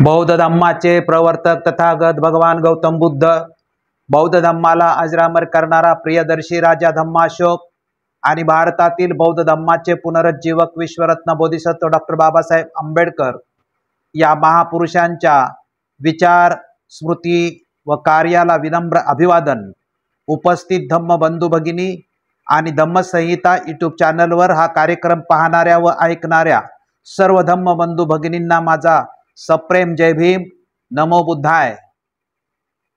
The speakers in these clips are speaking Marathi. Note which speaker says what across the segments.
Speaker 1: बौद्ध धम्माचे प्रवर्तक तथागत भगवान गौतम बुद्ध, बौद्ध धम्माला अजरामर करणारा प्रियदर्शी राजा धम्माशोक आणि भारतातील बौद्ध धम्माचे पुनरुज्जीवक विश्वरत्न बोधिसत्व डॉक्टर बाबासाहेब आंबेडकर या महापुरुषांच्या विचार, स्मृती व कार्याला विनम्र अभिवादन। उपस्थित धम्म बंधू भगिनी आणि धम्मसंहिता यूट्यूब चॅनलवर हा कार्यक्रम पाहणाऱ्या व ऐकणाऱ्या सर्व धम्म बंधू भगिनींना माझा सप्रेम जय भीम, नमो बुद्धाय।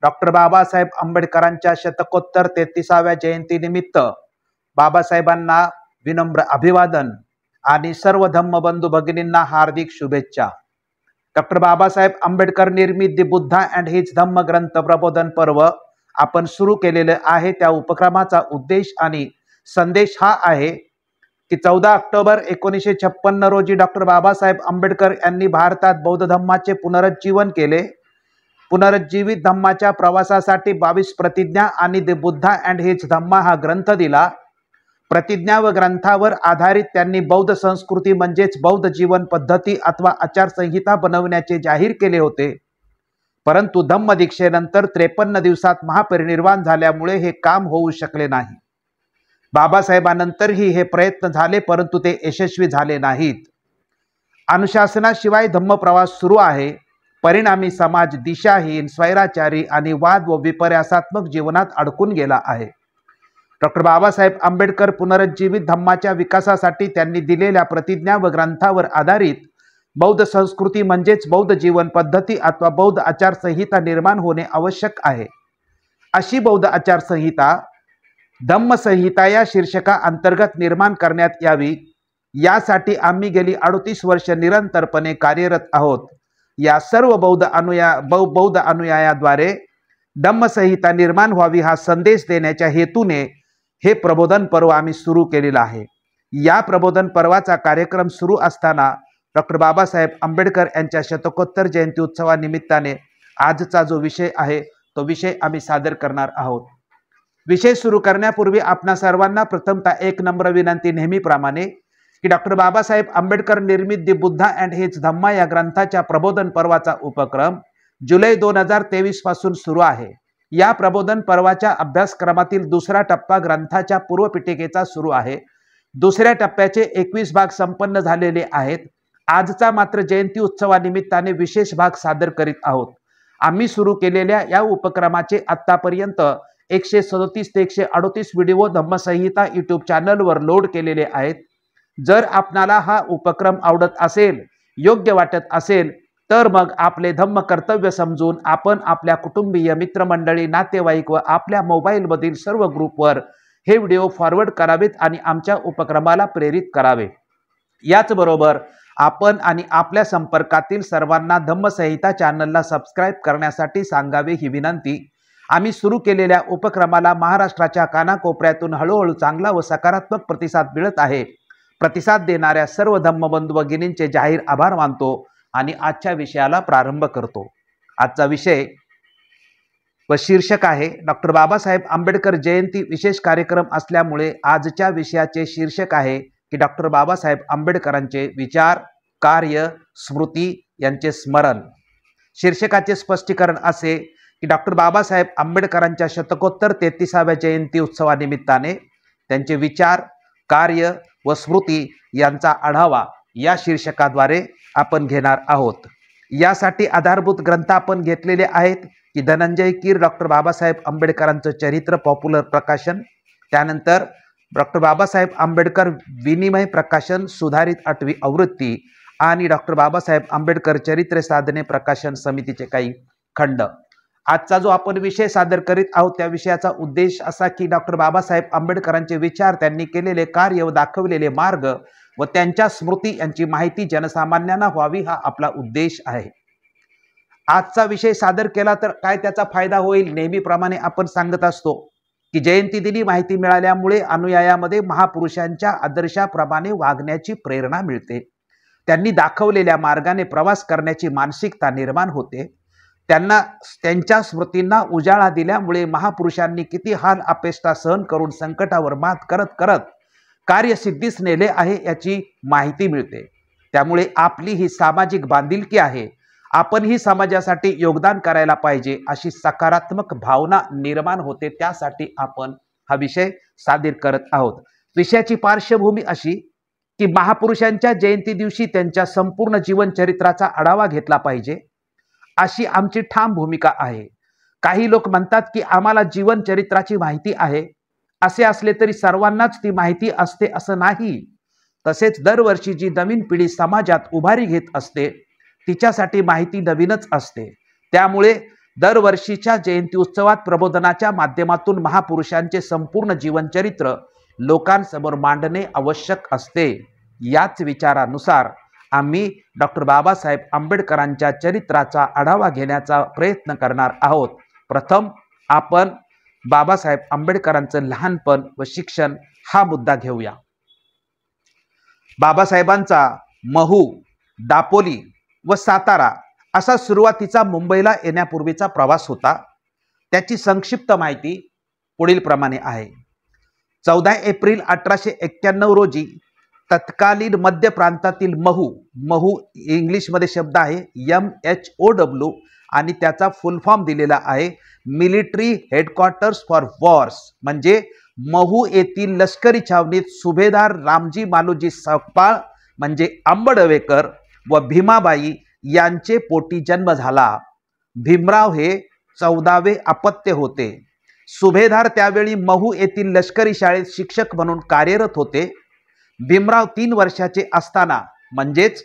Speaker 1: डॉक्टर बाबासाहेब आंबेडकरांच्या शतकोत्तर 33व्या जयंतीनिमित्त बाबासाहेबांना विनम्र अभिवादन आणि सर्व धम्म बंधू भगिनींना हार्दिक शुभेच्छा। डॉक्टर बाबासाहेब आंबेडकर निर्मित दी बुद्धा अँड हिज धम्म ग्रंथ प्रबोधन पर्व आपण सुरू केलेले आहे। त्या उपक्रमाचा उद्देश आणि संदेश हा आहे की 14 ऑक्टोबर 1956 रोजी डॉक्टर बाबासाहेब आंबेडकर यांनी भारतात बौद्ध धम्माचे पुनरुज्जीवन केले। पुनरुज्जीवित धम्माच्या प्रवासासाठी 22 प्रतिज्ञा आणि दी बुद्धा अँड हिज धम्मा हा ग्रंथ दिला। प्रतिज्ञा व ग्रंथावर आधारित त्यांनी बौद्ध संस्कृती म्हणजेच बौद्ध जीवन पद्धती अथवा आचारसंहिता बनवण्याचे जाहीर केले होते। परंतु धम्म दीक्षेनंतर 53 दिवसात महापरिनिर्वाण झाल्यामुळे हे काम होऊ शकले नाही। बाबासाहेबांनंतरही हे प्रयत्न झाले परंतु ते यशस्वी झाले नाहीत। अनुशासनाशिवाय धम्म प्रवास सुरू आहे। परिणामी समाज दिशाहीन, स्वैराचारी आणि वाद व विपर्यासात्मक जीवनात अडकून गेला आहे। डॉक्टर बाबासाहेब आंबेडकर पुनरुज्जीवित धम्माच्या विकासासाठी त्यांनी दिलेल्या प्रतिज्ञा व ग्रंथावर आधारित बौद्ध संस्कृती म्हणजेच बौद्ध जीवन पद्धती अथवा बौद्ध आचारसंहिता निर्माण होणे आवश्यक आहे। अशी बौद्ध आचारसंहिता धम्मसंहिता या शीर्षका अंतर्गत निर्माण करण्यात यावी, यासाठी आम्ही गेली 38 वर्ष निरंतरपणे कार्यरत आहोत। या सर्व बौद्ध अनुयायाद्वारे धम्मसंहिता निर्माण व्हावी हा संदेश देण्याच्या हेतूने हे प्रबोधन पर्व आम्ही सुरू केलेला आहे। या प्रबोधन पर्वाचा कार्यक्रम सुरू असताना डॉक्टर बाबासाहेब आंबेडकर यांच्या शतकोत्तर जयंती उत्सवानिमित्ताने आजचा जो विषय आहे तो विषय आम्ही सादर करणार आहोत। विषय सुरू करण्यापूर्वी आपणा सर्वांना प्रथमतः एक नम्र विनंती नेहमीप्रमाणे की डॉक्टर बाबासाहेब आंबेडकर निर्मित दी बुद्धा अँड हिज धम्मा या ग्रंथाच्या प्रबोधन पर्वाचा उपक्रम जुलै 2023 पासून सुरू आहे। या प्रबोधन पर्वाच्या अभ्यासक्रमातील दुसरा टप्पा ग्रंथाच्या पूर्वपीठिकेचा सुरू आहे। दुसऱ्या टप्प्याचे 21 भाग संपन्न झालेले आहेत। आजचा मात्र जयंती उत्सवानिमित्ताने विशेष भाग सादर करीत आहोत। आम्ही सुरू केलेल्या या उपक्रमाचे आतापर्यंत 137 ते 138 व्हिडिओ धम्मसंहिता यूट्यूब चॅनलवर लोड केलेले आहेत। जर आपणाला हा उपक्रम आवडत असेल, योग्य वाटत असेल तर मग आपले धम्म कर्तव्य समजून आपण आपल्या कुटुंबीय, मित्रमंडळी, नातेवाईक व आपल्या मोबाईलमधील सर्व ग्रुपवर हे व्हिडिओ फॉरवर्ड करावेत आणि आमच्या उपक्रमाला प्रेरित करावे। याचबरोबर आपण आणि आपल्या संपर्कातील सर्वांना धम्मसंहिता चॅनलला सबस्क्राईब करण्यासाठी सांगावे ही विनंती। आम्ही सुरू केलेल्या उपक्रमाला महाराष्ट्राच्या कानाकोपऱ्यातून हळूहळू चांगला व सकारात्मक प्रतिसाद मिळत आहे। प्रतिसाद देणाऱ्या सर्व धम्मबंधू भगिनींचे जाहीर आभार मानतो आणि आजच्या विषयाला प्रारंभ करतो। आजचा विषय व शीर्षक आहे डॉक्टर बाबासाहेब आंबेडकर जयंती विशेष कार्यक्रम असल्यामुळे आजच्या विषयाचे शीर्षक आहे की डॉक्टर बाबासाहेब आंबेडकरांचे विचार, कार्य, स्मृती यांचे स्मरण। शीर्षकाचे स्पष्टीकरण असे की डॉक्टर बाबासाहेब आंबेडकरांच्या शतकोत्तर 33व्या जयंती उत्सवानिमित्ताने त्यांचे विचार, कार्य व स्मृती यांचा आढावा या शीर्षकाद्वारे आपण घेणार आहोत। यासाठी आधारभूत ग्रंथ आपण घेतलेले आहेत की धनंजय कीर डॉक्टर बाबासाहेब आंबेडकरांचं चरित्र पॉप्युलर प्रकाशन, त्यानंतर डॉक्टर बाबासाहेब आंबेडकर विनिमय प्रकाशन सुधारित 8वी आवृत्ती आणि डॉक्टर बाबासाहेब आंबेडकर चरित्र साधने प्रकाशन समितीचे काही खंड। आजचा जो आपण विषय सादर करीत आहोत त्या विषयाचा उद्देश असा की डॉक्टर बाबासाहेब आंबेडकरांचे विचार, त्यांनी केलेले कार्य व दाखवलेले मार्ग व त्यांच्या स्मृती यांची माहिती जनसामान्यांना व्हावी हा आपला उद्देश आहे। आजचा विषय सादर केला तर काय त्याचा फायदा होईल? नेहमीप्रमाणे आपण सांगत असतो की जयंती दिनी माहिती मिळाल्यामुळे अनुयायामध्ये महापुरुषांच्या आदर्शाप्रमाणे वागण्याची प्रेरणा मिळते। त्यांनी दाखवलेल्या मार्गाने प्रवास करण्याची मानसिकता निर्माण होते। त्यांना त्यांच्या स्मृतींना उजाळा दिल्यामुळे महापुरुषांनी किती हाल अपेष्टा सहन करून संकटावर मात करत करत कार्यसिद्धीस नेले आहे याची माहिती मिळते। त्यामुळे आपली ही सामाजिक बांधिलकी आहे आपणही समाजासाठी योगदान करायला पाहिजे अशी सकारात्मक भावना निर्माण होते। त्यासाठी आपण हा विषय सादर करत आहोत। विषयाची पार्श्वभूमी अशी की महापुरुषांच्या जयंती दिवशी त्यांच्या संपूर्ण जीवनचरित्राचा आढावा घेतला पाहिजे अशी आमची ठाम भूमिका आहे। काही लोक म्हणतात की आम्हाला जीवनचरित्राची माहिती आहे, असे असले तरी सर्वांनाच ती माहिती असते असं नाही। तसेच दरवर्षी जी नवीन पिढी समाजात उभारी घेत असते तिच्यासाठी माहिती नवीनच असते। त्यामुळे दरवर्षीच्या जयंती उत्सवात प्रबोधनाच्या माध्यमातून महापुरुषांचे संपूर्ण जीवनचरित्र लोकांसमोर मांडणे आवश्यक असते। याच विचारानुसार आम्ही डॉक्टर बाबासाहेब आंबेडकरांच्या चरित्राचा आढावा घेण्याचा प्रयत्न करणार आहोत। प्रथम आपण बाबासाहेब आंबेडकरांचं लहानपण व शिक्षण हा मुद्दा घेऊया। बाबासाहेबांचा महू, दापोली व सातारा असा सुरुवातीचा मुंबईला येण्यापूर्वीचा प्रवास होता। त्याची संक्षिप्त माहिती पुढील प्रमाणे आहे। 14 एप्रिल 1891 रोजी तत्कालीन मध्य प्रांतातील महू इंग्लिशमध्ये शब्द आहे MHOW आणि त्याचा फुल फॉर्म दिलेला आहे मिलिटरी हेडक्वार्टर्स फॉर वॉर्स, म्हणजे महू येथील लष्करी छावणीत सुभेदार रामजी मालोजी सकपाळ म्हणजे आंबडवेकर व भीमाबाई यांचे पोटी जन्म झाला। भीमराव हे 14वे अपत्य होते। सुभेदार त्यावेळी महू येथील लष्करी शाळेत शिक्षक म्हणून कार्यरत होते। भीमराव 3 वर्षाचे असताना म्हणजेच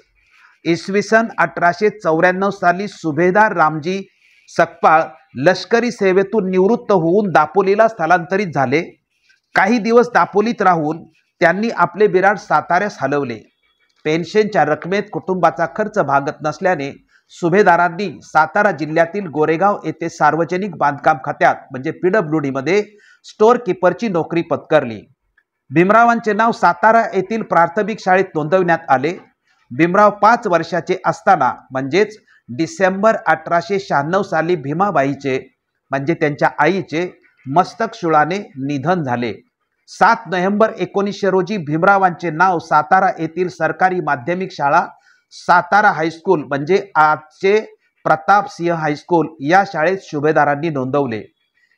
Speaker 1: इसवी सन 1894 साली सुभेदार रामजी सकपाळ लष्करी सेवेतून निवृत्त होऊन दापोलीला स्थलांतरित झाले। काही दिवस दापोलीत राहून त्यांनी आपले बिराड साताऱ्यास हलवले। पेन्शनच्या रकमेत कुटुंबाचा खर्च भागत नसल्याने सुभेदारांनी सातारा जिल्ह्यातील गोरेगाव येथे सार्वजनिक बांधकाम खात्यात म्हणजे PWD मध्ये स्टोअर कीपरची नोकरी पत्करली। भीमरावांचे नाव सातारा येथील प्राथमिक शाळेत नोंदवण्यात आले। भीमराव 5 वर्षाचे असताना म्हणजेच डिसेंबर 1896 साली भीमाबाईचे म्हणजे त्यांच्या आईचे मस्तकशूळाने निधन झाले। 7 नोव्हेंबर 1900 रोजी भीमरावांचे नाव सातारा येथील सरकारी माध्यमिक शाळा सातारा हायस्कूल म्हणजे आजचे प्रतापसिंह हायस्कूल या शाळेत सुभेदारांनी नोंदवले।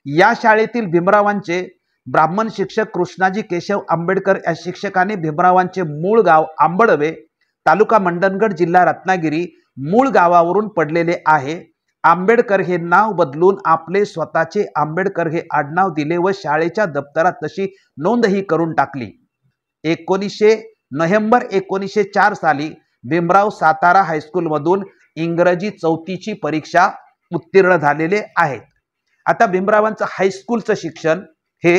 Speaker 1: या शाळेतील भीमरावांचे ब्राह्मण शिक्षक कृष्णाजी केशव आंबेडकर या शिक्षकाने भीमरावांचे मूळ गाव आंबडवे, तालुका मंडणगड, जिल्हा रत्नागिरी मूळ गावावरून पडलेले आहे। आंबेडकर हे नाव बदलून आपले स्वतःचे आंबेडकर हे आडनाव दिले व शाळेच्या दप्तरात तशी नोंदही करून टाकली। 19 नोव्हेंबर 1904 साली भीमराव सातारा हायस्कूलमधून इंग्रजी 4थीची परीक्षा उत्तीर्ण झालेले आहेत। आता भीमरावांचं हायस्कूलचं शिक्षण हे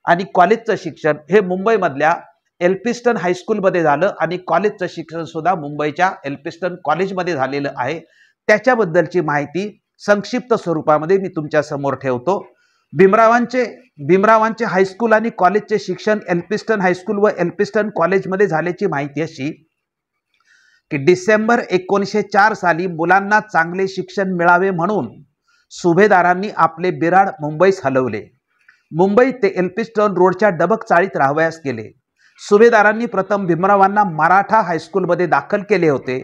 Speaker 1: आणि कॉलेजचं शिक्षण हे मुंबईमधल्या एल्फिस्टन हायस्कूलमध्ये झालं आणि कॉलेजचं शिक्षण सुद्धा मुंबईच्या एल्फिस्टन कॉलेजमध्ये झालेलं आहे। त्याच्याबद्दलची माहिती संक्षिप्त स्वरूपामध्ये मी तुमच्या समोर ठेवतो। भीमरावांचे हायस्कूल आणि कॉलेजचे शिक्षण एल्फिस्टन हायस्कूल व एल्फिस्टन कॉलेजमध्ये झाल्याची माहिती अशी की डिसेंबर 1904 साली मुलांना चांगले शिक्षण मिळावे म्हणून सुभेदारांनी आपले बिराड मुंबईस हलवले। मुंबई ते एल्फिस्टन रोडच्या डबक चाळीत राहावयास गेले। सुभेदारांनी प्रथम भीमरावांना मराठा हायस्कूलमध्ये दाखल केले होते,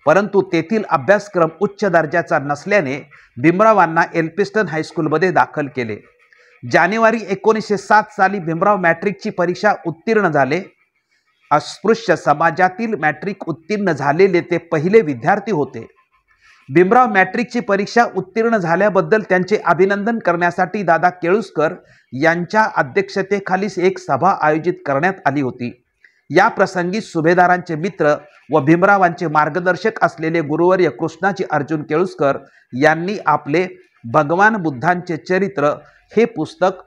Speaker 1: परंतु तेथील अभ्यासक्रम उच्च दर्जाचा नसल्याने भीमरावांना एल्फिस्टन हायस्कूलमध्ये दाखल केले। जानेवारी 1907 साली भीमराव मॅट्रिकची परीक्षा उत्तीर्ण झाले। अस्पृश्य समाजातील मॅट्रिक उत्तीर्ण झालेले ते पहिले विद्यार्थी होते। भीमराव मॅट्रिकची परीक्षा उत्तीर्ण झाल्याबद्दल त्यांचे अभिनंदन करण्यासाठी दादा केळुस्कर यांच्या अध्यक्षतेखाली एक सभा आयोजित करण्यात आली होती। या प्रसंगी सुभेदारांचे मित्र व भीमरावांचे मार्गदर्शक असलेले गुरुवर्य कृष्णाजी अर्जुन केळुस्कर यांनी आपले भगवान बुद्धांचे चरित्र हे पुस्तक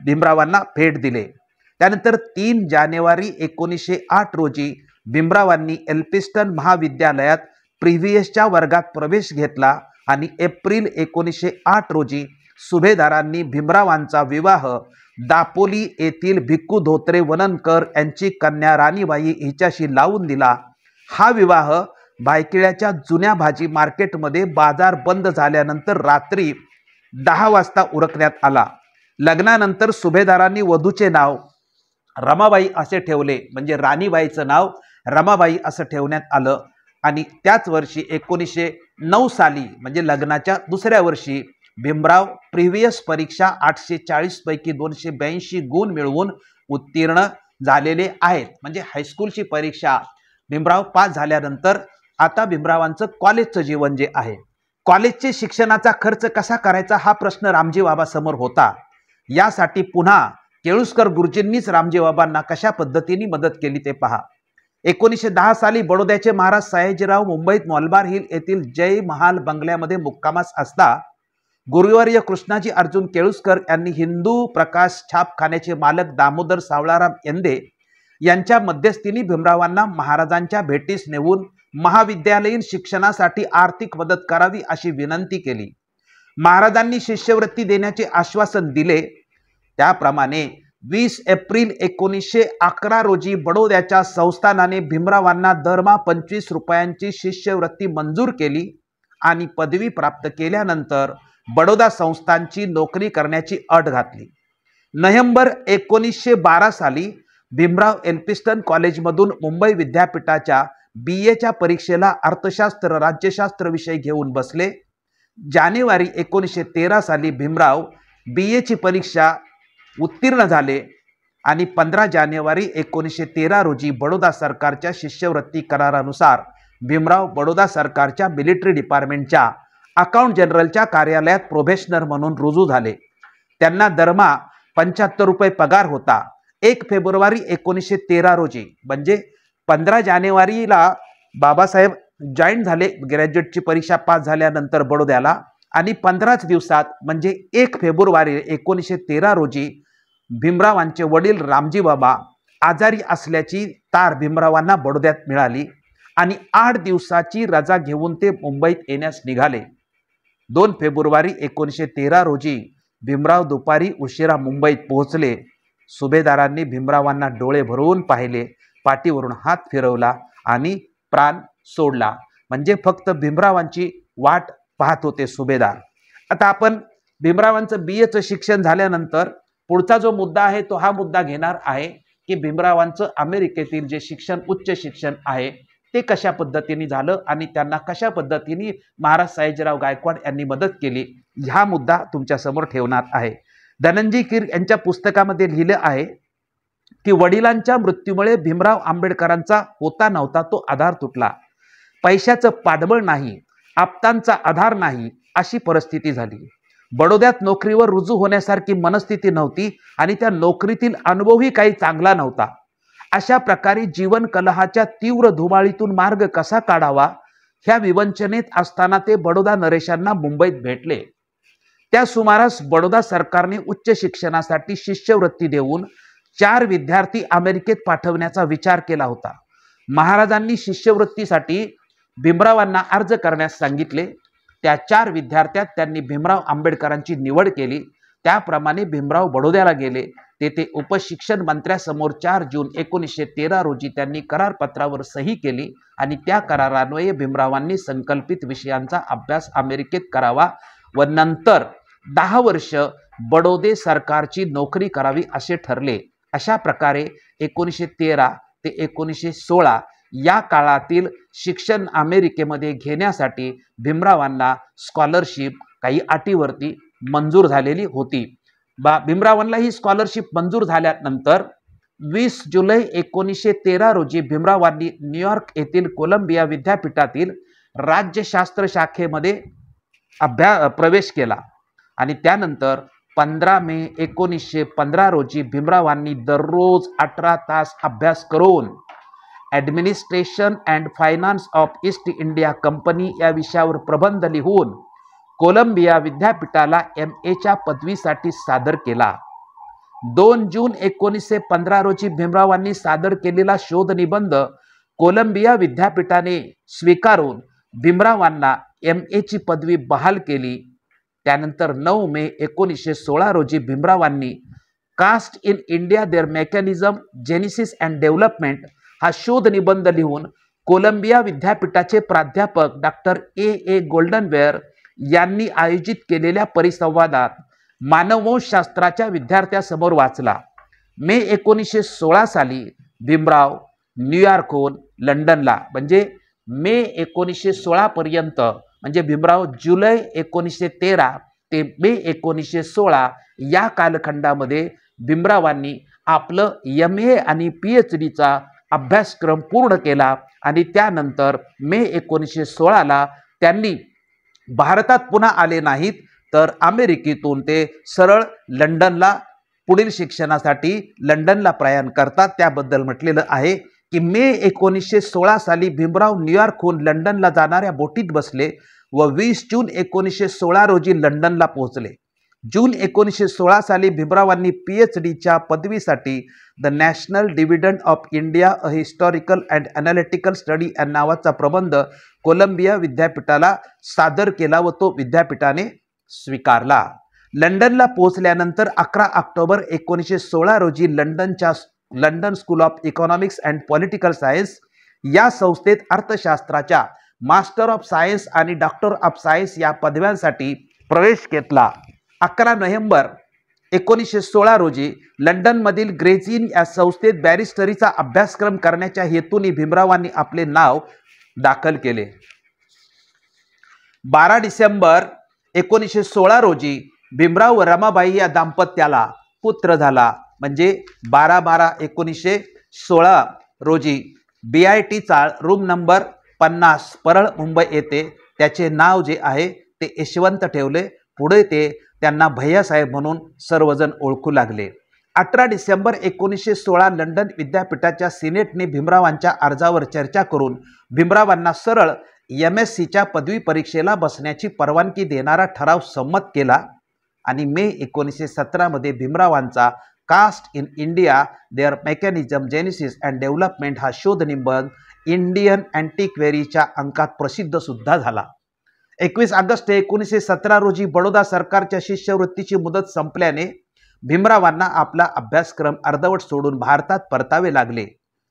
Speaker 1: भीमरावांना भेट दिले। त्यानंतर 3 जानेवारी 1908 रोजी भीमरावांनी एल्फिस्टन महाविद्यालयात प्रिव्हियसच्या वर्गात प्रवेश घेतला आणि एप्रिल 1908 रोजी सुभेदारांनी भीमरावांचा विवाह दापोली येथील भिक्खू धोत्रे वननकर यांची कन्या राणीबाई हिच्याशी लावून दिला। हा विवाह भायखळ्याच्या जुन्या भाजी मार्केटमध्ये बाजार बंद झाल्यानंतर रात्री 10 वाजता उरकण्यात आला। लग्नानंतर सुभेदारांनी वधूचे नाव रमाबाई असे ठेवले, म्हणजे राणीबाईचं नाव रमाबाई असं ठेवण्यात आलं आणि त्याच वर्षी 9 साली म्हणजे लग्नाच्या दुसऱ्या वर्षी भीमराव प्रिव्हियस परीक्षा 840 पैकी 282 गुण मिळवून उत्तीर्ण झालेले आहेत. म्हणजे हायस्कूलची परीक्षा भीमराव पास झाल्यानंतर आता भीमरावांचं कॉलेजचं जीवन जे आहे, कॉलेजचे शिक्षणाचा खर्च कसा करायचा हा प्रश्न रामजी बाबा समोर होता. यासाठी पुन्हा केळुस्कर गुरुजींनीच रामजी बाबांना कशा पद्धतीने मदत केली ते पहा. 1910 साली बडोद्याचे महाराज सयाजीराव मुंबईत मलबार हिल येथील जय महाल बंगल्यामध्ये मुक्कामास असता गुरुवर्य कृष्णाजी अर्जुन केळुस्कर यांनी हिंदू प्रकाश छापखान्याचे मालक दामोदर सावळाराम यंदे यांच्या मध्यस्थीने भीमरावांना महाराजांच्या भेटीस नेऊन महाविद्यालयीन शिक्षणासाठी आर्थिक मदत करावी अशी विनंती केली. महाराजांनी शिष्यवृत्ती देण्याचे आश्वासन दिले. त्याप्रमाणे 20 एप्रिल 1911 रोजी बडोद्याच्या संस्थानाने भीमरावांना दरमहा 25 रुपयांची शिष्यवृत्ती मंजूर केली आणि पदवी प्राप्त केल्यानंतर बडोदा संस्थानची नोकरी करण्याची अट घातली. नोव्हेंबर 1912 साली भीमराव एल्फिन्स्टन कॉलेजमधून मुंबई विद्यापीठाच्या BAच्या परीक्षेला अर्थशास्त्र राज्यशास्त्र विषय घेऊन बसले. जानेवारी 1913 साली भीमराव BAची परीक्षा उत्तीर्ण झाले आणि 15 जानेवारी 1913 रोजी बडोदा सरकारच्या शिष्यवृत्ती करारानुसार भीमराव बडोदा सरकारच्या मिलिटरी डिपार्टमेंटच्या अकाउंट जनरलच्या कार्यालयात प्रोबेशनर म्हणून रुजू झाले. त्यांना दरमहा 75 रुपये पगार होता. 1 फेब्रुवारी 1913 रोजी म्हणजे 15 जानेवारीला बाबासाहेब जॉईन झाले ग्रॅज्युएटची परीक्षा पास झाल्यानंतर बडोद्याला आणि 15 दिवसात म्हणजे 1 फेब्रुवारी 1913 रोजी भीमरावांचे वडील रामजी बाबा आजारी असल्याची तार भीमरावांना बडोद्यात मिळाली आणि 8 दिवसाची रजा घेऊन ते मुंबईत येण्यास निघाले. 2 फेब्रुवारी 1913 रोजी भीमराव दुपारी उशिरा मुंबईत पोहोचले. सुभेदारांनी भीमरावांना डोळे भरून पाहिले, पाठीवरून हात फिरवला आणि प्राण सोडला. म्हणजे फक्त भीमरावांची वाट पाहत होते सुभेदार. आता आपण भीमरावांचं BAचं शिक्षण झाल्यानंतर पुढचा जो मुद्दा आहे तो हा मुद्दा घेणार आहे की भीमरावांचं अमेरिकेतील जे शिक्षण उच्च शिक्षण आहे ते कशा पद्धतीने झालं आणि त्यांना कशा पद्धतीने महाराज सयाजीराव गायकवाड यांनी मदत केली, हा मुद्दा तुमच्या समोर ठेवणार आहे. धनंजय कीर यांच्या पुस्तकामध्ये लिहिलं आहे की वडिलांच्या मृत्यूमुळे भीमराव आंबेडकरांचा होता नव्हता तो आधार तुटला. पैशाचं पाठबळ नाही, आप्तांचा आधार नाही अशी परिस्थिती झाली. बडोद्यात नोकरीवर रुजू होण्यासारखी मनस्थिती नव्हती आणि त्या नोकरीतील अनुभवही काही चांगला नव्हता. अशा प्रकारे जीवन कलहाच्या तीव्र धुमाळीतून मार्ग कसा काढावा ह्या विवंचनेत असताना ते बडोदा नरेशांना मुंबईत भेटले. त्या सुमारास बडोदा सरकारने उच्च शिक्षणासाठी शिष्यवृत्ती देऊन 4 विद्यार्थी अमेरिकेत पाठवण्याचा विचार केला होता. महाराजांनी शिष्यवृत्तीसाठी भीमरावांना अर्ज करण्यास सांगितले. त्या 4 विद्यार्थ्यात त्यांनी भीमराव आंबेडकरांची निवड केली. त्याप्रमाणे भीमराव बडोद्याला गेले. तेथे उपशिक्षण मंत्र्यासमोर 4 जून 1913 रोजी त्यांनी करारपत्रावर सही केली आणि त्या करारान्वये भीमरावांनी संकल्पित विषयांचा अभ्यास अमेरिकेत करावा व नंतर 10 वर्ष बडोदे सरकारची नोकरी करावी असे ठरले. अशा प्रकारे 1913 ते 1916 या काळातील शिक्षण अमेरिकेमध्ये घेण्यासाठी भीमरावांना स्कॉलरशिप काही अटीवरती मंजूर झालेली होती. भीमरावांना ही स्कॉलरशिप मंजूर झाल्यानंतर 20 जुलै 1913 रोजी भीमरावांनी न्यूयॉर्क येथील कोलंबिया विद्यापीठातील राज्यशास्त्र शाखेमध्ये प्रवेश केला आणि त्यानंतर 15 मे 1915 रोजी भीमरावांनी दररोज 18 तास अभ्यास करून administration and finance of east India company या विषयावर प्रबंध लिहून कोलंबिया विद्यापीठाला MAच्या पदवीसाठी सादर केला. 2 जून 1915 रोजी भीमरावांनी सादर केलेला शोधनिबंध कोलंबिया विद्यापीठाने स्वीकारून भीमरावांना MAची पदवी बहाल केली. त्यानंतर 9 मे 1916 रोजी भीमरावांनी caste in India their mechanism genesis and development हा शोध निबंध लिहून कोलंबिया विद्यापीठाचे प्राध्यापक डॉक्टर A गोल्डनवेअर यांनी आयोजित केलेल्या परिसंवादात मानववंशशास्त्राच्या विद्यार्थ्यासमोर वाचला. मे 1916 साली भीमराव न्यूयॉर्कहून लंडनला म्हणजे मे 1916 पर्यंत म्हणजे भीमराव जुलै 1913 ते मे 1916 या कालखंडामध्ये भीमरावांनी आपलं MA आणि PhDचा अभ्यासक्रम पूर्ण केला आणि त्यानंतर मे 1916ला त्यांनी भारतात पुन्हा आले नाहीत, तर अमेरिकेतून ते सरळ लंडनला पुढील शिक्षणासाठी लंडनला प्रयाण करतात. त्याबद्दल म्हटलेलं आहे की मे 1916 साली भीमराव न्यूयॉर्कहून लंडनला जाणाऱ्या बोटीत बसले व 20 जून 1916 रोजी लंडनला पोहोचले. जून 1916 साली भीमरावांनी PhDच्या पदवीसाठी the national dividend of India a historical and analytical study या नावाचा प्रबंध कोलंबिया विद्यापीठाला सादर केला व तो विद्यापीठाने स्वीकारला. लंडनला पोहोचल्यानंतर 11 ऑक्टोबर 1916 रोजी London school of economics and political science या संस्थेत अर्थशास्त्राच्या मास्टर ऑफ सायन्स आणि डॉक्टर ऑफ सायन्स या पदव्यांसाठी प्रवेश घेतला. 11 नोव्हेंबर 1916 रोजी लंडनमधील ग्रेज इन या संस्थेत बॅरिस्टरीचा अभ्यासक्रम करण्याच्या हेतूने भीमरावांनी आपले नाव दाखल केले. 12 डिसेंबर 1916 रोजी भीमराव व रमाबाई या दाम्पत्याला पुत्र झाला. म्हणजे 12/12/1916 रोजी BIT चाळ रूम नंबर 50 परळ मुंबई येथे त्याचे नाव जे आहे ते यशवंत ठेवले. पुढे ते त्यांना भैयासाहेब म्हणून सर्वजण ओळखू लागले. 18 डिसेंबर 1916 लंडन विद्यापीठाच्या सिनेटने भीमरावांच्या अर्जावर चर्चा करून भीमरावांना सरळ MScच्या पदवी परीक्षेला बसण्याची परवानगी देणारा ठराव संमत केला आणि मे 1917 मध्ये भीमरावांचा caste in India their mechanism genesis and development हा शोध निबंध इंडियन अँटिक्वेरीच्या अंकात प्रसिद्ध सुद्धा झाला. 21 ऑगस्ट 1917 रोजी बडोदा सरकारच्या शिष्यवृत्तीची मुदत संपल्याने भीमरावांना आपला अभ्यासक्रम अर्धवट सोडून भारतात परतावे लागले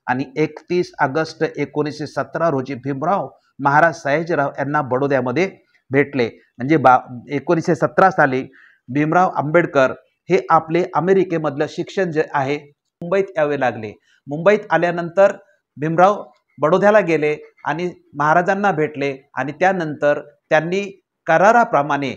Speaker 1: आणि 31 ऑगस्ट 1917 रोजी भीमराव महाराज सयाजीराव यांना बडोद्यामध्ये भेटले. म्हणजे 1917 साली भीमराव आंबेडकर हे आपले अमेरिकेमधलं शिक्षण जे आहे मुंबईत यावे लागले. मुंबईत आल्यानंतर भीमराव बडोद्याला गेले आणि महाराजांना भेटले आणि त्यानंतर त्यांनी कराराप्रमाणे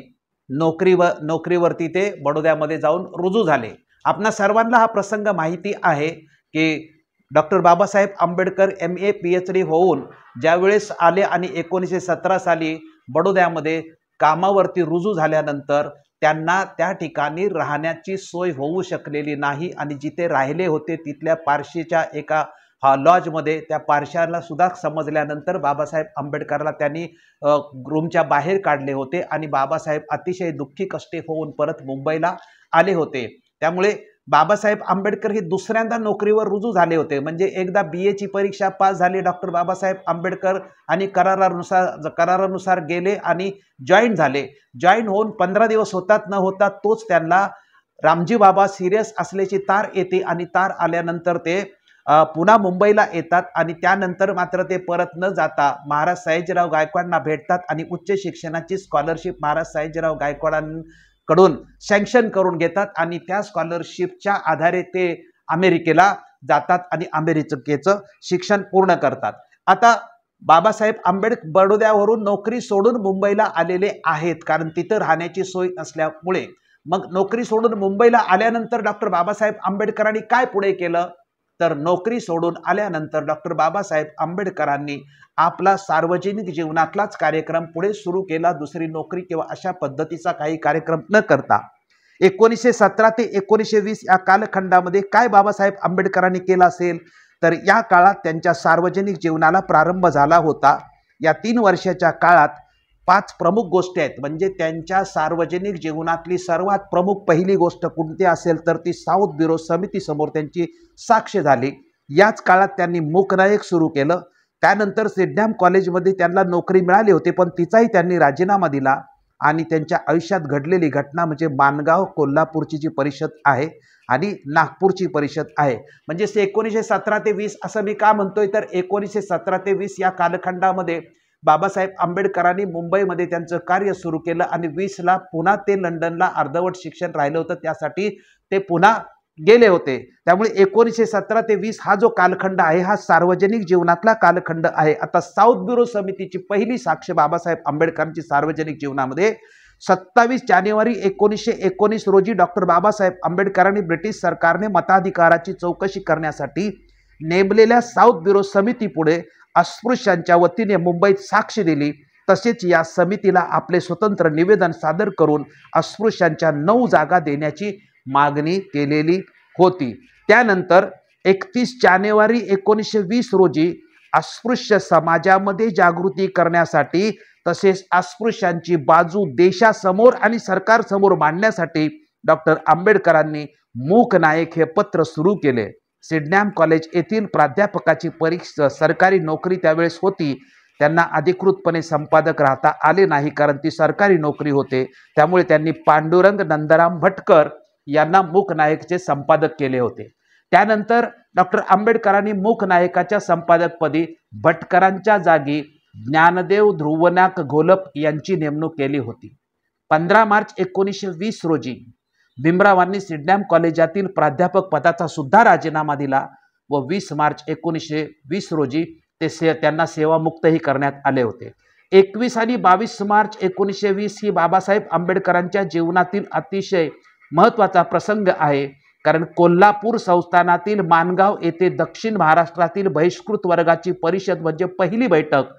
Speaker 1: नोकरीवरती ते बडोद्यामध्ये जाऊन रुजू झाले. आपणा सर्वांना हा प्रसंग माहिती आहे की doctor Babasaheb Ambedkar MA PhD होऊन ज्यावेळेस आले आणि 1917 साली बडोद्यामध्ये कामावरती रुजू झाल्यानंतर त्यांना त्या ठिकाणी राहण्याची सोय होऊ शकलेली नाही आणि जिथे राहिले होते तिथल्या पारशीच्या एका लॉजमध्ये त्या पारशाला सुद्धा समजल्यानंतर बाबासाहेब आंबेडकरला त्यांनी रूमच्या बाहेर काढले होते आणि बाबासाहेब अतिशय दुःखी कष्टे होऊन परत मुंबईला आले होते. त्यामुळे बाबासाहेब आंबेडकर हे दुसऱ्यांदा नोकरीवर रुजू झाले होते. म्हणजे एकदा BAची परीक्षा पास झाली डॉक्टर बाबासाहेब आंबेडकर आणि करारानुसार गेले आणि जॉईन झाले. जॉईन होऊन 15 दिवस होतात न होतात तोच त्यांना रामजी बाबा सिरियस असल्याची तार येते आणि तार आल्यानंतर ते पुन्हा मुंबईला येतात आणि त्यानंतर मात्र ते परत न जाता महाराज सयाजीराव गायकवाडांना भेटतात आणि उच्च शिक्षणाची स्कॉलरशिप महाराज सयाजीराव गायकवाडांकडून सँक्शन करून घेतात आणि त्या स्कॉलरशिपच्या आधारे ते अमेरिकेला जातात आणि अमेरिकेचं शिक्षण पूर्ण करतात. आता बाबासाहेब आंबेडकर बडोद्यावरून नोकरी सोडून मुंबईला आलेले आहेत कारण तिथं राहण्याची सोय नसल्यामुळे. मग नोकरी सोडून मुंबईला आल्यानंतर डॉक्टर बाबासाहेब आंबेडकरांनी काय पुढे केलं तर नोकरी सोडून आल्यानंतर डॉक्टर बाबासाहेब आंबेडकरांनी आपला सार्वजनिक जीवनातलाच कार्यक्रम पुढे सुरू केला. दुसरी नोकरी किंवा अशा पद्धतीचा काही कार्यक्रम न करता 1917 ते 1920 या कालखंडामध्ये काय बाबासाहेब आंबेडकरांनी केलं असेल तर या काळात त्यांच्या सार्वजनिक जीवनाला प्रारंभ झाला होता. या 3 वर्षाच्या काळात 5 प्रमुख गोष्टी आहेत. म्हणजे त्यांच्या सार्वजनिक जीवनातली सर्वात प्रमुख पहिली गोष्ट कोणती असेल तर ती साऊथ ब्युरो समितीसमोर त्यांची साक्ष झाली. याच काळात त्यांनी मूकनायक सुरू केलं. त्यानंतर सिडनॅम कॉलेजमध्ये त्यांना नोकरी मिळाली होती पण तिचाही त्यांनी राजीनामा दिला आणि त्यांच्या आयुष्यात घडलेली घटना म्हणजे माणगाव कोल्हापूरची जी परिषद आहे आणि नागपूरची परिषद आहे. म्हणजे 1917 ते 20 असं मी का म्हणतोय तर 1917 ते 20 या कालखंडामध्ये बाबासाहेब आंबेडकरांनी मुंबईमध्ये त्यांचं कार्य सुरू केलं आणि 20ला पुन्हा ते लंडनला अर्धवट शिक्षण राहिलं होतं त्यासाठी ते पुन्हा गेले होते। त्यामुळे 1917 ते 20 हा जो कालखंड आहे हा सार्वजनिक जीवनातला कालखंड आहे। आता साऊथ ब्युरो समितीची पहिली साक्ष बाबासाहेब आंबेडकरांची सार्वजनिक जीवनामध्ये 27 जानेवारी 1919 रोजी डॉक्टर बाबासाहेब आंबेडकरांनी ब्रिटिश सरकारने मताधिकाराची चौकशी करण्यासाठी नेमलेल्या साऊथ ब्युरो समितीपुढे अस्पृश्यांच्या वतीने मुंबईत साक्ष दिली। तसेच या समितीला आपले स्वतंत्र निवेदन सादर करून अस्पृश्यांच्या 9 जागा देण्याची मागणी केलेली होती। त्यानंतर 31 जानेवारी 1920 रोजी अस्पृश्य समाजामध्ये जागृती करण्यासाठी तसेच अस्पृश्यांची बाजू देशासमोर आणि सरकारसमोर मांडण्यासाठी डॉक्टर आंबेडकरांनी मूक नायक हे पत्र सुरू केले। सिडनॅम कॉलेज येथील प्राध्यापकाची परीक्षा सरकारी नोकरी त्यावेळेस होती। त्यांना अधिकृतपणे संपादक राहता आले नाही कारण ती सरकारी नोकरी होते। त्यामुळे त्यांनी पांडुरंग नंदराम भटकर यांना मूक नायकचे संपादक केले होते। त्यानंतर डॉक्टर आंबेडकरांनी मूक नायकाच्या संपादकपदी भटकरांच्या जागी ज्ञानदेव ध्रुवनाथ घोलप यांची नेमणूक केली होती। 15 मार्च 1920 रोजी भीमरावांनी सिडनॅम कॉलेजातील प्राध्यापक पदाचा सुद्धा राजीनामा दिला व 20 मार्च 1920 रोजी त्यांना सेवामुक्तही करण्यात आले होते। 21 आणि 22 मार्च 1920 ही बाबासाहेब आंबेडकरांच्या जीवनातील अतिशय महत्त्वाचा प्रसंग आहे, कारण कोल्हापूर संस्थानातील माणगाव येथे दक्षिण महाराष्ट्रातील बहिष्कृत वर्गाची परिषद म्हणजे पहिली बैठक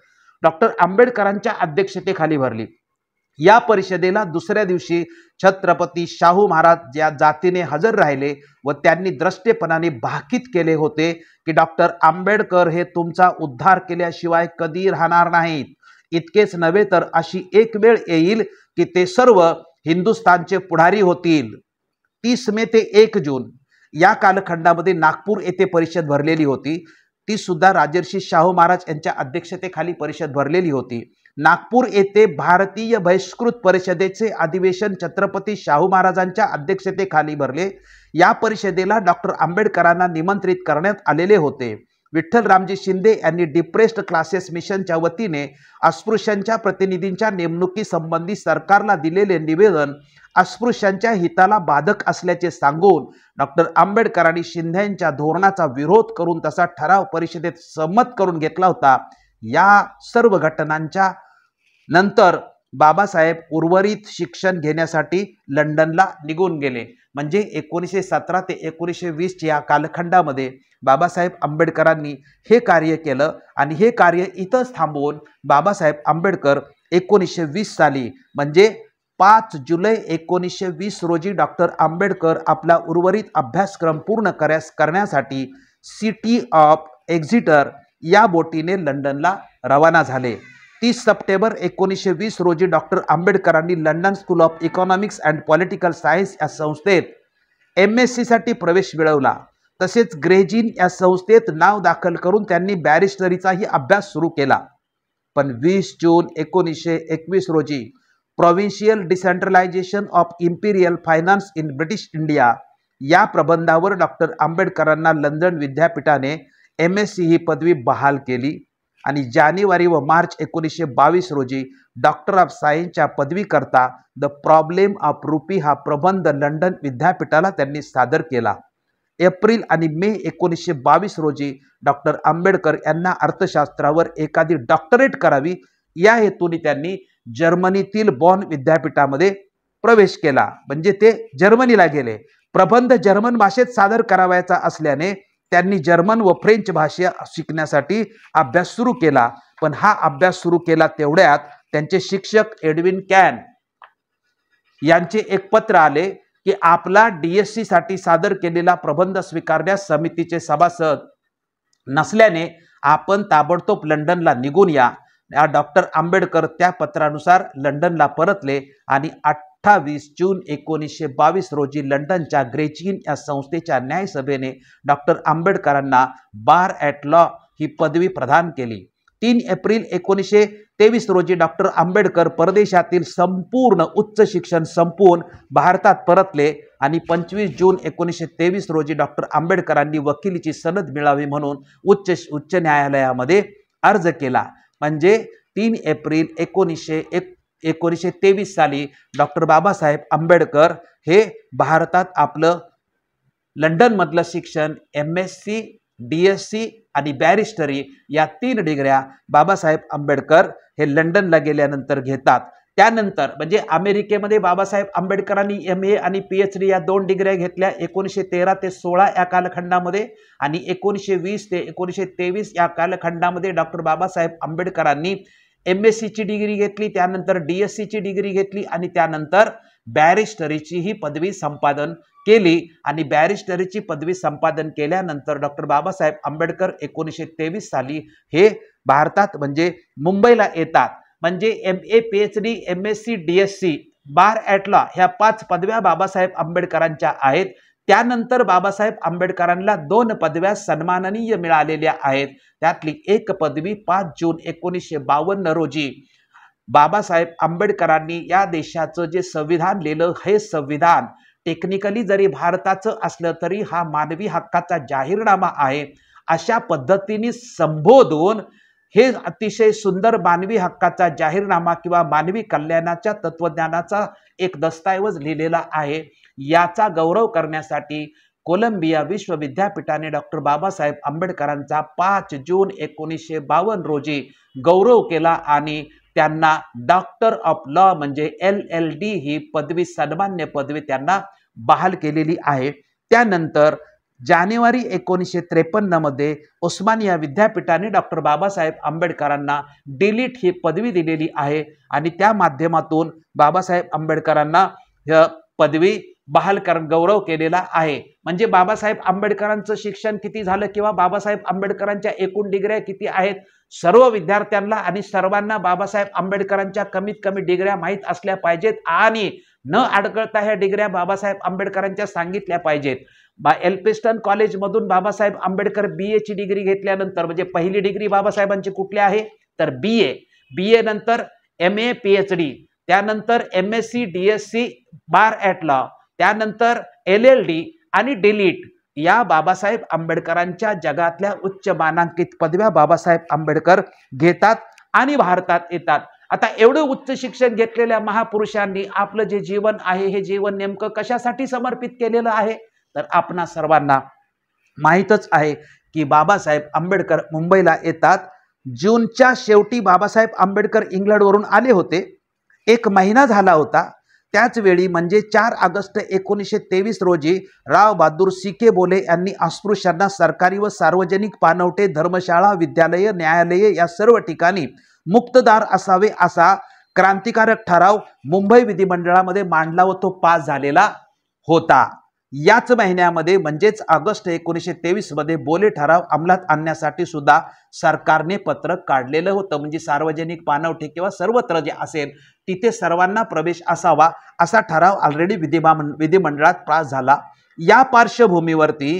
Speaker 1: डॉक्टर आंबेडकरांच्या अध्यक्षतेखाली भरली। या परिषदेला दुसऱ्या दिवशी छत्रपती शाहू महाराज या जातीने हजर राहिले व त्यांनी द्रष्टेपणाने भाकीत केले होते की डॉक्टर आंबेडकर हे तुमचा उद्धार केल्याशिवाय कधी राहणार नाहीत। इतकेच नव्हे तर अशी एक वेळ येईल की ते सर्व हिंदुस्थानचे पुढारी होतील। 30 मे ते 1 जून या कालखंडामध्ये नागपूर येथे परिषद भरलेली होती। ती सुद्धा राजर्षी शाहू महाराज यांच्या अध्यक्षतेखाली परिषद भरलेली होती। नागपूर येथे भारतीय बहिष्कृत परिषदेचे अधिवेशन छत्रपती शाहू महाराजांच्या अध्यक्षतेखाली भरले। या परिषदेला डॉक्टर आंबेडकरांना निमंत्रित करण्यात आलेले होते। विठ्ठल रामजी शिंदे यांनी डिप्रेस्ड क्लासेस मिशनच्या वतीने अस्पृश्यांच्या प्रतिनिधींच्या नेमणुकीसंबंधी सरकारला दिलेले निवेदन अस्पृश्यांच्या हिताला बाधक असल्याचे सांगून डॉक्टर आंबेडकरांनी शिंदेंच्या धोरणाचा विरोध करून तसा ठराव परिषदेत संमत करून घेतला होता। या सर्व घटनांच्या नंतर बाबासाहेब उर्वरित शिक्षण घेण्यासाठी लंडनला निघून गेले। म्हणजे 1917 ते 1920 या कालखंडामध्ये बाबासाहेब आंबेडकरांनी हे कार्य केलं आणि हे कार्य इथंच थांबवून बाबासाहेब आंबेडकर 1920 साली म्हणजे 5 जुलै 1920 रोजी डॉक्टर आंबेडकर आपला उर्वरित अभ्यासक्रम पूर्ण करण्यासाठी सिटी ऑफ एक्झिटर या बोटीने लंडनला रवाना झाले। 30 सप्टेंबर 1920 रोजी डॉक्टर आंबेडकरांनी London school of economics and political science या संस्थेत MSc साठी प्रवेश मिळवला। तसेच ग्रेजिन या संस्थेत नाव दाखल करून त्यांनी बॅरिस्टरीचाही अभ्यास सुरू केला। पण 20 जून 1921 रोजी provincial decentralization of imperial finance in British India या प्रबंधावर डॉक्टर आंबेडकरांना लंडन विद्यापीठाने MSc ही पदवी बहाल केली आणि जानेवारी व मार्च 1922 रोजी डॉक्टर ऑफ सायन्सच्या पदवीकरता द प्रॉब्लेम ऑफ रुपी हा प्रबंध लंडन विद्यापीठाला त्यांनी सादर केला। एप्रिल आणि मे 1922 रोजी डॉक्टर आंबेडकर यांना अर्थशास्त्रावर एखादी डॉक्टरेट करावी या हेतूने त्यांनी जर्मनीतील बॉन विद्यापीठामध्ये प्रवेश केला। म्हणजे ते जर्मनीला गेले। प्रबंध जर्मन भाषेत सादर करावयाचा असल्याने त्यांनी जर्मन व फ्रेंच भाषा शिकण्यासाठी अभ्यास सुरू केला। पण हा अभ्यास सुरू केला तेवढ्यात त्यांचे शिक्षक एडविन कॅन यांचे एक पत्र आले की आपला DSc साठी सादर केलेला प्रबंध स्वीकारण्यास समितीचे सभासद नसल्याने आपण ताबडतोब लंडनला निघून या। डॉक्टर आंबेडकर त्या पत्रानुसार लंडनला परतले आणि 28 जून 1922 रोजी लंडनच्या ग्रेजिन या संस्थेच्या न्यायसभेने डॉक्टर आंबेडकरांना बार ॲट लॉ ही पदवी प्रदान केली। 3 एप्रिल 1923 रोजी डॉक्टर आंबेडकर परदेशातील संपूर्ण उच्च शिक्षण संपवून भारतात परतले आणि 25 जून 1923 रोजी डॉक्टर आंबेडकरांनी वकिलीची सनद मिळावी म्हणून उच्च न्यायालयामध्ये अर्ज केला। म्हणजे 3 एप्रिल 1923 साली डॉक्टर बाबासाहेब आंबेडकर हे भारतात आपलं लंडनमधलं शिक्षण MSc, DSc आणि बॅरिस्टरी या 3 डिग्र्या बाबासाहेब आंबेडकर हे लंडनला गेल्यानंतर घेतात। त्यानंतर म्हणजे अमेरिकेमध्ये बाबासाहेब आंबेडकरांनी MA आणि PhD या 2 डिग्र्या घेतल्या 1913 ते 16 या कालखंडामध्ये, आणि 1920 ते 1923 या कालखंडामध्ये डॉक्टर बाबासाहेब आंबेडकरांनी MSc ची डिग्री घेतली, त्यानंतर DSc ची डिग्री घेतली आणि त्यानंतर बॅरिस्टरीची ही पदवी संपादन केली। आणि बॅरिस्टरीची पदवी संपादन केल्यानंतर डॉक्टर बाबासाहेब आंबेडकर 1923 साली हे भारतात म्हणजे मुंबईला येतात। म्हणजे MA, PhD, MSc, DSc, bar at law ह्या 5 पदव्या बाबासाहेब आंबेडकरांच्या आहेत। त्यानंतर बाबासाहेब आंबेडकरांना 2 पदव्या सन्माननीय मिळालेल्या आहेत। त्यातली एक पदवी 5 जून 1952 रोजी बाबासाहेब आंबेडकरांनी या देशाचं जे संविधान लिहिलं, हे संविधान टेक्निकली जरी भारताचं असलं तरी हा मानवी हक्काचा जाहीरनामा आहे अशा पद्धतीने संबोधून हे अतिशय सुंदर मानवी हक्काचा जाहीरनामा किंवा मानवी कल्याणाच्या तत्वज्ञानाचा एक दस्तऐवज लिहिलेला आहे। याचा गौरव करण्यासाठी कोलंबिया विश्वविद्यापीठाने डॉक्टर बाबासाहेब आंबेडकरांचा 5 जून 1952 रोजी गौरव केला आणि त्यांना डॉक्टर ऑफ लॉ म्हणजे LLD ही पदवी, सन्मान्य पदवी त्यांना बहाल केलेली आहे। त्यानंतर जानेवारी 1953 मध्ये उस्मानिया विद्यापीठाने डॉक्टर बाबासाहेब आंबेडकरांना डिलीट ही पदवी दिलेली आहे आणि त्या माध्यमातून बाबासाहेब आंबेडकरांना ही पदवी बहाल गौरव केलेला आहे। म्हणजे बाबासाहेब आंबेडकरांचं शिक्षण किती झालं किंवा बाबासाहेब आंबेडकरांच्या एकूण डिग्र्या किती आहेत, सर्व विद्यार्थ्यांना आणि सर्वांना बाबासाहेब आंबेडकरांच्या कमीत कमी डिग्र्या माहीत असल्या पाहिजेत आणि न अडकळता ह्या डिग्र्या बाबासाहेब आंबेडकरांच्या सांगितल्या पाहिजेत। एल्फिन्स्टन कॉलेजमधून बाबासाहेब आंबेडकर BA ची डिग्री घेतल्यानंतर म्हणजे पहिली डिग्री बाबासाहेबांची कुठली आहे तर BA नंतर MA, PhD, त्यानंतर MSc, DSc, bar at law, त्यानंतर LLD आणि डिलीट या बाबासाहेब आंबेडकरांच्या जगातल्या उच्च मानांकित पदव्या बाबासाहेब आंबेडकर घेतात आणि भारतात येतात। आता एवढं उच्च शिक्षण घेतलेल्या महापुरुषांनी आपलं जे जीवन आहे हे जीवन नेमकं कशासाठी समर्पित केलेलं आहे तर आपणा सर्वांना माहीतच आहे की बाबासाहेब आंबेडकर मुंबईला येतात। जूनच्या शेवटी बाबासाहेब आंबेडकर इंग्लंडवरून आले होते, 1 महिना झाला होता। त्याच वेळी म्हणजे 4 ऑगस्ट 1923 रोजी राव बहादूर CK बोले यांनी अस्पृश्यांना सरकारी व सार्वजनिक पानवटे, धर्मशाळा, विद्यालय, न्यायालये या सर्व ठिकाणी मुक्तदार असावे असा क्रांतिकारक ठराव मुंबई विधिमंडळामध्ये मांडला व तो पास झालेला होता। याच महिन्यामध्ये म्हणजेच ऑगस्ट 1923 मध्ये बोले ठराव अंमलात आणण्यासाठी सुद्धा सरकारने पत्रक काढलेलं होतं। म्हणजे सार्वजनिक पानवठे किंवा सर्वत्र जे असेल तिथे सर्वांना प्रवेश असावा असा ठराव ऑलरेडी विधिमंडळात पास झाला। या पार्श्वभूमीवरती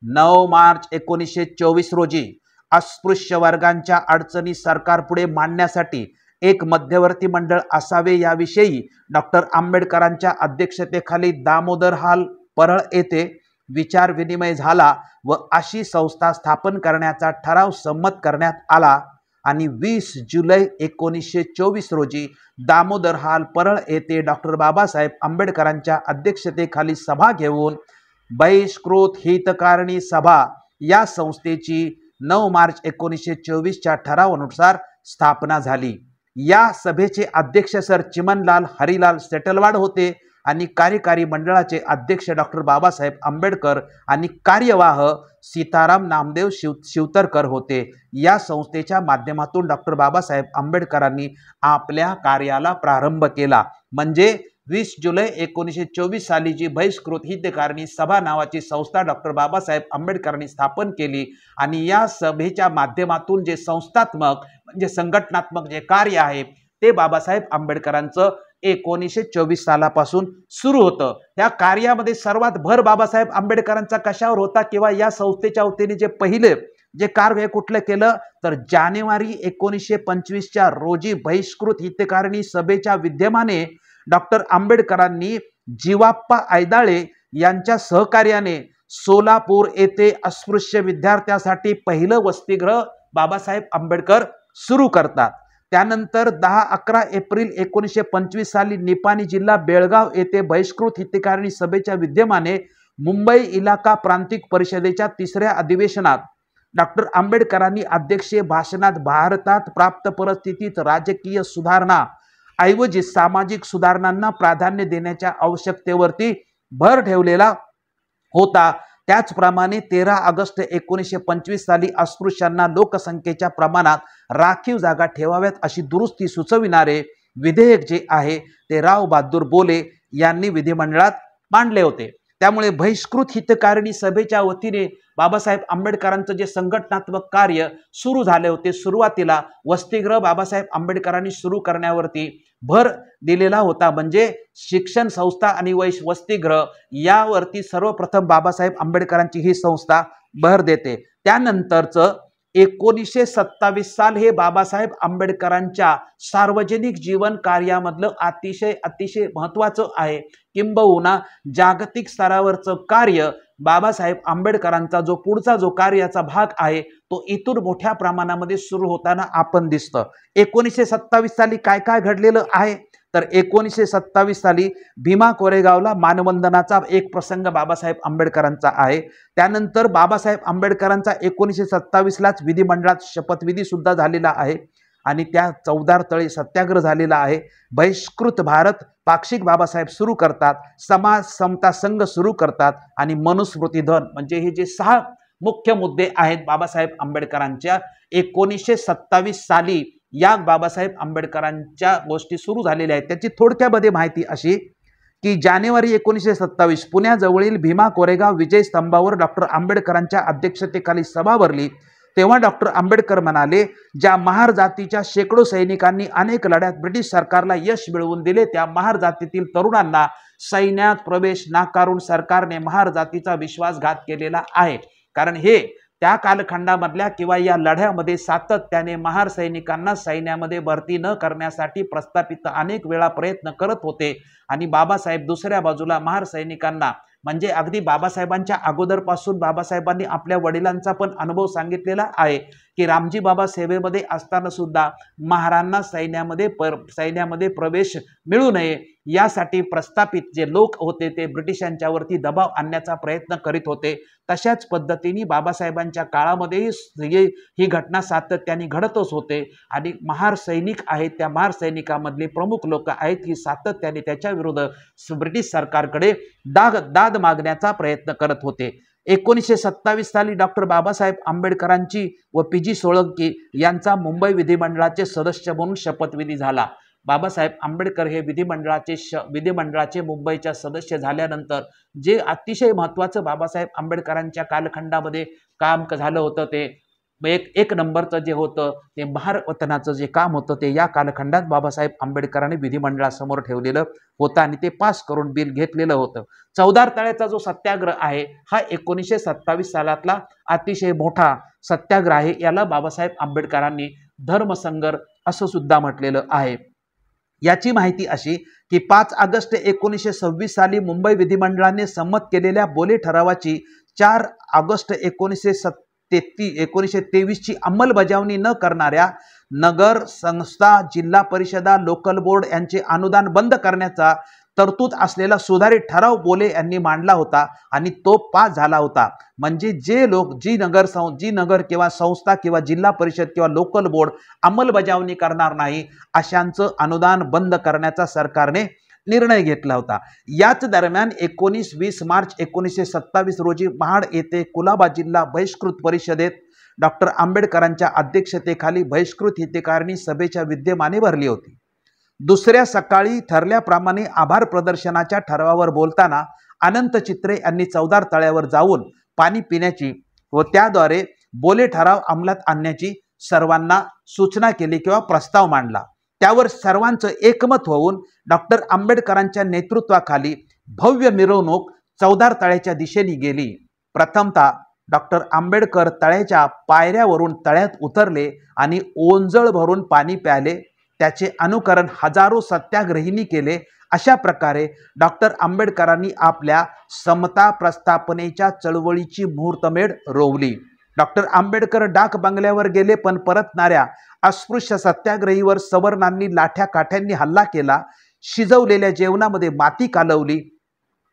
Speaker 1: 9 मार्च 1924 रोजी अस्पृश्य वर्गांच्या अडचणी सरकारपुढे मांडण्यासाठी एक मध्यवर्ती मंडळ असावे याविषयी डॉक्टर आंबेडकरांच्या अध्यक्षतेखाली दामोदर हॉल परळ येथे विचार विनिमय झाला व अशी संस्था स्थापन करण्याचा ठराव संमत करण्यात आला आणि 20 जुलै 1924 रोजी दामोदर हॉल परळ येथे डॉक्टर बाबासाहेब आंबेडकरांच्या अध्यक्षतेखाली सभा घेऊन बहिष्कृत हितकारणी सभा या संस्थेची 9 मार्च 1924 च्या ठरावानुसार स्थापना झाली। या सभेचे अध्यक्ष सर चिमनलाल हरिलाल सेटलवाड होते आणि कार्यकारी मंडळाचे अध्यक्ष डॉक्टर बाबासाहेब आंबेडकर आणि कार्यवाह सीताराम नामदेव शिवतरकर होते। या संस्थेच्या माध्यमातून डॉक्टर बाबासाहेब आंबेडकरांनी आपल्या कार्याला प्रारंभ केला। म्हणजे 20 जुलै 1924 साली जी बहिष्कृत हितकारणी सभा नावाची संस्था डॉक्टर बाबासाहेब आंबेडकरांनी स्थापन केली आणि या सभेच्या माध्यमातून जे संस्थात्मक म्हणजे संघटनात्मक जे कार्य आहे ते बाबासाहेब आंबेडकरांचं 1924 सालापासून सुरू होतं। या कार्यामध्ये सर्वात भर बाबासाहेब आंबेडकरांचा कशावर होता किंवा या संस्थेच्या वतीने जे पहिले जे कार्य कुठलं केलं तर जानेवारी 1925 च्या रोजी बहिष्कृत हितकारणी सभेच्या विद्यमाने डॉक्टर आंबेडकरांनी जीवाप्पा ऐदाळे यांच्या सहकार्याने सोलापूर येथे अस्पृश्य विद्यार्थ्यांसाठी पहिलं वसतिगृह बाबासाहेब आंबेडकर सुरू करतात। त्यानंतर 10-11 एप्रिल 1925 साली निपाणी जिल्हा बेळगाव येथे बहिष्कृत हितकारणी सभेच्या विद्यमाने मुंबई इलाका प्रांतिक परिषदेच्या 3ऱ्या अधिवेशनात डॉक्टर आंबेडकरांनी अध्यक्षीय भाषणात भारतात प्राप्त परिस्थितीत राजकीय सुधारणा ऐवजी सामाजिक सुधारणांना प्राधान्य देण्याच्या आवश्यकतेवरती भर ठेवलेला होता। त्याचप्रमाणे 13 ऑगस्ट 1925 साली अस्पृश्यांना लोकसंख्येच्या प्रमाणात राखीव जागा ठेवाव्यात अशी दुरुस्ती सुचविणारे विधेयक जे आहे ते राव बहादूर बोले यांनी विधिमंडळात मांडले होते। त्यामुळे बहिष्कृत हितकारिणी सभेच्या वतीने बाबासाहेब आंबेडकरांचं जे संघटनात्मक कार्य सुरू झाले होते, सुरुवातीला वसतिगृह बाबासाहेब आंबेडकरांनी सुरू करण्यावरती भर दिलेला होता। म्हणजे शिक्षण संस्था आणि वसतिगृह यावरती सर्वप्रथम बाबासाहेब आंबेडकरांची ही संस्था भर देते। त्यानंतरचं 1927 साल हे बाबासाहेब आंबेडकरांच्या सार्वजनिक जीवन कार्यामधलं अतिशय महत्त्वाचं आहे। किंबहुना जागतिक स्तरावरचं कार्य बाबासाहेब आंबेडकरांचा जो पुढचा जो कार्याचा भाग आहे तो इथून मोठ्या प्रमाणामध्ये सुरू होताना आपण दिसतं। 1927 साली काय काय घडलेलं आहे तर 1927 साली भीमा कोरेगावला मानवंदनाचा एक प्रसंग बाबासाहेब आंबेडकरांचा आहे। त्यानंतर बाबासाहेब आंबेडकरांचा 1927 लाच विधिमंडळात शपथविधी सुद्धा झालेला आहे आणि त्या चौदार तळे सत्याग्रह झालेला आहे। बहिष्कृत भारत पाक्षिक बाबासाहेब सुरू करतात, समाज समता संघ सुरू करतात आणि मनुस्मृती धन म्हणजे हे जे 6 मुख्य मुद्दे आहेत बाबासाहेब आंबेडकरांच्या 1927 साली या बाबासाहेब आंबेडकरांच्या गोष्टी सुरू झालेल्या आहेत। त्याची थोडक्यामध्ये माहिती अशी की जानेवारी 1927 पुण्याजवळील भीमा कोरेगाव विजय स्तंभावर डॉक्टर आंबेडकरांच्या अध्यक्षतेखाली सभा भरली। तेव्हा डॉक्टर आंबेडकर म्हणाले, ज्या महार जातीच्या शेकडो सैनिकांनी अनेक लढ्यात ब्रिटिश सरकारला यश मिळवून दिले त्या महार जातीतील तरुणांना सैन्यात प्रवेश नाकारून सरकारने महार जातीचा विश्वासघात केलेला आहे। कारण हे त्या कालखंडामधल्या किंवा या लढ्यामध्ये सातत्याने महार सैनिकांना सैन्यामध्ये भरती न करण्यासाठी प्रस्थापित अनेक वेळा प्रयत्न करत होते आणि बाबासाहेब दुसऱ्या बाजूला महार सैनिकांना म्हणजे अगदी बाबासाहेबांच्या अगोदरपासून बाबासाहेबांनी आपल्या वडिलांचा पण अनुभव सांगितलेला आहे की रामजी बाबा सेवेमध्ये असताना सुद्धा महारांना सैन्यामध्ये प्रवेश मिळू नये यासाठी प्रस्थापित जे लोक होते ते ब्रिटिशांच्यावरती दबाव आणण्याचा प्रयत्न करीत होते। तशाच पद्धतीने बाबासाहेबांच्या काळामध्ये ही घटना सातत्याने घडतच होते आणि महार सैनिक आहेत त्या महार सैनिकांमधले प्रमुख लोक आहेत की सातत्याने त्याच्या विरुद्ध ब्रिटिश सरकारकडे दाद मागण्याचा प्रयत्न करत होते। 1927 साली डॉक्टर बाबासाहेब आंबेडकरांची व पी.जी. सोळंकी यांचा मुंबई विधिमंडळाचे सदस्य म्हणून शपथविधी झाला। बाबासाहेब आंबेडकर हे विधिमंडळाचे मुंबईच्या सदस्य झाल्यानंतर जे अतिशय महत्त्वाचं बाबासाहेब आंबेडकरांच्या कालखंडामध्ये काम झालं होतं ते एक नंबरचं जे होतं ते महार वतनाचं जे काम होतं ते या कालखंडात बाबासाहेब आंबेडकरांनी विधिमंडळासमोर ठेवलेलं होतं आणि ते पास करून बिल घेतलेलं होतं। चौदार तळ्याचा जो सत्याग्रह आहे हा 1927 सालातला अतिशय मोठा सत्याग्रह आहे। याला बाबासाहेब आंबेडकरांनी धर्मसंगर असं सुद्धा म्हटलेलं आहे। याची माहिती अशी की 5 ऑगस्ट 1926 साली मुंबई विधिमंडळाने संमत केलेल्या बोले ठरावाची 4 ऑगस्ट 1923 ची अंमलबजावणी न करणाऱ्या नगर संस्था, जिल्हा परिषदा, लोकल बोर्ड यांचे अनुदान बंद करण्याचा तरतूद असलेला सुधारित ठराव बोले यांनी मांडला होता आणि तो पास झाला होता। म्हणजे जे लोक जी नगर किंवा संस्था किंवा जिल्हा परिषद किंवा लोकल बोर्ड अंमलबजावणी करणार नाही अशांचं अनुदान बंद करण्याचा सरकारने निर्णय घेतला होता। याच दरम्यान 19-20 मार्च 1927 रोजी महाड येथे कुलाबा जिल्हा बहिष्कृत परिषदेत डॉक्टर आंबेडकरांच्या अध्यक्षतेखाली बहिष्कृत हितकारिणी सभेच्या विद्यमाने भरली होती। दुसऱ्या सकाळी ठरल्याप्रमाणे आभार प्रदर्शनाच्या ठरावावर बोलताना अनंत चित्रे यांनी चौदार तळ्यावर जाऊन पाणी पिण्याची व त्याद्वारे बोले ठराव अंमलात आणण्याची सर्वांना सूचना केली किंवा प्रस्ताव मांडला। त्यावर सर्वांचं एकमत होऊन डॉक्टर आंबेडकरांच्या नेतृत्वाखाली भव्य मिरवणूक चौदार तळ्याच्या दिशेने गेली। प्रथमतः डॉक्टर आंबेडकर तळ्याच्या पायऱ्यावरून तळ्यात उतरले आणि ओंजळ भरून पाणी प्याले। त्याचे अनुकरण हजारो सत्याग्रहींनी केले। अशा प्रकारे डॉक्टर आंबेडकरांनी आपल्या समता प्रस्थापनेच्या चळवळीची मुहूर्तमेढ रोवली। डॉक्टर आंबेडकर डाक बंगल्यावर गेले पण परतणाऱ्या अस्पृश्य सत्याग्रहीवर सवर्णांनी लाठ्या काठ्यांनी हल्ला केला। शिजवलेल्या जेवणामध्ये माती कालवली।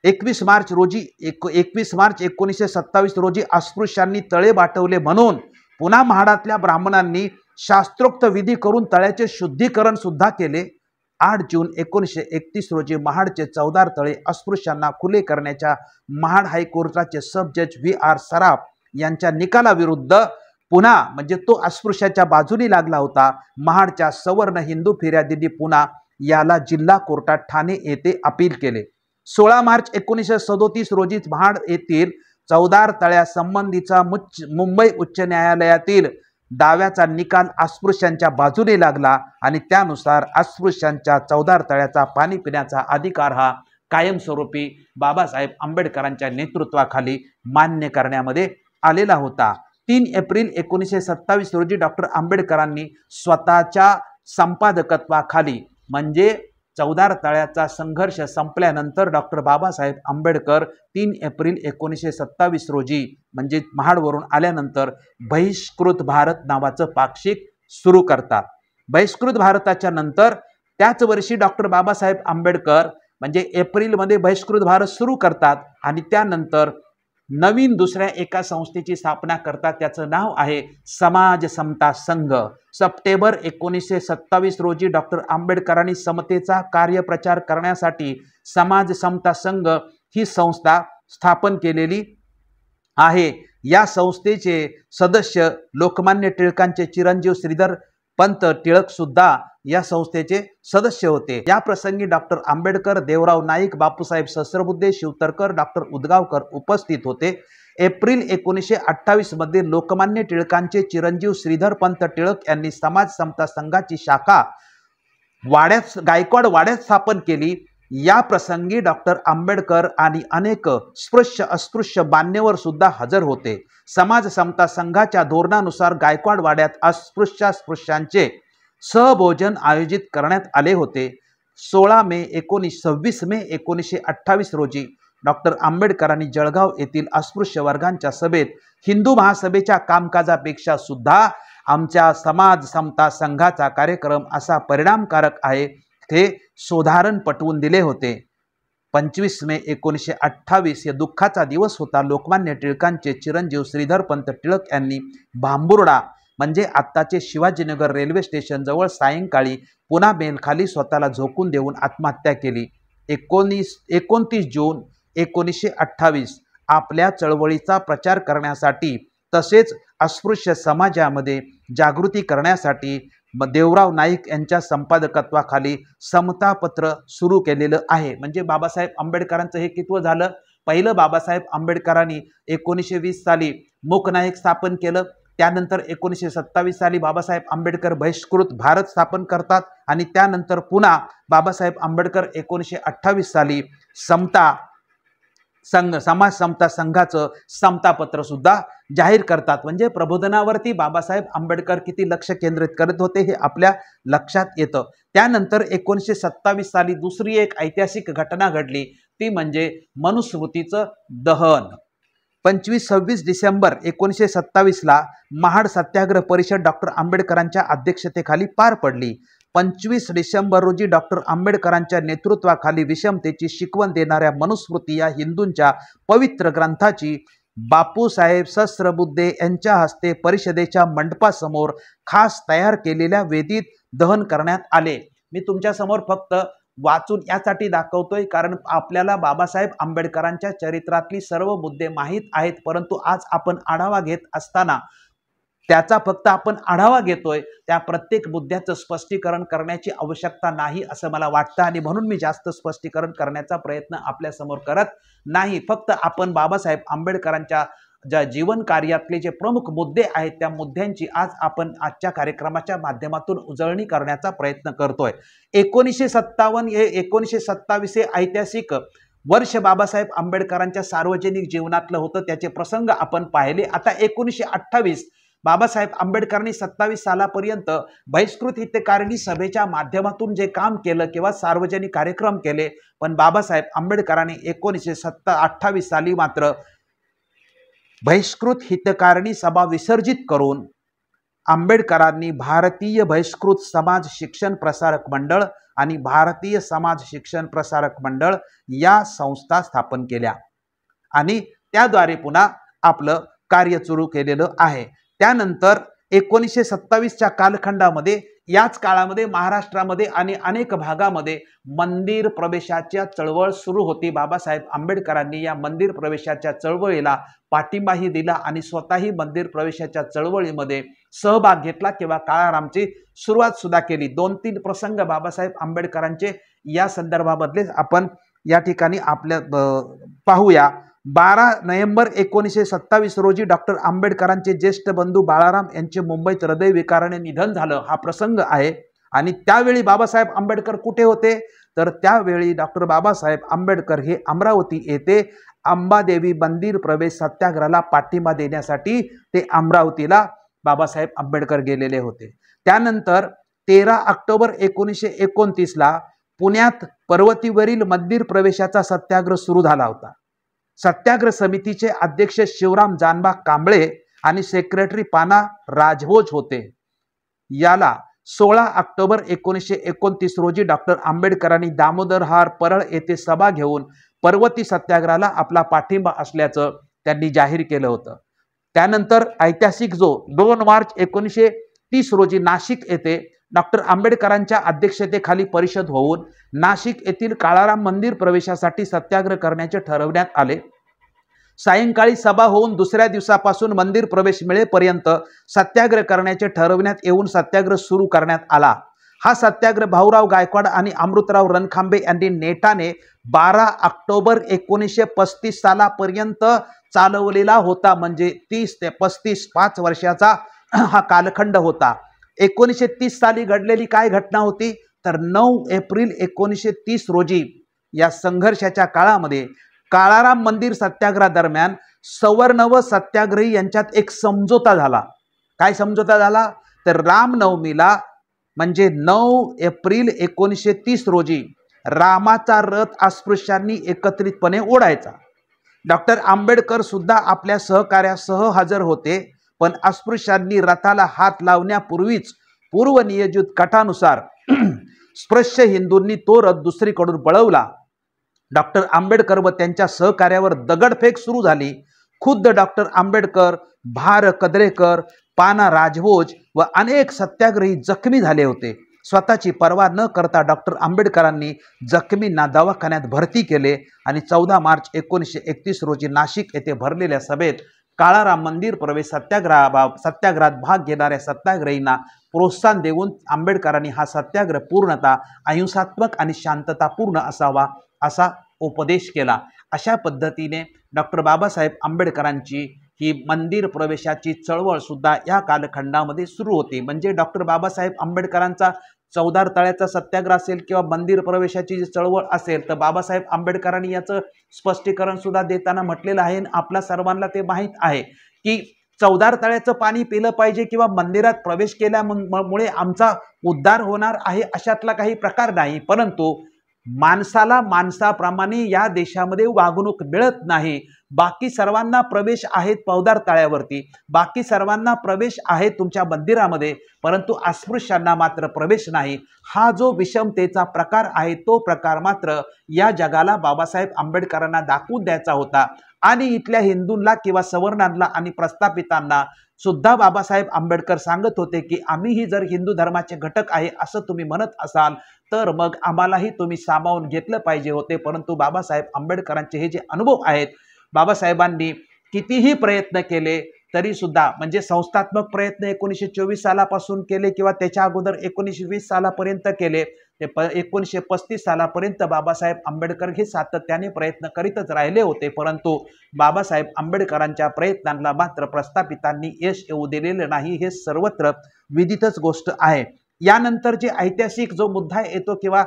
Speaker 1: 21 मार्च 1927 रोजी अस्पृश्यांनी तळे बाटवले म्हणून पुन्हा महाडातल्या ब्राह्मणांनी शास्त्रोक्त विधी करून तळ्याचे शुद्धीकरण सुद्धा केले। 8 जून 1931 रोजी महाडचे 14 तळे अस्पृश्यांना खुले करण्याच्या महाड हायकोर्टाचे सब जज VR सराफ यांच्या निकालाविरुद्ध पुन्हा म्हणजे तो अस्पृश्याच्या बाजूने लागला होता। महाडच्या सवर्ण हिंदू फिर्यादींनी पुन्हा याला जिल्हा कोर्टात ठाणे येथे अपील केले। 16 मार्च 1937 रोजी महाड येथील 14 तळ्यासंबंधीचा मुंबई उच्च न्यायालयातील दाव्याचा निकाल अस्पृश्यांच्या बाजूने लागला आणि त्यानुसार अस्पृश्यांच्या 14 तळ्याचा पाणी पिण्याचा अधिकार हा कायमस्वरूपी बाबासाहेब आंबेडकरांच्या नेतृत्वाखाली मान्य करण्यामध्ये आलेला होता। 3 एप्रिल 1927 रोजी डॉक्टर आंबेडकरांनी स्वतःच्या संपादकत्वाखाली म्हणजे 14 तळ्याचा संघर्ष संपल्यानंतर डॉक्टर बाबासाहेब आंबेडकर 3 एप्रिल 1927 रोजी म्हणजे महाडवरून आल्यानंतर बहिष्कृत भारत नावाचं पाक्षिक सुरू करतात। बहिष्कृत भारताच्या नंतर त्याच वर्षी डॉक्टर बाबासाहेब आंबेडकर म्हणजे एप्रिलमध्ये बहिष्कृत भारत सुरू करतात आणि त्यानंतर नवीन दुसऱ्या एका संस्थेची स्थापना करतात। त्याचं नाव आहे समाज समता संघ। सप्टेंबर 1927 रोजी डॉक्टर आंबेडकरांनी समतेचा कार्यप्रचार करण्यासाठी समाज समता संघ ही संस्था स्थापन केलेली आहे। या संस्थेचे सदस्य लोकमान्य टिळकांचे चिरंजीव श्रीधर पंत टिळक सुद्धा या संस्थेचे सदस्य होते। या प्रसंगी डॉक्टर आंबेडकर, देवराव नाईक, बापूसाहेब सहस्रबुद्धे, शिवतरकर, डॉक्टर उदगावकर उपस्थित होते। एप्रिल 1928 मध्ये लोकमान्य टिळकांचे चिरंजीव श्रीधर पंत टिळक यांनी समाज समता संघाची शाखा गायकवाड वाड्यात स्थापन केली। या प्रसंगी डॉक्टर आंबेडकर आणि अनेक अस्पृश्य मान्यवर सुद्धा हजर होते। समाज समता संघाच्या धोरणानुसार गायकवाड वाड्यात अस्पृश्यांचे सहभोजन आयोजित करण्यात आले होते। 26 मे 1928 रोजी डॉक्टर आंबेडकरांनी जळगाव येथील अस्पृश्य वर्गांच्या सभेत हिंदू महासभेच्या कामकाजापेक्षा सुद्धा आमच्या समाज समता संघाचा कार्यक्रम असा परिणामकारक आहे ते सोधारण पटवून दिले होते। 25 मे 1928 या दुःखाचा दिवस होता। लोकमान्य टिळकांचे चिरंजीव श्रीधर पंत टिळक यांनी भांबुर्डा म्हणजे आत्ताचे शिवाजीनगर रेल्वे स्टेशन जवळ सायंकाळी पुन्हा बेलखाली स्वतःला झोकून देऊन आत्महत्या केली। 29 जून 1928 आपल्या चळवळीचा प्रचार करण्यासाठी तसेच अस्पृश्य समाजामध्ये जागृती करण्यासाठी देवराव नाईक यांच्या संपादकत्वाखाली समता पत्र सुरू केलेलं आहे। म्हणजे बाबासाहेब आंबेडकरांचं हे कितवं झालं? पहिलं बाबासाहेब आंबेडकरांनी 1920 साली मूक नायक स्थापन केलं। त्यानंतर 1927 साली बाबासाहेब आंबेडकर बहिष्कृत भारत स्थापन करतात आणि त्यानंतर पुन्हा बाबासाहेब आंबेडकर 1928 साली समाज समता संघाचं समतापत्र सुद्धा जाहीर करतात। म्हणजे प्रबोधनावरती बाबासाहेब आंबेडकर किती लक्ष केंद्रित करत होते हे आपल्या लक्षात येतं। त्यानंतर 1927 साली दुसरी एक ऐतिहासिक घटना घडली ती म्हणजे मनुस्मृतीचं दहन। 25-26 डिसेंबर 1927 ला महाड सत्याग्रह परिषद डॉक्टर आंबेडकरांच्या अध्यक्षतेखाली पार पडली। 25 डिसेंबर रोजी डॉक्टर आंबेडकरांच्या नेतृत्वाखाली विषमतेची शिकवण देणाऱ्या मनुस्मृती या हिंदूंच्या पवित्र ग्रंथाची बापूसाहेब सहस्रबुद्धे यांच्या हस्ते परिषदेच्या मंडपासमोर खास तयार केलेल्या वेदीत दहन करण्यात आले। मी तुमच्या समोर फक्त वाचून यासाठी दाखवतोय कारण आपल्याला बाबासाहेब आंबेडकरांच्या चरित्रातली सर्व मुद्दे माहीत आहेत, परंतु आज आपण आढावा घेत असताना त्याचा फक्त आपण आढावा घेतोय, त्या प्रत्येक मुद्द्याचं स्पष्टीकरण करण्याची आवश्यकता नाही असं मला वाटतं आणि म्हणून मी जास्त स्पष्टीकरण करण्याचा प्रयत्न आपल्या समोर करत नाही। फक्त आपण बाबासाहेब आंबेडकरांच्या ज्या जीवन कार्यातले जे प्रमुख मुद्दे आहेत त्या मुद्द्यांची आज आपण आजच्या कार्यक्रमाच्या माध्यमातून उजळणी करण्याचा प्रयत्न करतोय। 1957 हे 1927 हे ऐतिहासिक वर्ष बाबासाहेब आंबेडकरांच्या सार्वजनिक जीवनातलं होतं, त्याचे प्रसंग आपण पाहिले। आता 1928 बाबासाहेब आंबेडकरांनी 27 सालापर्यंत बहिष्कृत हितकारिणी सभेच्या माध्यमातून जे काम केलं किंवा सार्वजनिक कार्यक्रम केले, पण बाबासाहेब आंबेडकरांनी 1928 साली मात्र बहिष्कृत हितकारिणी सभा विसर्जित करून आंबेडकरांनी भारतीय बहिष्कृत समाज शिक्षण प्रसारक मंडळ आणि भारतीय समाज शिक्षण प्रसारक मंडळ या संस्था स्थापन केल्या आणि त्याद्वारे पुन्हा आपलं कार्य सुरू केलेलं आहे। त्यानंतर 1927च्या कालखंडामध्ये याच काळामध्ये महाराष्ट्रामध्ये आणि अनेक भागामध्ये मंदिर प्रवेशाच्या चळवळ सुरू होती। बाबासाहेब आंबेडकरांनी या मंदिर प्रवेशाच्या चळवळीला पाठिंबाही दिला आणि स्वतःही मंदिर प्रवेशाच्या चळवळीमध्ये सहभाग घेतला किंवा काळारामची सुरुवात सुद्धा केली। 2-3 प्रसंग बाबासाहेब आंबेडकरांचे या संदर्भामधले आपण या ठिकाणी आपल्या पाहूया। 12 नोव्हेंबर 1927 रोजी डॉक्टर आंबेडकरांचे ज्येष्ठ बंधू बाळाराम यांचे मुंबईत हृदयविकाराने निधन झालं, हा प्रसंग आहे। आणि त्यावेळी बाबासाहेब आंबेडकर कुठे होते, तर त्यावेळी डॉक्टर बाबासाहेब आंबेडकर हे अमरावती येथे अंबादेवी मंदिर प्रवेश सत्याग्रहाला पाठिंबा देण्यासाठी ते अमरावतीला बाबासाहेब आंबेडकर गेलेले होते। त्यानंतर 13 ऑक्टोबर 1929ला पुण्यात पर्वतीवरील मंदिर प्रवेशाचा सत्याग्रह सुरू झाला होता। सत्याग्रह समितीचे अध्यक्ष शिवराम जानबा कांबळे आणि सेक्रेटरी पाना राजभोज होते। याला 16 ऑक्टोबर 1929 रोजी डॉक्टर आंबेडकरांनी दामोदरहार परळ येथे सभा घेऊन पर्वती सत्याग्रहाला आपला पाठिंबा असल्याचं त्यांनी जाहीर केलं होतं। त्यानंतर ऐतिहासिक जो 2 मार्च 1930 रोजी नाशिक येथे डॉक्टर आंबेडकरांच्या अध्यक्षतेखाली परिषद होऊन नाशिक येथील काळाराम मंदिर प्रवेशासाठी सत्याग्रह करण्याचे ठरवण्यात आले। सायंकाळी सभा होऊन दुसऱ्या दिवसापासून मंदिर प्रवेश मिळेपर्यंत सत्याग्रह करण्याचे ठरवण्यात येऊन सत्याग्रह सुरू करण्यात आला। हा सत्याग्रह भाऊराव गायकवाड आणि अमृतराव रणखांबे यांनी नेटाने 12 ऑक्टोबर 1935 सालापर्यंत चालवलेला होता। म्हणजे 30 ते 35 5 वर्षाचा हा कालखंड होता। 1930 साली घडलेली काय घटना होती, तर 9 एप्रिल 1930 रोजी या संघर्षाच्या काळामध्ये काळाराम मंदिर सत्याग्रहादरम्यान सवर्ण व सत्याग्रही यांच्यात एक समझोता झाला। काय समझोता झाला, तर रामनवमीला म्हणजे 9 एप्रिल 1930 रोजी रामाचा रथ अस्पृश्यांनी एकत्रितपणे ओढायचा। डॉक्टर आंबेडकर सुद्धा आपल्या सहकार्यासह हजर होते, पण अस्पृश्यांनी रथाला हात लावण्यापूर्वीच पूर्वनियोजित कटानुसार स्पृश्य हिंदूंनी तो रथ दुसरीकडून पळवला। डॉक्टर आंबेडकर व त्यांच्या सहकार्यावर दगडफेक सुरू झाली। खुद्द डॉक्टर आंबेडकर, भार कदरेकर, पाना राजभोज व अनेक सत्याग्रही जखमी झाले होते। स्वतःची पर्वा न करता डॉक्टर आंबेडकरांनी जखमींना दवाखान्यात भरती केले आणि 14 मार्च 1931 रोजी नाशिक येथे भरलेल्या सभेत काळाराम मंदिर प्रवेश सत्याग्रहात भाग घेणाऱ्या सत्याग्रहींना प्रोत्साहन देऊन आंबेडकरांनी हा सत्याग्रह पूर्णतः अहिंसात्मक आणि शांततापूर्ण असावा असा उपदेश केला। अशा पद्धतीने डॉक्टर बाबासाहेब आंबेडकरांची ही मंदिर प्रवेशाची चळवळ सुद्धा या कालखंडामध्ये सुरू होती। म्हणजे डॉक्टर बाबासाहेब आंबेडकरांचा चौदार तळ्याचा सत्याग्रह असेल किंवा मंदिर प्रवेशाची जी चळवळ असेल, तर बाबासाहेब आंबेडकरांनी याचं स्पष्टीकरण सुद्धा देताना म्हटलेलं आहे। आपल्या सर्वांना ते माहीत आहे की चौदार तळ्याचं पाणी पिलं पाहिजे किंवा मंदिरात प्रवेश केल्यामुळे आमचा उद्धार होणार आहे अशातला काही प्रकार नाही, परंतु माणसाला माणसाप्रमाणे या देशामध्ये वागणूक मिळत नाही। बाकी सर्वांना प्रवेश आहेत चौदार तळ्यावरती, बाकी सर्वांना प्रवेश आहे तुमच्या मंदिरामध्ये, परंतु अस्पृश्यांना मात्र प्रवेश नाही। हा जो विषमतेचा प्रकार आहे तो प्रकार मात्र या जगाला बाबासाहेब आंबेडकरांना दाखवून द्यायचा होता आणि इथल्या हिंदूंना किंवा सवर्णांना आणि प्रस्थापितांना सुद्धा बाबासाहेब आंबेडकर सांगत होते की आम्हीही जर हिंदू धर्माचे घटक आहे असं तुम्ही म्हणत असाल तर मग आम्हालाही तुम्ही सामावून घेतलं पाहिजे होते। परंतु बाबासाहेब आंबेडकरांचे हे जे अनुभव आहेत, बाबासाहेबांनी कितीही प्रयत्न केले तरी सुद्धा म्हणजे संस्थात्मक प्रयत्न 1924 सालापासून केले किंवा त्याच्या अगोदर 1920 सालापर्यंत केले, ते 1935 सालापर्यंत बाबासाहेब आंबेडकर हे सातत्याने प्रयत्न करीतच राहिले होते, परंतु बाबासाहेब आंबेडकरांच्या प्रयत्नांना मात्र प्रस्थापितांनी यश येऊ दिलेलं नाही, हे सर्वत्र विदितच गोष्ट आहे। यानंतर जे ऐतिहासिक जो मुद्दा येतो किंवा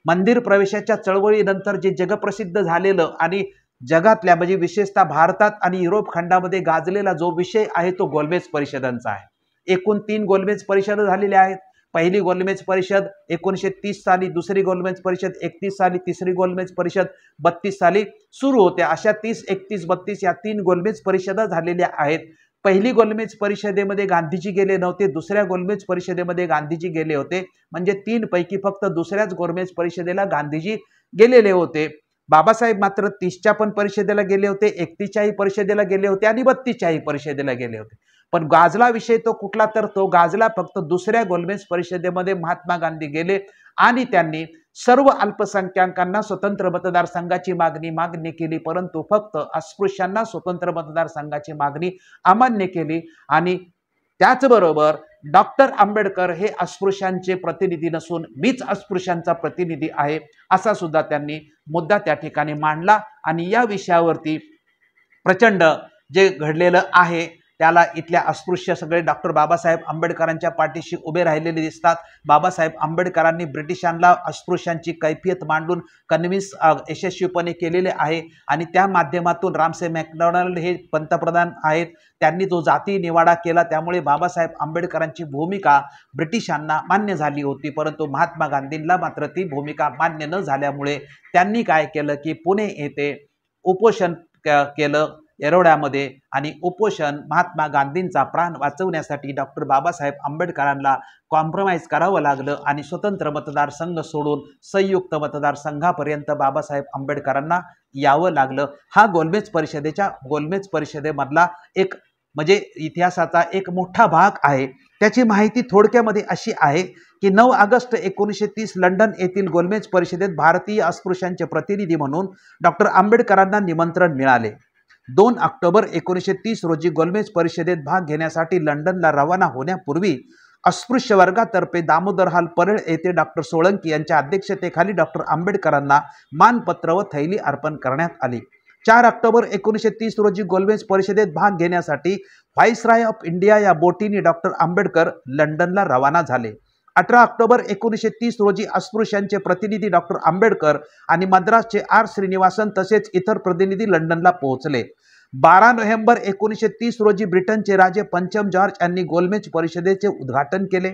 Speaker 1: मंदिर प्रवेशाच्या चळवळीनंतर जे जगप्रसिद्ध झालेलं आणि जगातल्या म्हणजे विशेषतः भारतात आणि युरोप खंडामध्ये गाजलेला जो विषय आहे तो गोलमेज परिषदांचा आहे। एकूण 3 गोलमेज परिषद झालेल्या आहेत। पहिली गोलमेज परिषद 1930 साली, दुसरी गोलमेज परिषद 31 साली, तिसरी गोलमेज परिषद 32 साली सुरू होत्या। अशा 30, 31, 32 या 3 गोलमेज परिषदा झालेल्या आहेत। पहिली गोलमेज परिषदेमध्ये गांधीजी गेले नव्हते, दुसऱ्या गोलमेज परिषदेमध्ये गांधीजी गेले होते, म्हणजे 3 पैकी फक्त दुसऱ्याच गोलमेज परिषदेला गांधीजी गेलेले होते। बाबासाहेब मात्र 30च्या पण परिषदेला गेले होते, 31च्याही परिषदेला गेले होते आणि 32च्याही परिषदेला गेले होते। पण गाजला विषय तो कुठला, तर तो गाजला फक्त दुसऱ्या गोलमेज परिषदेमध्ये महात्मा गांधी गेले आणि त्यांनी सर्व अल्पसंख्याकांना स्वतंत्र मतदारसंघाची मागणी केली, परंतु फक्त अस्पृश्यांना स्वतंत्र मतदारसंघाची मागणी अमान्य केली। आणि त्याचबरोबर डॉक्टर आंबेडकर हे अस्पृश्यांचे प्रतिनिधी नसून मीच अस्पृश्यांचा प्रतिनिधी आहे असा सुद्धा त्यांनी मुद्दा त्या ठिकाणी मांडला। आणि या विषयावरती प्रचंड जे घडलेलं आहे त्याला इथल्या अस्पृश्य सगळे डॉक्टर बाबासाहेब आंबेडकरांच्या पाठीशी उभे राहिलेले दिसतात। बाबासाहेब आंबेडकरांनी ब्रिटिशांना अस्पृश्यांची कैफियत मांडून कन्व्हिन्स यशस्वीपणे केलेले आहे आणि त्या माध्यमातून रामसे मॅकडोनाल्ड हे पंतप्रधान आहेत, त्यांनी तो जाती निवाडा केला, त्यामुळे बाबासाहेब आंबेडकरांची भूमिका ब्रिटिशांना मान्य झाली होती, परंतु महात्मा गांधींना मात्र ती भूमिका मान्य न झाल्यामुळे त्यांनी काय केलं की पुणे येथे उपोषण केलं येरवड्यामध्ये। आणि उपोषण महात्मा गांधींचा प्राण वाचवण्यासाठी डॉक्टर बाबासाहेब आंबेडकरांना कॉम्प्रोमाइज करावं लागलं आणि स्वतंत्र मतदारसंघ सोडून संयुक्त मतदारसंघापर्यंत बाबासाहेब आंबेडकरांना यावं लागलं। हा गोलमेज परिषदेमधला एक म्हणजे इतिहासाचा एक मोठा भाग आहे। त्याची माहिती थोडक्यामध्ये अशी आहे की 9 ऑगस्ट 1930 लंडन येथील गोलमेज परिषदेत भारतीय अस्पृश्यांचे प्रतिनिधी म्हणून डॉक्टर आंबेडकरांना निमंत्रण मिळाले। 2 ऑक्टोबर 1930 रोजी गोलमेज परिषदेत भाग घेण्यासाठी लंडनला रवाना होण्यापूर्वी अस्पृश्य वर्गातर्फे दामोदर हॉल परळ येथे डॉक्टर सोळंकी यांच्या अध्यक्षतेखाली डॉक्टर आंबेडकरांना मानपत्र व थैली अर्पण करण्यात आली। 4 ऑक्टोबर 1930 रोजी गोलमेज परिषदेत भाग घेण्यासाठी व्हाईसराय ऑफ इंडिया या बोटीने डॉक्टर आंबेडकर लंडनला रवाना झाले। 18 ऑक्टोबर 1930 रोजी अस्पृश्यांचे प्रतिनिधी डॉक्टर आंबेडकर आणि मद्रासचे आर श्रीनिवासन तसेच इतर प्रतिनिधी लंडनला पोहोचले। 12 नोव्हेंबर 1930 रोजी ब्रिटनचे राजे पंचम जॉर्ज यांनी गोलमेज परिषदेचे उद्घाटन केले।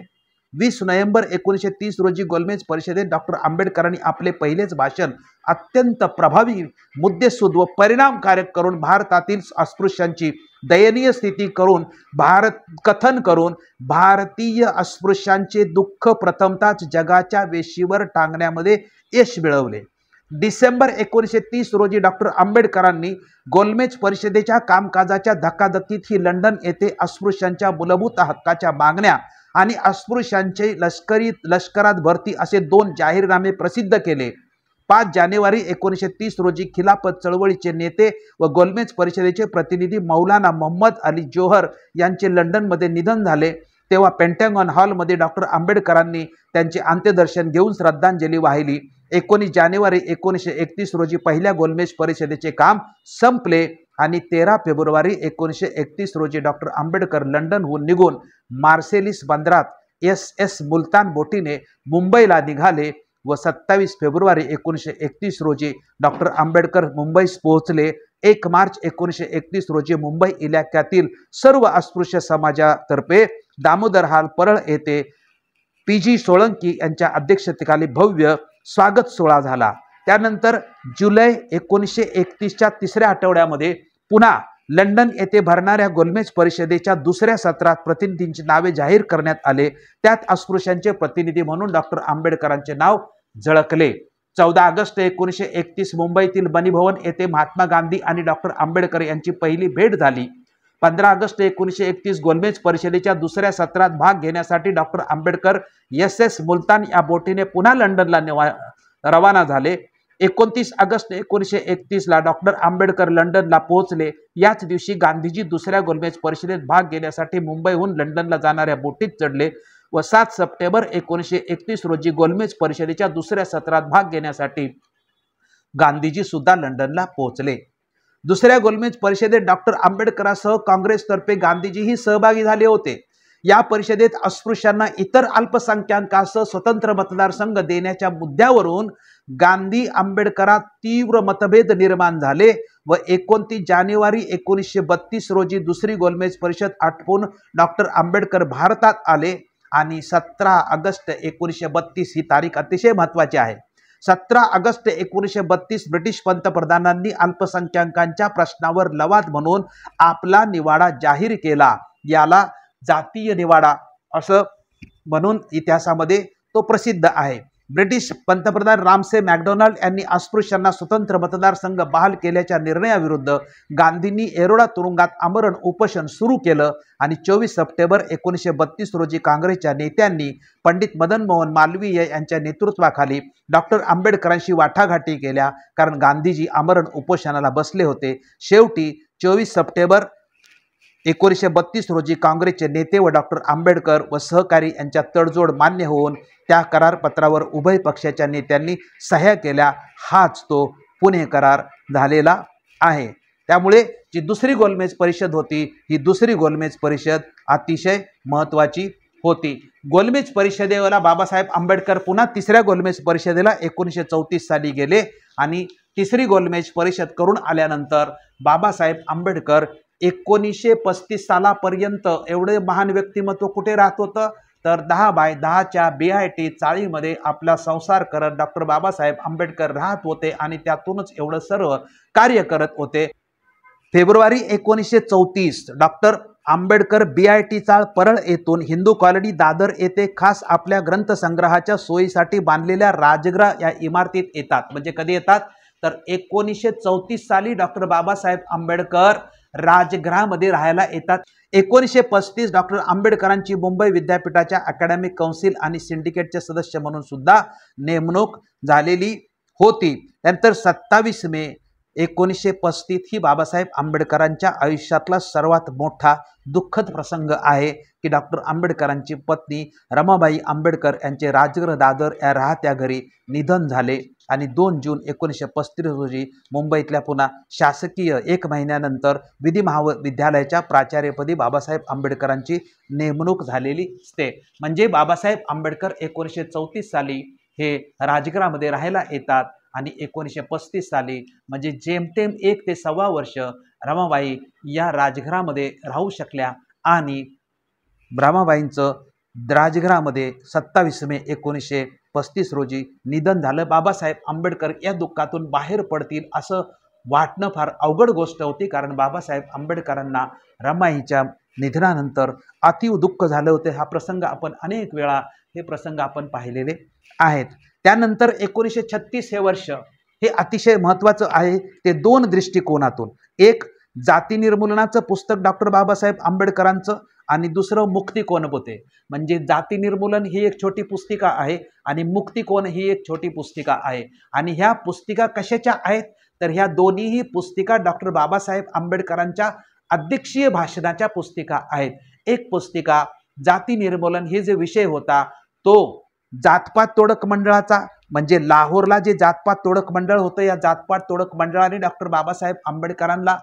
Speaker 1: 20 नोव्हेंबर 1930 रोजी गोलमेज परिषदेत डॉक्टर आंबेडकरांनी आपले पहिलेच भाषण अत्यंत प्रभावी, मुद्देसूद व परिणामकारक करून भारतातील अस्पृश्यांची दयनीय स्थिती कथन करून भारतीय अस्पृश्यांचे दुःख प्रथमतःच जगाच्या वेशीवर टांगण्यामध्ये यश मिळवले। डिसेंबर 1930 रोजी डॉक्टर आंबेडकरांनी गोलमेज परिषदेच्या कामकाजाच्या धक्काधक्कीत ही लंडन येथे अस्पृश्यांच्या मूलभूत हक्काच्या मागण्या आणि अस्पृश्यांचे लष्करात भरती असे 2 जाहीरनामे प्रसिद्ध केले। 5 जानेवारी 1930 रोजी खिलाफत चळवळीचे नेते व गोलमेज परिषदेचे प्रतिनिधी मौलाना मोहम्मद अली जोहर यांचे लंडनमध्ये निधन झाले, तेव्हा पेंटॅगॉन हॉलमध्ये डॉक्टर आंबेडकरांनी त्यांचे अंत्यदर्शन घेऊन श्रद्धांजली वाहिली। 19 जानेवारी 1931 रोजी पहिल्या गोलमेज परिषदेचे काम संपले आणि 13 फेब्रुवारी 1931 रोजी डॉक्टर आंबेडकर लंडनहून निघून मार्सेलिस बंदरात SS मुलतान बोटीने मुंबईला निघाले व 27 फेब्रुवारी 1931 रोजी डॉक्टर आंबेडकर मुंबईस पोहोचले। 1 मार्च 1931 रोजी मुंबई इलाक्यातील सर्व अस्पृश्य समाजातर्फे दामोदर हॉल परळ येथे PG सोळंकी यांच्या अध्यक्षतेखाली भव्य स्वागत सोहळा झाला। त्यानंतर जुलै 1931च्या 3ऱ्या आठवड्यामध्ये पुन्हा लंडन येथे भरणाऱ्या गोलमेज परिषदेच्या 2ऱ्या सत्रात प्रतिनिधींची नावे जाहीर करण्यात आले। त्यात अस्पृश्यांचे प्रतिनिधी म्हणून डॉक्टर आंबेडकरांचे नाव झळकले। 14 ऑगस्ट 1931 मुंबईतील बनीभवन येथे महात्मा गांधी आणि डॉक्टर आंबेडकर यांची पहिली भेट झाली। 15 ऑगस्ट 1931 गोलमेज परिषदेच्या 2ऱ्या सत्रात भाग घेण्यासाठी डॉक्टर आंबेडकर SS मुलतान या बोटीने पुन्हा लंडनला रवाना झाले। 29 ऑगस्ट 1931 ला डॉक्टर आंबेडकर लंडनला पोहोचले। याच दिवशी गांधीजी 2ऱ्या गोलमेज परिषदेत भाग घेण्यासाठी मुंबईहून लंडनला जाणाऱ्या बोटीत चढले व 7 सप्टेंबर 1931 रोजी गोलमेज परिषदेच्या 2ऱ्या सत्रात भाग घेण्यासाठी गांधीजी सुद्धा लंडनला पोहोचले। 2ऱ्या गोलमेज परिषदेत डॉक्टर आंबेडकरांसह काँग्रेसतर्फे गांधीजीही सहभागी झाले होते। या परिषदेत अस्पृश्यांना इतर अल्पसंख्याकांसह स्वतंत्र मतदारसंघ देण्याच्या मुद्द्यावरून गांधी आंबेडकरात तीव्र मतभेद निर्माण झाले व 29 जानेवारी 1932 रोजी 2री गोलमेज परिषद आटपून डॉक्टर आंबेडकर भारतात आले आणि 17 ऑगस्ट 1932 ही तारीख अतिशय महत्त्वाची आहे। 17 ऑगस्ट 1932 ब्रिटिश पंतप्रधानांनी अल्पसंख्याकांच्या प्रश्नावर लवाद म्हणून आपला निवाडा जाहीर केला. याला जातीय निवाडा असं म्हणून इतिहासामध्ये तो प्रसिद्ध आहे. ब्रिटिश पंतप्रधान रामसे मॅकडोनाल्ड यांनी अस्पृश्यांना स्वतंत्र मतदारसंघ बहाल केल्याच्या निर्णयाविरुद्ध गांधींनी एरोडा तुरुंगात आमरण उपोषण सुरू केलं आणि 24 सप्टेंबर 1932 रोजी काँग्रेसच्या नेत्यांनी पंडित मदन मोहन मालवीय यांच्या नेतृत्वाखाली डॉक्टर आंबेडकरांशी वाटाघाटी केल्या, कारण गांधीजी आमरण उपोषणाला बसले होते. शेवटी 24 सप्टेंबर 1932 रोजी काँग्रेसचे नेते व डॉक्टर आंबेडकर व सहकारी यांच्या तडजोड मान्य होऊन त्या करारपत्रावर उभय पक्षाच्या नेत्यांनी सह्या केल्या. हाच तो पुणे करार झालेला आहे. त्यामुळे जी दुसरी गोलमेज परिषद होती, ही दुसरी गोलमेज परिषद अतिशय महत्त्वाची होती. गोलमेज परिषदेला बाबासाहेब आंबेडकर पुन्हा तिसऱ्या गोलमेज परिषदेला 1934 साली गेले आणि तिसरी गोलमेज परिषद करून आल्यानंतर बाबासाहेब आंबेडकर 1935 सालापर्यंत एवढे महान व्यक्तिमत्व कुठे राहत होतं, तर 10/10च्या BIT चाळीमध्ये आपला संसार करत डॉक्टर बाबासाहेब आंबेडकर राहत होते आणि त्यातूनच एवढं सर्व कार्य करत होते. फेब्रुवारी 1934 डॉक्टर आंबेडकर BIT चाळ परळ येथून हिंदू कॉलनी दादर येथे खास आपल्या ग्रंथसंग्रहाच्या सोयीसाठी बांधलेल्या राजगृह या इमारतीत येतात. म्हणजे कधी येतात, तर 1934 साली डॉक्टर बाबासाहेब आंबेडकर राजगृहामध्ये राहायला येतात. 1935 डॉक्टर आंबेडकरांची मुंबई विद्यापीठाच्या अकॅडमिक काउन्सिल आणि सिंडिकेटचे सदस्य म्हणून सुद्धा नेमणूक झालेली होती. त्यानंतर 27 मे 1935 ही बाबासाहेब आंबेडकरांच्या आयुष्यातला सर्वात मोठा दुःखद प्रसंग आहे की डॉक्टर आंबेडकरांची पत्नी रमाबाई आंबेडकर यांचे राजगृह दादर या राहत्या घरी निधन झाले आणि 2 जून 1935 रोजी मुंबईतल्या पुन्हा शासकीय 1 महिन्यानंतर विधी महाविद्यालयाच्या प्राचार्यपदी बाबासाहेब आंबेडकरांची नेमणूक झालेली असते. म्हणजे बाबासाहेब आंबेडकर 1934 साली हे राजगृहामध्ये राहायला येतात आणि 1935 साली म्हणजे जेमतेम 1 ते 1.25 वर्ष रमाबाई या राजगृहामध्ये राहू शकल्या आणि रमाबाईंचं राजगृहामध्ये 27 मे 1935 रोजी निधन झालं. बाबासाहेब आंबेडकर या दुःखातून बाहेर पडतील असं वाटणं फार अवघड गोष्ट होती, कारण बाबासाहेब आंबेडकरांना रमाईच्या निधनानंतर अतीव दुःख झालं होते. हा प्रसंग आपण अनेक वेळा हे प्रसंग आपण पाहिलेले आहेत. त्यानंतर 1936 हे वर्ष हे अतिशय महत्त्वाचं आहे ते 2 दृष्टिकोनातून. एक जाती निर्मूलनाचं पुस्तक डॉक्टर बाबासाहेब आंबेडकरांचं आणि दुसरं मुक्तिकोन होते. म्हणजे जाती निर्मूलन ही एक छोटी पुस्तिका आहे आणि मुक्तिकोन ही एक छोटी पुस्तिका आहे. आणि ह्या पुस्तिका कशाच्या आहेत, तर ह्या दोन्हीही पुस्तिका डॉक्टर बाबासाहेब आंबेडकरांच्या अध्यक्षीय भाषणाच्या पुस्तिका आहेत. एक पुस्तिका जाती निर्मूलन हे जे विषय होता तो जातपात तोडक मंडळाचा, म्हणजे लाहोरला जे जातपात तोडक मंडळ होतं, या जातपात तोडक मंडळाने डॉक्टर बाबासाहेब आंबेडकरांना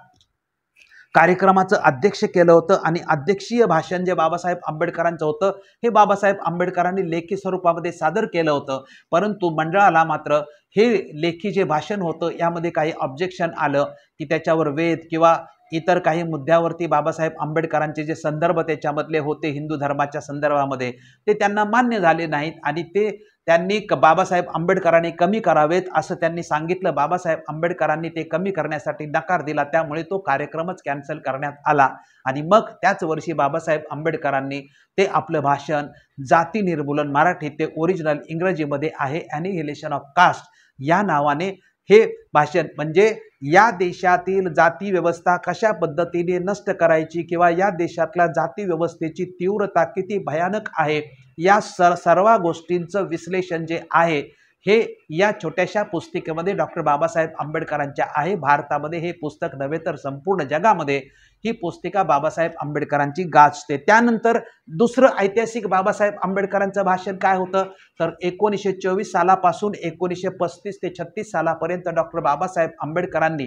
Speaker 1: कार्यक्रमाचं अध्यक्ष केलं होतं आणि अध्यक्षीय भाषण जे बाबासाहेब आंबेडकरांचं होतं हे बाबासाहेब आंबेडकरांनी लेखी स्वरूपामध्ये सादर केलं होतं. परंतु मंडळाला मात्र हे लेखी जे भाषण होतं यामध्ये काही ऑब्जेक्शन आलं की त्याच्यावर वेद किंवा इतर काही मुद्द्यावरती बाबासाहेब आंबेडकरांचे जे संदर्भ त्याच्यामधले होते हिंदू धर्माच्या संदर्भामध्ये ते त्यांना मान्य झाले नाहीत आणि ते त्यांनी बाबासाहेब आंबेडकरांनी कमी करावेत असं त्यांनी सांगितलं. बाबासाहेब आंबेडकरांनी ते कमी करण्यासाठी नकार दिला, त्यामुळे तो कार्यक्रमच कॅन्सल करण्यात आला आणि मग त्याच वर्षी बाबासाहेब आंबेडकरांनी ते आपलं भाषण जाती निर्मूलन, मराठीत ते ओरिजिनल इंग्रजीमध्ये आहे ॲनिहिलेशन ऑफ कास्ट या नावाने हे भाषण, म्हणजे या देशातील जाती व्यवस्था कशा पद्धतीने नष्ट करायची किंवा या देशातल्या जाती व्यवस्थेची तीव्रता किती भयानक आहे या सर्व गोष्टींचं विश्लेषण जे आहे हे या छोट्याशा पुस्तिकेमध्ये डॉक्टर बाबासाहेब आंबेडकरांच्या आहे. भारतामध्ये हे पुस्तक नव्हे तर संपूर्ण जगामध्ये ही पुस्तिका बाबासाहेब आंबेडकरांची गाजते. त्यानंतर दुसरं ऐतिहासिक बाबासाहेब आंबेडकरांचं भाषण काय होतं, तर 1924 सालापासून 1935 ते 36 सालापर्यंत डॉक्टर बाबासाहेब आंबेडकरांनी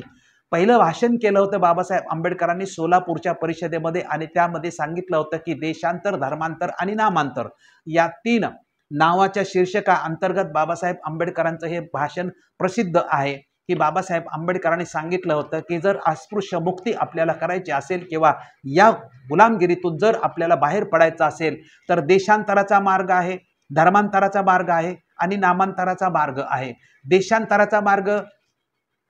Speaker 1: पहिलं भाषण केलं होतं. बाबासाहेब आंबेडकरांनी सोलापूरच्या परिषदेमध्ये आणि त्यामध्ये सांगितलं होतं की देशांतर, धर्मांतर आणि नामांतर या 3 नावाच्या शीर्षका अंतर्गत बाबासाहेब आंबेडकरांचं हे भाषण प्रसिद्ध आहे की बाबासाहेब आंबेडकरांनी सांगितलं होतं की जर अस्पृश्य मुक्ती आपल्याला करायची असेल किंवा या गुलामगिरीतून जर आपल्याला बाहेर पडायचं असेल तर देशांतराचा मार्ग आहे, धर्मांतराचा मार्ग आहे आणि नामांतराचा मार्ग आहे। देशांतराचा मार्ग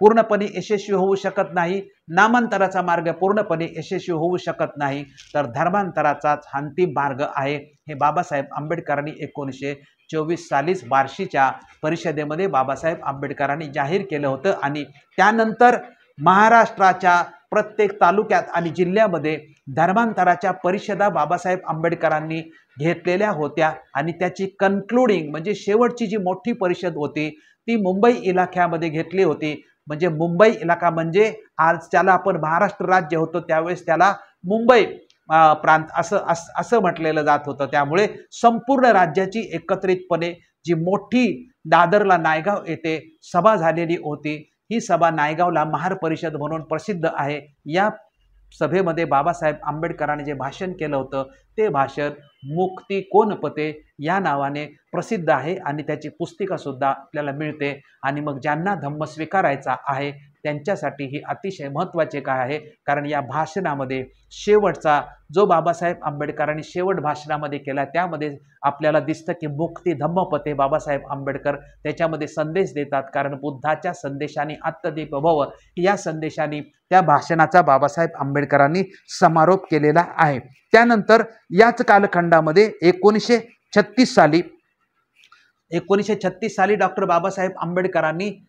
Speaker 1: पूर्णपणे यशस्वी होऊ शकत नाही, नामांतराचा मार्ग पूर्णपणे यशस्वी होऊ शकत नाही, तर धर्मांतराचाच अंतिम मार्ग आहे। हे बाबासाहेब आंबेडकरांनी 1924 सालीच बार्शीच्या परिषदेमध्ये बाबासाहेब आंबेडकरांनी जाहीर केलं होतं आणि त्यानंतर महाराष्ट्राच्या प्रत्येक तालुक्यात आणि जिल्ह्यामध्ये धर्मांतराच्या परिषदा बाबासाहेब आंबेडकरांनी घेतलेल्या होत्या आणि त्याची कन्क्लुडिंग म्हणजे शेवटची जी मोठी परिषद होती ती मुंबई इलाख्यामध्ये घेतली होती। म्हणजे मुंबई इलाका म्हणजे आज त्याला आपण महाराष्ट्र राज्य होतो त्यावेळेस त्याला मुंबई प्रांत असं म्हटलेलं जात होतं। त्यामुळे संपूर्ण राज्याची एकत्रितपणे जी मोठी दादरला नायगाव येथे सभा झालेली होती, ही सभा नायगावला महार परिषद म्हणून प्रसिद्ध आहे। या सभेमध्ये बाबासाहेब आंबेडकरांनी जे भाषण केलं होतं ते भाषण मुक्ती कोण पते या नावाने प्रसिद्ध आहे आणि त्याची पुस्तिका सुद्धा आपल्याला मिळते। आणि मग ज्यांना धम्म स्वीकारायचा आहे त्यांच्यासाठी ही अतिशय महत्त्वाचे काय आहे, कारण या भाषणामध्ये शेवटचा जो बाबासाहेब आंबेडकरांनी शेवट भाषणामध्ये केला त्यामध्ये आपल्याला दिसतं की मुक्ती धम्मपते बाबासाहेब आंबेडकर त्याच्यामध्ये संदेश देतात, कारण बुद्धाच्या संदेशाने आत्मदीप भव या संदेशाने त्या भाषणाचा बाबासाहेब आंबेडकरांनी समारोप केलेला आहे। त्यानंतर याच कालखंडामध्ये 1936 साली डॉक्टर बाबासाहेब आंबेडकरांनी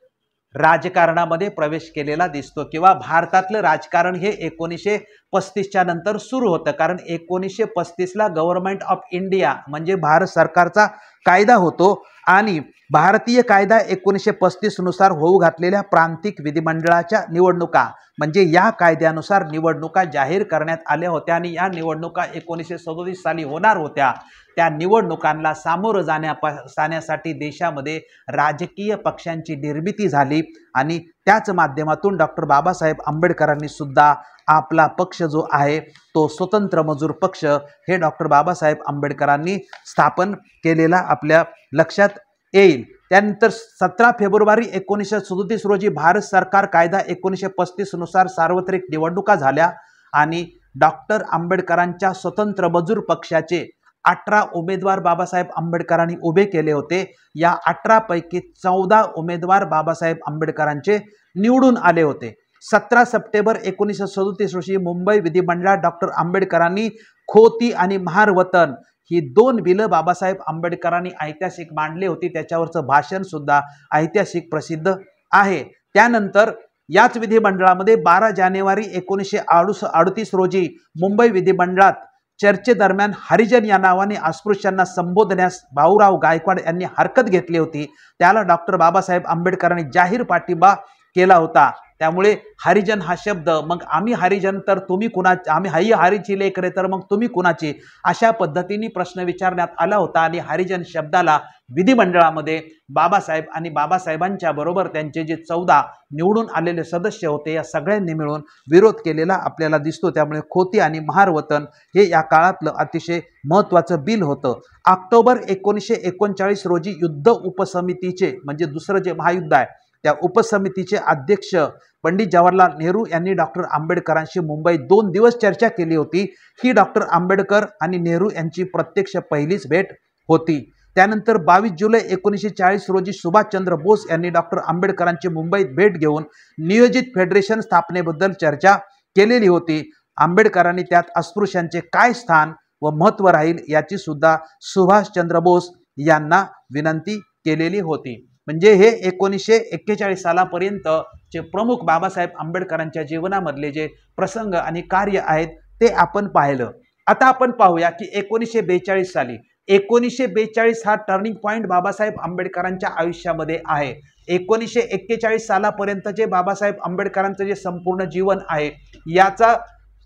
Speaker 1: राजकारणामध्ये प्रवेश केलेला दिसतो किंवा भारतातलं राजकारण हे 1935च्या नंतर सुरू होतं, कारण 1935ला गव्हर्नमेंट ऑफ इंडिया म्हणजे भारत सरकारचा कायदा होतो आणि भारतीय कायदा 1935 नुसार होऊ घातलेल्या प्रांतिक विधिमंडळाच्या निवडणुका म्हणजे या कायद्यानुसार निवडणुका जाहीर करण्यात आल्या होत्या आणि या निवडणुका 1937 साली होणार होत्या। त्या निवडणुकांना सामोरं जाण्यासाठी देशामध्ये राजकीय पक्षांची निर्मिती झाली आणि त्याच माध्यमातून डॉक्टर बाबासाहेब आंबेडकरांनी सुद्धा आपला पक्ष जो आहे तो स्वतंत्र मजूर पक्ष हे डॉक्टर बाबासाहेब आंबेडकरांनी स्थापन केलेला आपल्या लक्षात येईल। त्यानंतर 17 फेब्रुवारी 1937 रोजी भारत सरकार कायदा 1935 नुसार सार्वत्रिक निवडणुका झाल्या आणि डॉक्टर आंबेडकरांच्या स्वतंत्र मजूर पक्षाचे 18 उमेदवार बाबासाहेब आंबेडकरांनी उभे केले होते। या 18 पैकी 14 उमेदवार बाबासाहेब आंबेडकरांचे निवडून आले होते। 17 सप्टेंबर 1937 रोजी मुंबई विधिमंडळात डॉक्टर आंबेडकरांनी खोती आणि महार वतन ही 2 बिलं बाबासाहेब आंबेडकरांनी ऐतिहासिक मांडली होती, त्याच्यावरचं भाषण सुद्धा ऐतिहासिक प्रसिद्ध आहे। त्यानंतर याच विधिमंडळामध्ये 12 जानेवारी 1938 रोजी मुंबई विधिमंडळात चर्चेदरम्यान हरिजन या नावाने अस्पृश्यांना संबोधण्यास भाऊराव गायकवाड यांनी हरकत घेतली होती, त्याला डॉक्टर बाबासाहेब आंबेडकरांनी जाहीर पाठिंबा केला होता। त्यामुळे हरिजन हा शब्द मग आम्ही हरिजन तर तुम्ही कुणाचे, आम्ही हरीची लेकरे तर मग तुम्ही कुणाचे, अशा पद्धतीने प्रश्न विचारण्यात आला होता आणि हरिजन शब्दाला विधिमंडळामध्ये बाबासाहेब आणि बाबासाहेबांच्या बरोबर त्यांचे जे 14 निवडून आलेले सदस्य होते या सगळ्यांनी मिळून विरोध केलेला आपल्याला दिसतो। त्यामुळे खोती आणि महार वतन हे या काळातलं अतिशय महत्त्वाचं बिल होतं। ऑक्टोबर 1939 रोजी युद्ध उपसमितीचे म्हणजे दुसरं जे महायुद्ध आहे त्या उपसमितीचे अध्यक्ष पंडित जवाहरलाल नेहरू यांनी डॉक्टर आंबेडकरांशी मुंबईत 2 दिवस चर्चा केली होती। ही डॉक्टर आंबेडकर आणि नेहरू यांची प्रत्यक्ष पहिलीच भेट होती। त्यानंतर 22 जुलै 1940 रोजी सुभाषचंद्र बोस यांनी डॉक्टर आंबेडकरांची मुंबईत भेट घेऊन नियोजित फेडरेशन स्थापनेबद्दल चर्चा केलेली होती। आंबेडकरांनी त्यात अस्पृश्यांचे काय स्थान व महत्त्व राहील याची सुद्धा सुभाषचंद्र बोस यांना विनंती केलेली होती। म्हणजे हे 1941 सालापर्यंत जे प्रमुख बाबासाहेब आंबेडकरांच्या जीवनामधले जे प्रसंग आणि कार्य आहेत ते आपण पाहिलं। आता आपण पाहूया की 1942 हा टर्निंग पॉइंट बाबासाहेब आंबेडकरांच्या आयुष्यामध्ये आहे। 1941 सालापर्यंत जे बाबासाहेब आंबेडकरांचं जे संपूर्ण जीवन आहे याचा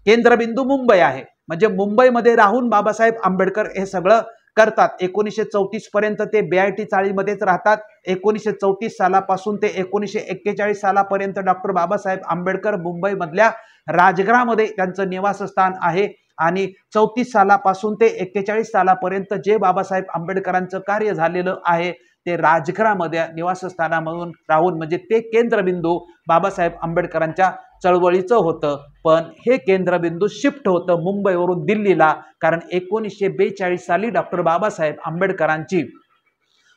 Speaker 1: केंद्रबिंदू मुंबई आहे, म्हणजे मुंबईमध्ये राहून बाबासाहेब आंबेडकर हे सगळं करतात। 1934 पर्यंत ते BIT चाळीमध्येच राहतात। 1934 सालापासून ते 1941 सालापर्यंत डॉक्टर बाबासाहेब आंबेडकर मुंबईमधल्या राजगृहामध्ये त्यांचं निवासस्थान आहे आणि 34 सालापासून ते 41 सालापर्यंत जे बाबासाहेब आंबेडकरांचं कार्य झालेलं आहे ते राजगृहामध्ये निवासस्थानामधून राहून म्हणजे ते केंद्रबिंदू बाबासाहेब आंबेडकरांच्या चळवळीचं होतं। पण हे केंद्रबिंदू शिफ्ट होतं मुंबईवरून दिल्लीला, कारण 1942 साली डॉक्टर बाबासाहेब आंबेडकरांची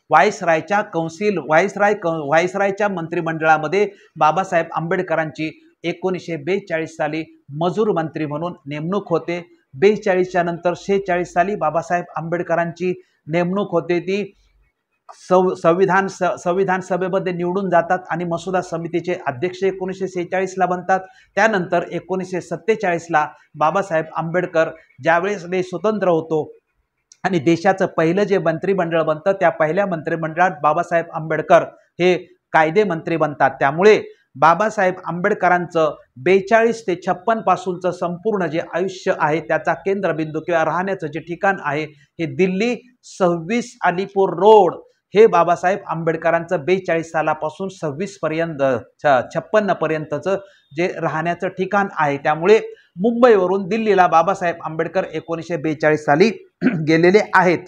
Speaker 1: व्हाईसरायच्या व्हाईसरायच्या मंत्रिमंडळामध्ये बाबासाहेब आंबेडकरांची 1942 साली मजूर मंत्री म्हणून नेमणूक होते। 42च्या नंतर 46 साली बाबासाहेब आंबेडकरांची नेमणूक होते ती संविधान सभेमध्ये निवडून जातात आणि मसुदा समितीचे अध्यक्ष 1946 ला बनतात। त्यानंतर 1947 ला बाबासाहेब आंबेडकर ज्यावेळेस देश स्वतंत्र होतो आणि देशाचं पहिलं जे मंत्रिमंडळ बनतं त्या पहिल्या मंत्रिमंडळात बाबासाहेब आंबेडकर हे कायदे मंत्री बनतात। त्यामुळे बाबासाहेब आंबेडकरांचं 42 ते 56 पासूनचं संपूर्ण जे आयुष्य आहे त्याचा केंद्रबिंदू किंवा राहण्याचं जे ठिकाण आहे हे दिल्ली 26 अलीपूर रोड हे बाबासाहेब आंबेडकरांचं 42 सालापासून 26 पर्यंत 56 पर्यंतचं जे राहण्याचं ठिकाण आहे। त्यामुळे मुंबईवरून दिल्लीला बाबासाहेब आंबेडकर 1942 साली गेलेले आहेत।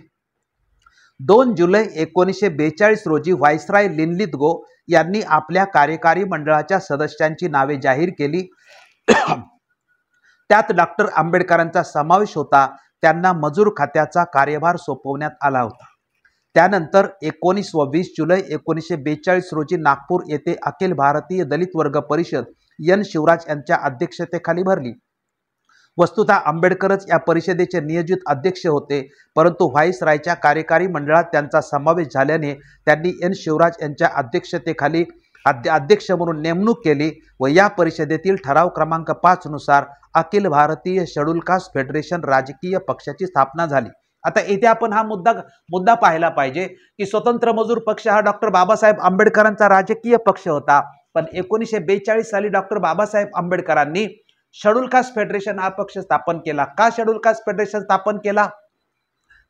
Speaker 1: 2 जुलै 1942 रोजी व्हाईसराय लिनलिथगो यांनी आपल्या कार्यकारी मंडळाच्या सदस्यांची नावे जाहीर केली। त्यात डॉक्टर आंबेडकरांचा समावेश होता। त्यांना मजूर खात्याचा कार्यभार सोपवण्यात आला होता। त्यानंतर 19 व 20 जुलै 1942 रोजी नागपूर येथे अखिल भारतीय दलित वर्ग परिषद एन शिवराज यांच्या अध्यक्षतेखाली भरली। वस्तुतः आंबेडकरच या परिषदेचे नियोजित अध्यक्ष होते, परंतु व्हाईसरायच्या कार्यकारी मंडळात त्यांचा समावेश झाल्याने त्यांनी एन शिवराज यांच्या अध्यक्षतेखाली अध्यक्ष म्हणून नेमणूक केली व या परिषदेतील ठराव क्रमांक 5 नुसार Akhil Bharatiya schedule caste federation राजकीय पक्षाची स्थापना झाली। आता इथे आपण हा मुद्दा पाहायला पाहिजे की स्वतंत्र मजूर पक्ष हा डॉक्टर बाबासाहेब आंबेडकरांचा राजकीय पक्ष होता, पण 1942 साली डॉक्टर बाबासाहेब आंबेडकरांनी शेड्यूल कास्ट फेडरेशन हा पक्ष स्थापन केला। का शेड्यूल कास्ट फेडरेशन स्थापन केला?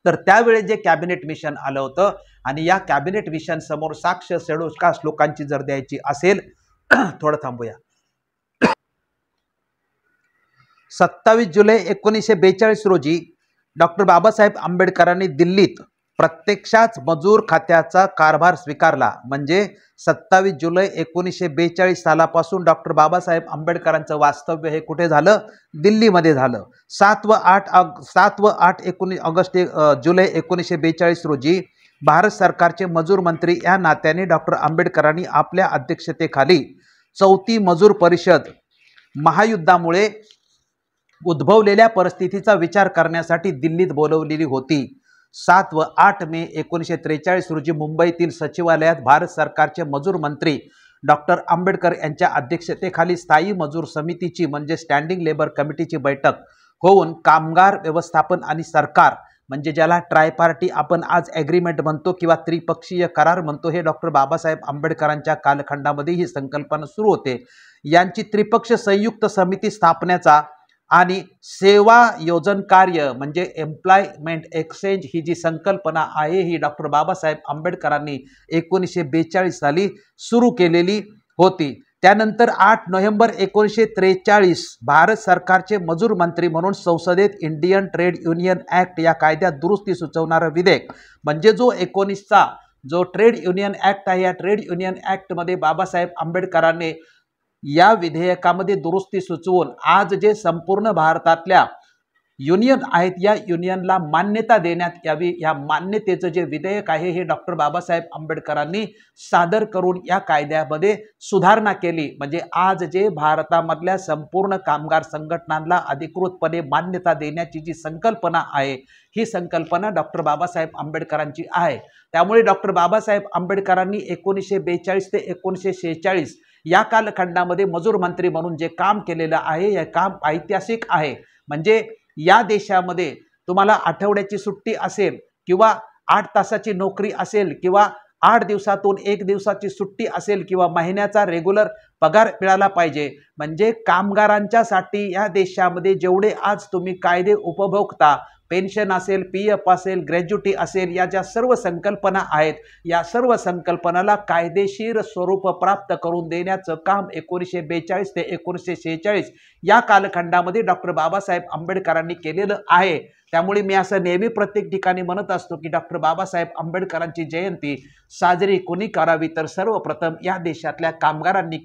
Speaker 1: तर त्यावेळेस जे कॅबिनेट मिशन आलं होतं आणि या कॅबिनेट मिशन समोर साक्ष शेड्यूल कास्ट लोकांची जर द्यायची असेल थोडं थांबूया। 27 जुलै 1942 रोजी डॉक्टर बाबासाहेब आंबेडकरांनी दिल्लीत प्रत्यक्षात मजूर खात्याचा कारभार स्वीकारला। म्हणजे 27 जुलै 1942 सालापासून डॉक्टर बाबासाहेब आंबेडकरांचं वास्तव्य हे कुठे झालं? दिल्लीमध्ये झालं। 7 व 8 जुलै 1942 रोजी भारत सरकारचे मजूर मंत्री या नात्याने डॉक्टर आंबेडकरांनी आपल्या अध्यक्षतेखाली 4थी मजूर परिषद महायुद्धामुळे उद्भवलेल्या परिस्थितीचा विचार करण्यासाठी दिल्लीत बोलवलेली होती। 7 व 8 मे 1943 रोजी मुंबईतील सचिवालयात भारत सरकारचे मजूर मंत्री डॉक्टर आंबेडकर यांच्या अध्यक्षतेखाली स्थायी मजूर समितीची म्हणजे स्टँडिंग लेबर कमिटीची बैठक होऊन कामगार व्यवस्थापन आणि सरकार म्हणजे ज्याला ट्रायपार्टी आपण आज ॲग्रीमेंट म्हणतो किंवा त्रिपक्षीय करार म्हणतो, हे डॉक्टर बाबासाहेब आंबेडकरांच्या कालखंडामध्ये ही संकल्पना सुरू होते। यांची त्रिपक्ष संयुक्त समिती स्थापण्याचा आणि सेवा योजन कार्य म्हणजे एम्प्लॉयमेंट एक्सचेंज ही जी संकल्पना आहे ही डॉक्टर बाबासाहेब आंबेडकरांनी 1942 साली सुरू केलेली होती। त्यानंतर 8 नोव्हेंबर 1943 भारत सरकारचे मजूर मंत्री म्हणून संसदेत इंडियन ट्रेड युनियन ॲक्ट या कायद्यात दुरुस्ती सुचवणारा विधेयक म्हणजे जो 19चा जो ट्रेड युनियन ॲक्ट आहे या ट्रेड युनियन ॲक्टमध्ये बाबासाहेब आंबेडकरांनी या विधेयकामध्ये दुरुस्ती सुचवून आज जे संपूर्ण भारतातल्या युनियन आहेत या युनियनला मान्यता देण्यात यावी या मान्यतेचं जे विधेयक आहे हे डॉक्टर बाबासाहेब आंबेडकरांनी सादर करून या कायद्यामध्ये सुधारणा केली। म्हणजे आज जे भारतामधल्या संपूर्ण कामगार संघटनांना अधिकृतपणे मान्यता देण्याची जी संकल्पना आहे ही संकल्पना डॉक्टर बाबासाहेब आंबेडकरांची आहे। त्यामुळे डॉक्टर बाबासाहेब आंबेडकरांनी 1942 ते 1946 या कालखंडामध्ये मजूर मंत्री म्हणून जे काम केलेलं आहे हे काम ऐतिहासिक आहे। म्हणजे या देशामध्ये तुम्हाला आठवड्याची सुट्टी असेल किंवा 8 तासाची नोकरी असेल किंवा 8 दिवसातून 1 दिवसाची सुट्टी असेल किंवा महिन्याचा रेग्युलर पगार मिळाला पाहिजे। म्हणजे कामगारांच्यासाठी या देशामध्ये जेवढे आज तुम्ही कायदे उपभोगता पेन्शन असेल, पीएफ असेल, ग्रॅज्युटी असेल, या ज्या सर्व संकल्पना आहेत या सर्व संकल्पनाला कायदेशीर स्वरूप प्राप्त करून देण्याचं काम 1942 ते 1946 या कालखंडामध्ये डॉक्टर बाबासाहेब आंबेडकरांनी केलेलं आहे। त्यामुळे मी असं नेहमी प्रत्येक ठिकाणी म्हणत असतो की डॉक्टर बाबासाहेब आंबेडकरांची जयंती साजरी कोणी करावी तर सर्वप्रथम या देशातल्या कामगारांनी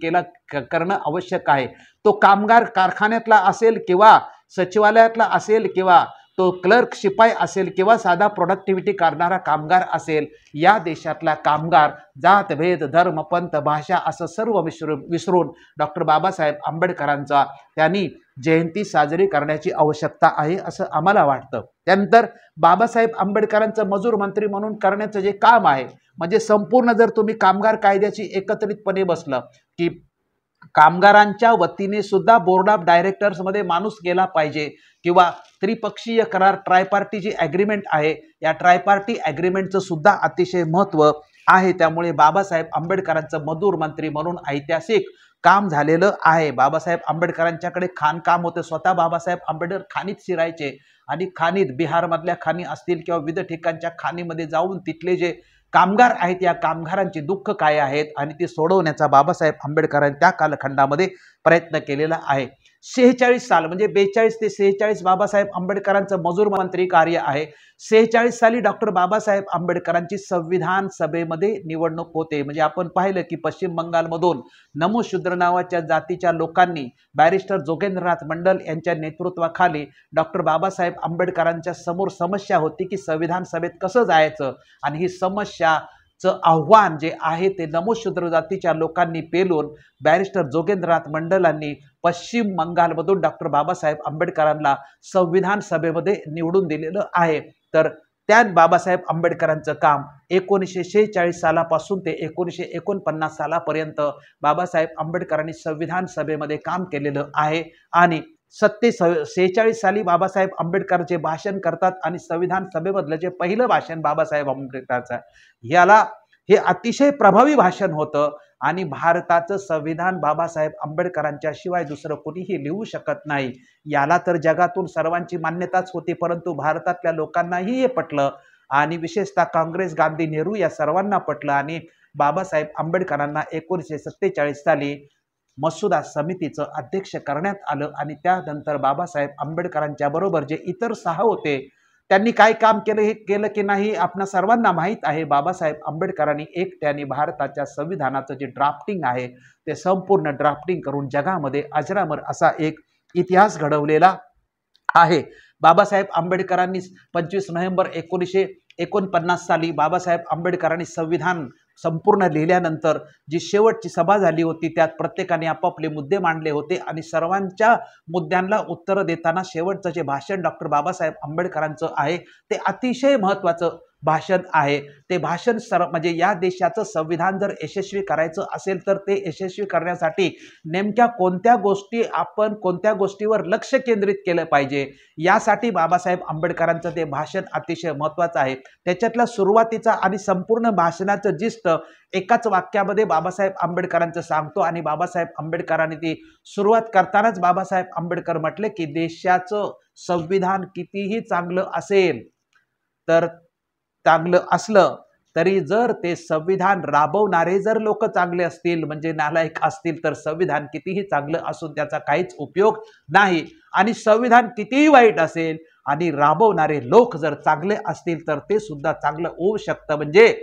Speaker 1: करणं आवश्यक आहे। तो कामगार कारखान्यातला असेल किंवा सचिवालयातला असेल किंवा तो क्लर्क, शिपाई असेल किंवा साधा प्रोडक्टिव्हिटी करणारा कामगार असेल, या देशातला कामगार जात, भेद, धर्म, पंथ, भाषा असं सर्व विसरून डॉक्टर बाबासाहेब आंबेडकरांचा त्यांनी जयंती साजरी करण्याची आवश्यकता आहे असं आम्हाला वाटतं. त्यानंतर बाबासाहेब आंबेडकरांचं मजूर मंत्री म्हणून करण्याचं जे काम आहे, म्हणजे संपूर्ण जर तुम्ही कामगार कायद्याची एकत्रितपणे बसलं की कामगारांच्या वतीने सुद्धा बोर्ड ऑफ डायरेक्टर्स मध्ये माणूस गेला पाहिजे किंवा त्रिपक्षीय करार ट्रायपार्टी जी ॲग्रीमेंट आहे, या ट्रायपार्टी ॲग्रीमेंटचं सुद्धा अतिशय महत्त्व आहे. त्यामुळे बाबासाहेब आंबेडकरांचं मजूर मंत्री म्हणून ऐतिहासिक काम झालेलं आहे. बाबासाहेब आंबेडकरांच्याकडे खाणकाम होतं. स्वतः बाबासाहेब आंबेडकर खाणीत शिरायचे आणि खाणीत बिहारमधल्या खाणी असतील किंवा विविध ठिकाणच्या खाणीमध्ये जाऊन तिथले जे कामगार आहेत या कामगारांची दुःख काय आहेत आणि ते सोडवण्याचा बाबासाहेब आंबेडकरांनी त्या कालखंडामध्ये प्रयत्न केलेला आहे. 46 साल म्हणजे 42 ते 46 बाबासाहेब आंबेडकरांचं मजूर मंत्री कार्य आहे. 46 साली डॉक्टर बाबासाहेब आंबेडकरांची संविधान सभेमध्ये निवडणूक होते. म्हणजे आपण पाहिलं की पश्चिम बंगालमधून नमोशूद्र नावाच्या जातीच्या लोकांनी बॅरिस्टर जोगेंद्रनाथ मंडल यांच्या नेतृत्वाखाली डॉक्टर बाबासाहेब आंबेडकरांच्या समोर समस्या होती की संविधान सभेत कसं जायचं, आणि ही समस्याचं आव्हान जे आहे ते नमोशूद्र जातीच्या लोकांनी पेलून बॅरिस्टर जोगेंद्रनाथ मंडलांनी पश्चिम बंगालमधून डॉक्टर बाबासाहेब आंबेडकरांना संविधान सभेमध्ये निवडून दिलेलं आहे. तर त्या बाबासाहेब आंबेडकरांचं काम 1946 सालापासून ते 1949 सालापर्यंत बाबासाहेब आंबेडकरांनी संविधान सभेमध्ये काम केलेलं आहे. आणि 46 साली बाबासाहेब आंबेडकर जे भाषण करतात आणि संविधान सभेमधलं जे पहिलं भाषण बाबासाहेब आंबेडकरांचं याला हे अतिशय प्रभावी भाषण होतं. आणि भारताचं संविधान बाबासाहेब आंबेडकरांच्या शिवाय दुसरं कोणीही लिहू शकत नाही, याला तर जगातून सर्वांची मान्यताच होती. परंतु भारतातल्या लोकांनाही हे पटलं आणि विशेषतः काँग्रेस, गांधी, नेहरू या सर्वांना पटलं आणि बाबासाहेब आंबेडकरांना 1947 साली मसुदा समितीचं अध्यक्ष करण्यात आलं. आणि त्यानंतर बाबासाहेब आंबेडकरांच्या बरोबर जे इतर 6 होते त्यांनी काय काम केलं हे केलं की नाही आपणा सर्वांना माहीत आहे. बाबासाहेब आंबेडकरांनी एकट्याने भारताच्या संविधानाचं जे ड्राफ्टिंग आहे ते संपूर्ण ड्राफ्टिंग करून जगामध्ये अजरामर असा एक इतिहास घडवलेला आहे. बाबासाहेब आंबेडकरांनी 25 नोव्हेंबर 1949 साली बाबासाहेब आंबेडकरांनी संविधान संपूर्ण लिहिल्यानंतर जी शेवटची सभा झाली होती त्यात प्रत्येकाने आपापले मुद्दे मांडले होते आणि सर्वांच्या मुद्द्यांना उत्तर देताना शेवटचं जे भाषण डॉक्टर बाबासाहेब आंबेडकरांचं आहे ते अतिशय महत्त्वाचं भाषण आहे. ते भाषण म्हणजे या देशाचं संविधान जर यशस्वी करायचं असेल तर ते यशस्वी करण्यासाठी नेमक्या कोणत्या गोष्टीवर लक्ष केंद्रित केलं पाहिजे यासाठी बाबासाहेब आंबेडकरांचं ते भाषण अतिशय महत्त्वाचं आहे. त्याच्यातला सुरुवातीचा आणि संपूर्ण भाषणाचं जिस्ट एकाच वाक्यामध्ये बाबासाहेब आंबेडकरांचं सांगतो आणि बाबासाहेब आंबेडकरांनी ती सुरुवात करतानाच बाबासाहेब आंबेडकर म्हटले की देशाचं संविधान कितीही चांगलं असेल तर चांगलं असलं तरी जर ते संविधान राबवणारे जर लोक चांगले असतील म्हणजे नालायक असतील तर संविधान कितीही चांगलं असून त्याचा काहीच उपयोग नाही. आणि संविधान कितीही वाईट असेल आणि राबवणारे लोक जर चांगले असतील तर ते सुद्धा चांगलं होऊ शकतं. म्हणजे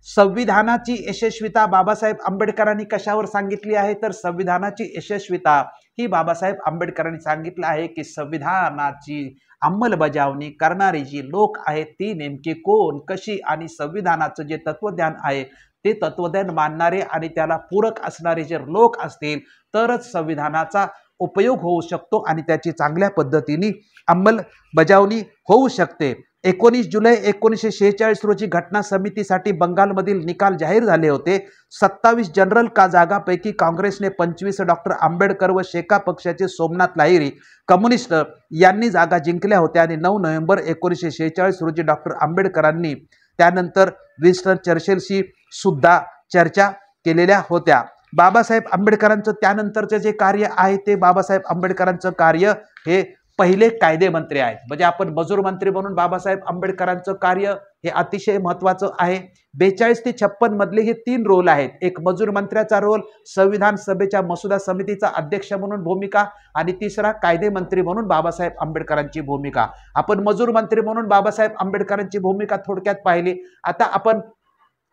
Speaker 1: संविधानाची यशस्वीता बाबासाहेब आंबेडकरांनी कशावर सांगितली आहे तर संविधानाची यशस्वीता ही बाबासाहेब आंबेडकरांनी सांगितलं आहे की संविधानाची अंमलबजावणी करणारी जी लोक आहेत ती नेमकी कोण, कशी आणि संविधानाचं जे तत्वज्ञान आहे ते तत्वज्ञान मानणारे आणि त्याला पूरक असणारे जे लोक असतील तरच संविधानाचा उपयोग होऊ शकतो आणि त्याची चांगल्या पद्धतीने अंमलबजावणी होऊ शकते. 19 जुलै 1946 रोजी घटना समितीसाठी बंगालमधील निकाल जाहीर झाले होते. 27 जनरल का जागापैकी काँग्रेसने 25, डॉक्टर आंबेडकर व शेका पक्षाचे सोमनाथ लाहिरी कम्युनिस्ट यांनी जागा जिंकल्या होत्या आणि 9 नोव्हेंबर 1946 रोजी डॉक्टर आंबेडकरांनी त्यानंतर विन्स्टन चर्चिलशी सुद्धा चर्चा केलेल्या होत्या. बाबासाहेब आंबेडकरांचं त्यानंतरचे जे कार्य आहे ते बाबासाहेब आंबेडकरांचं कार्य हे पहिले कायदेमंत्री आहेत. म्हणजे आपण मजूर मंत्री म्हणून बाबासाहेब आंबेडकरांचं कार्य हे अतिशय महत्त्वाचं आहे. 42 ते 56 मधले हे 3 रोल आहेत. एक मजूर मंत्र्याचा रोल, संविधान सभेच्या मसुदा समितीचा अध्यक्ष म्हणून भूमिका आणि तिसरा कायदेमंत्री म्हणून बाबासाहेब आंबेडकरांची भूमिका. आपण मजूर मंत्री म्हणून बाबासाहेब आंबेडकरांची भूमिका थोडक्यात पाहिली. आता आपण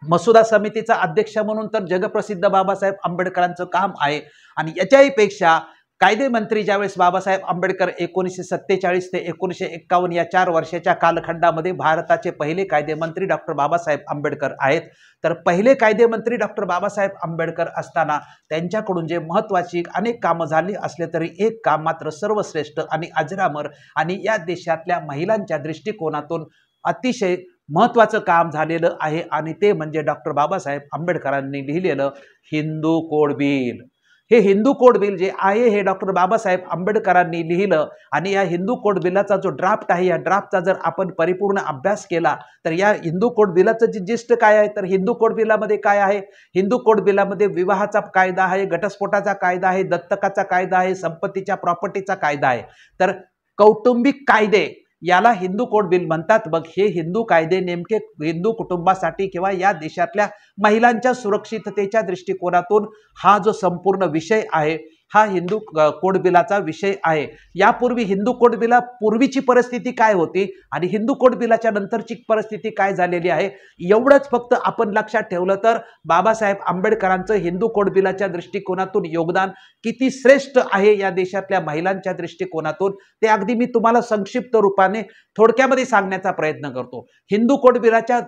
Speaker 1: मसुदा समितीचा अध्यक्ष म्हणून तर जगप्रसिद्ध बाबासाहेब आंबेडकरांचं काम आहे आणि याच्याही पेक्षा कायदेमंत्री ज्यावेळेस बाबासाहेब आंबेडकर 1947 ते 1951 या 4 वर्षाच्या कालखंडामध्ये भारताचे पहिले कायदेमंत्री डॉक्टर बाबासाहेब आंबेडकर आहेत। तर पहिले कायदेमंत्री डॉक्टर बाबासाहेब आंबेडकर असताना त्यांच्याकडून जे महत्त्वाची अनेक कामं झाली असले तरी एक काम मात्र सर्वश्रेष्ठ आणि अजरामर आणि या देशातल्या महिलांच्या दृष्टिकोनातून अतिशय महत्त्वाचं काम झालेलं आहे आणि ते म्हणजे डॉक्टर बाबासाहेब आंबेडकरांनी लिहिलेलं हिंदू कोड बिल। हे हिंदू कोड बिल जे आहे हे डॉक्टर बाबासाहेब आंबेडकरांनी लिहिलं आणि या हिंदू कोड बिलाचा जो ड्राफ्ट आहे या ड्राफ्टचा जर आपण परिपूर्ण अभ्यास केला तर या हिंदू कोड बिलाचं जे जिस्ट काय आहे तर हिंदू कोड बिलामध्ये काय आहे, हिंदू कोड बिलामध्ये विवाहाचा कायदा आहे, घटस्फोटाचा कायदा आहे, दत्तकाचा कायदा आहे, संपत्तीच्या प्रॉपर्टीचा कायदा आहे। तर कौटुंबिक कायदे याला हिंदू कोड बिल म्हणतात। मग हे हिंदू कायदे नेमके हिंदू कुटुंबासाठी किंवा या देशातल्या महिलांच्या सुरक्षिततेच्या दृष्टिकोनातून हा जो संपूर्ण विषय आहे हा हिंदू कोड बिलाचा विषय आहे। यापूर्वी हिंदू कोड बिला पूर्वीची परिस्थिती काय होती आणि हिंदू कोड बिलाच्या नंतरची परिस्थिती काय झालेली आहे एवढंच फक्त आपण लक्षात ठेवलं तर बाबासाहेब आंबेडकरांचं हिंदू कोड बिलाच्या दृष्टिकोनातून योगदान किती श्रेष्ठ आहे या देशातल्या महिलांच्या दृष्टिकोनातून ते अगदी मी तुम्हाला संक्षिप्त रूपाने थोडक्यामध्ये सांगण्याचा प्रयत्न करतो। हिंदू कोड बिलाच्या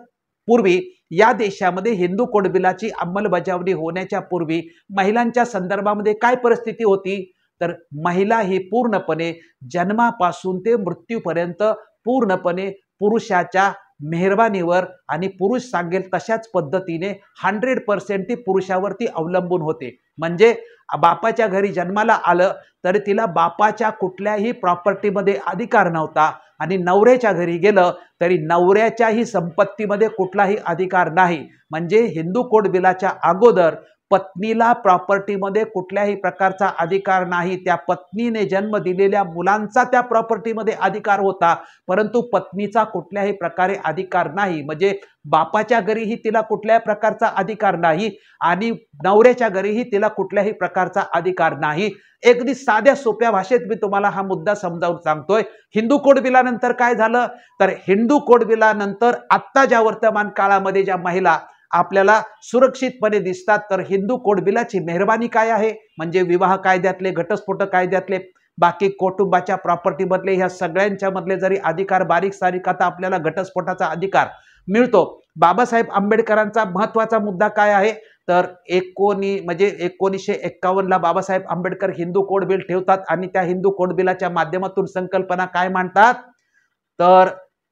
Speaker 1: पूर्वी या देशामध्ये हिंदू कोड बिलाची अंमलबजावणी होण्याच्या पूर्वी महिलांच्या संदर्भामध्ये काय परिस्थिती होती तर महिला ही पूर्णपणे जन्मापासून ते मृत्यूपर्यंत पूर्णपणे पुरुषाच्या मेहरबानीवर आणि पुरुष सांगेल तशाच पद्धतीने 100% ती पुरुषावरती अवलंबून होते। म्हणजे बापाच्या घरी जन्माला आलं तर तिला बापाच्या कुठल्याही प्रॉपर्टीमध्ये अधिकार नव्हता आणि नवऱ्याच्या घरी गेलं तरी नवऱ्याच्याही संपत्तीमध्ये कुठलाही अधिकार नाही। म्हणजे हिंदू कोड बिलाच्या अगोदर पत्नीला प्रॉपर्टीमध्ये कुठल्याही प्रकारचा अधिकार नाही। त्या पत्नीने जन्म दिलेल्या मुलांचा त्या प्रॉपर्टीमध्ये अधिकार होता परंतु पत्नीचा कुठल्याही प्रकारे अधिकार नाही। म्हणजे बापाच्या घरीही तिला कुठल्याही प्रकारचा अधिकार नाही आणि नवऱ्याच्या घरीही तिला कुठल्याही प्रकारचा अधिकार नाही। अगदी साध्या सोप्या भाषेत मी तुम्हाला हा मुद्दा समजावून सांगतोय। हिंदू कोड बिलानंतर काय झालं तर हिंदू कोड बिलानंतर आत्ता ज्या वर्तमान काळामध्ये ज्या महिला आपल्याला सुरक्षितपणे दिसतात तर हिंदू कोड बिलाची मेहरबानी काय आहे म्हणजे विवाह कायद्यातले, घटस्फोट कायद्यातले, बाकी कुटुंबाच्या प्रॉपर्टी मधले ह्या सगळ्यांच्या मधले जरी अधिकार बारीक सारीक आता आपल्याला घटस्फोटाचा अधिकार मिळतो। बाबासाहेब आंबेडकरांचा महत्त्वाचा मुद्दा काय आहे तर 1951 ला बाबासाहेब आंबेडकर हिंदू कोड बिल ठेवतात आणि त्या हिंदू कोड बिलाच्या माध्यमातून संकल्पना काय मांडतात तर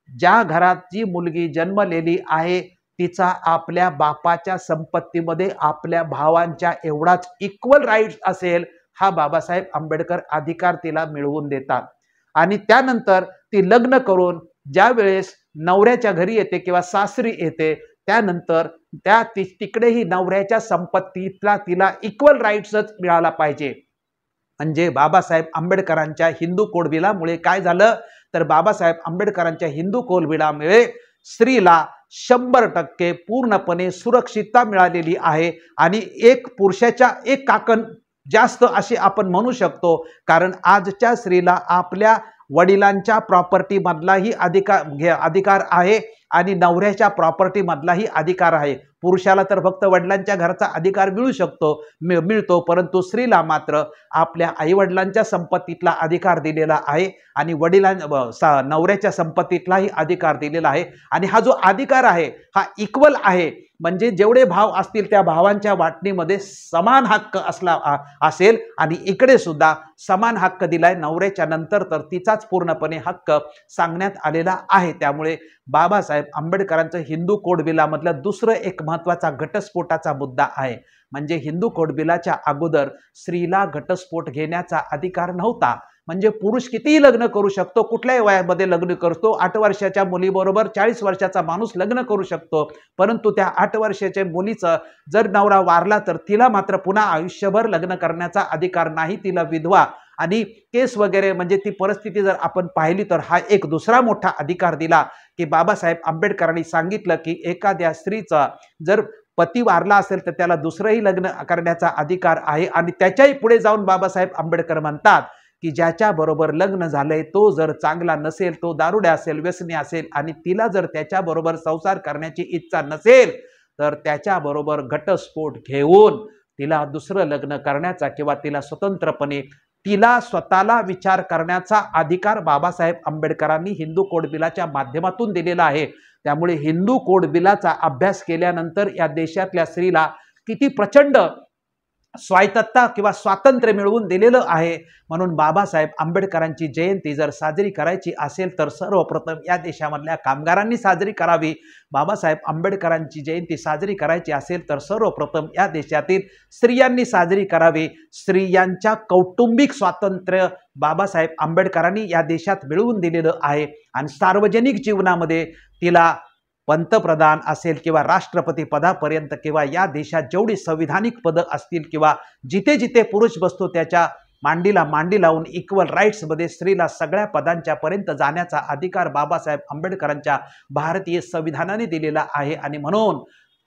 Speaker 1: ज्या घरात जी मुलगी जन्मलेली आहे तिचा आपल्या बापाच्या संपत्तीमध्ये आपल्या भावांच्या एवढाच इक्वल राईट्स असेल हा बाबासाहेब आंबेडकर अधिकार तिला मिळवून देतात। आणि त्यानंतर ती लग्न करून ज्या वेळेस नवऱ्याच्या घरी येते किंवा सासरी येते त्यानंतर त्या तिकडेही नवऱ्याच्या संपत्तीतला तिला इक्वल राईट्सच मिळाला पाहिजे। म्हणजे बाबासाहेब आंबेडकरांच्या हिंदू कोड बिलामुळे काय झालं तर बाबासाहेब आंबेडकरांच्या हिंदू कोड बिलामुळे स्त्रीला 100% पूर्णपणे सुरक्षितता मिळालेली आहे आणि एक पुरुषाच्या एक काकण जास्त असे आपण म्हणू शकतो कारण आजच्या स्त्रीला आपल्या वडिलांच्या प्रॉपर्टी मधलाही अधिकार आहे आणि नवऱ्याच्या प्रॉपर्टी मधलाही अधिकार आहे। पुरुषाला तर फक्त वडिलांच्या घराचा अधिकार मिळतो परंतु स्त्रीला मात्र आपल्या आईवडिलांच्या संपत्तीतला अधिकार दिलेला आहे आणि नवऱ्याच्या संपत्तीतलाही अधिकार दिलेला आहे। आणि हा जो अधिकार आहे हा इक्वल आहे म्हणजे जेवढे भाव असतील त्या भावांच्या वाटणीमध्ये समान हक्क असेल आणि इकडे सुद्धा समान हक्क दिलाय नवऱ्याच्या नंतर तर तिचाच पूर्णपणे हक्क सांगण्यात आलेला आहे। त्यामुळे बाबासाहेब आंबेडकरांचं हिंदू कोड बिलामधलं दुसरं एक महत्त्वाचा घटस्फोटाचा मुद्दा आहे। म्हणजे हिंदू कोड बिलाच्या अगोदर स्त्रीला घटस्फोट घेण्याचा अधिकार नव्हता। म्हणजे पुरुष कितीही लग्न करू शकतो, कुठल्याही वयामध्ये लग्न करतो। 8 वर्षाच्या मुलीबरोबर 40 वर्षाचा माणूस लग्न करू शकतो परंतु त्या 8 वर्षाच्या मुलीचा जर नवरा वारला तर तिला मात्र पुन्हा आयुष्यभर लग्न करण्याचा अधिकार नाही। तिला विधवा आणि केस वगैरे म्हणजे ती परिस्थिती जर आपण पाहिली तर हा एक दुसरा मोठा अधिकार दिला की बाबासाहेब आंबेडकरांनी सांगितलं की एखाद्या स्त्रीचा जर पती वारला असेल तर त्याला दुसरंही लग्न करण्याचा अधिकार आहे। आणि त्याच्याही पुढे जाऊन बाबासाहेब आंबेडकर म्हणतात की ज्याच्या बरोबर लग्न झालंय तो जर चांगला नसेल, तो दारुड्या असेल, व्यसनी असेल आणि तिला जर त्याच्या बरोबर संसार करण्याची इच्छा नसेल तर त्याच्या बरोबर घटस्फोट घेऊन तिला दुसरं लग्न करण्याचा किंवा तिला स्वतंत्रपणे तिला स्वतःला विचार करण्याचा अधिकार बाबासाहेब आंबेडकरांनी हिंदू कोड बिलाच्या माध्यमातून दिलेला आहे। त्यामुळे हिंदू कोड बिलाचा अभ्यास केल्यानंतर या देशातल्या स्त्रीला किती प्रचंड स्वायत्तता किंवा स्वातंत्र्य मिळवून दिलेलं आहे। म्हणून बाबासाहेब आंबेडकरांची जयंती जर साजरी करायची असेल तर सर्वप्रथम या देशामधल्या कामगारांनी साजरी करावी। बाबासाहेब आंबेडकरांची जयंती साजरी करायची असेल तर सर्वप्रथम या देशातील स्त्रियांनी साजरी करावी। स्त्रियांच्या कौटुंबिक स्वातंत्र्य बाबासाहेब आंबेडकरांनी या देशात मिळवून दिलेलं आहे आणि सार्वजनिक जीवनामध्ये तिला पंतप्रधान असेल किंवा राष्ट्रपती पदापर्यंत किंवा या देशात जेवढी संविधानिक पदं असतील किंवा जिथे जिथे पुरुष बसतो त्याच्या मांडीला मांडी लावून इक्वल राईट्समध्ये स्त्रीला सगळ्या पदांच्या पर्यंत जाण्याचा अधिकार बाबासाहेब आंबेडकरांच्या भारतीय संविधानाने दिलेला आहे। आणि म्हणून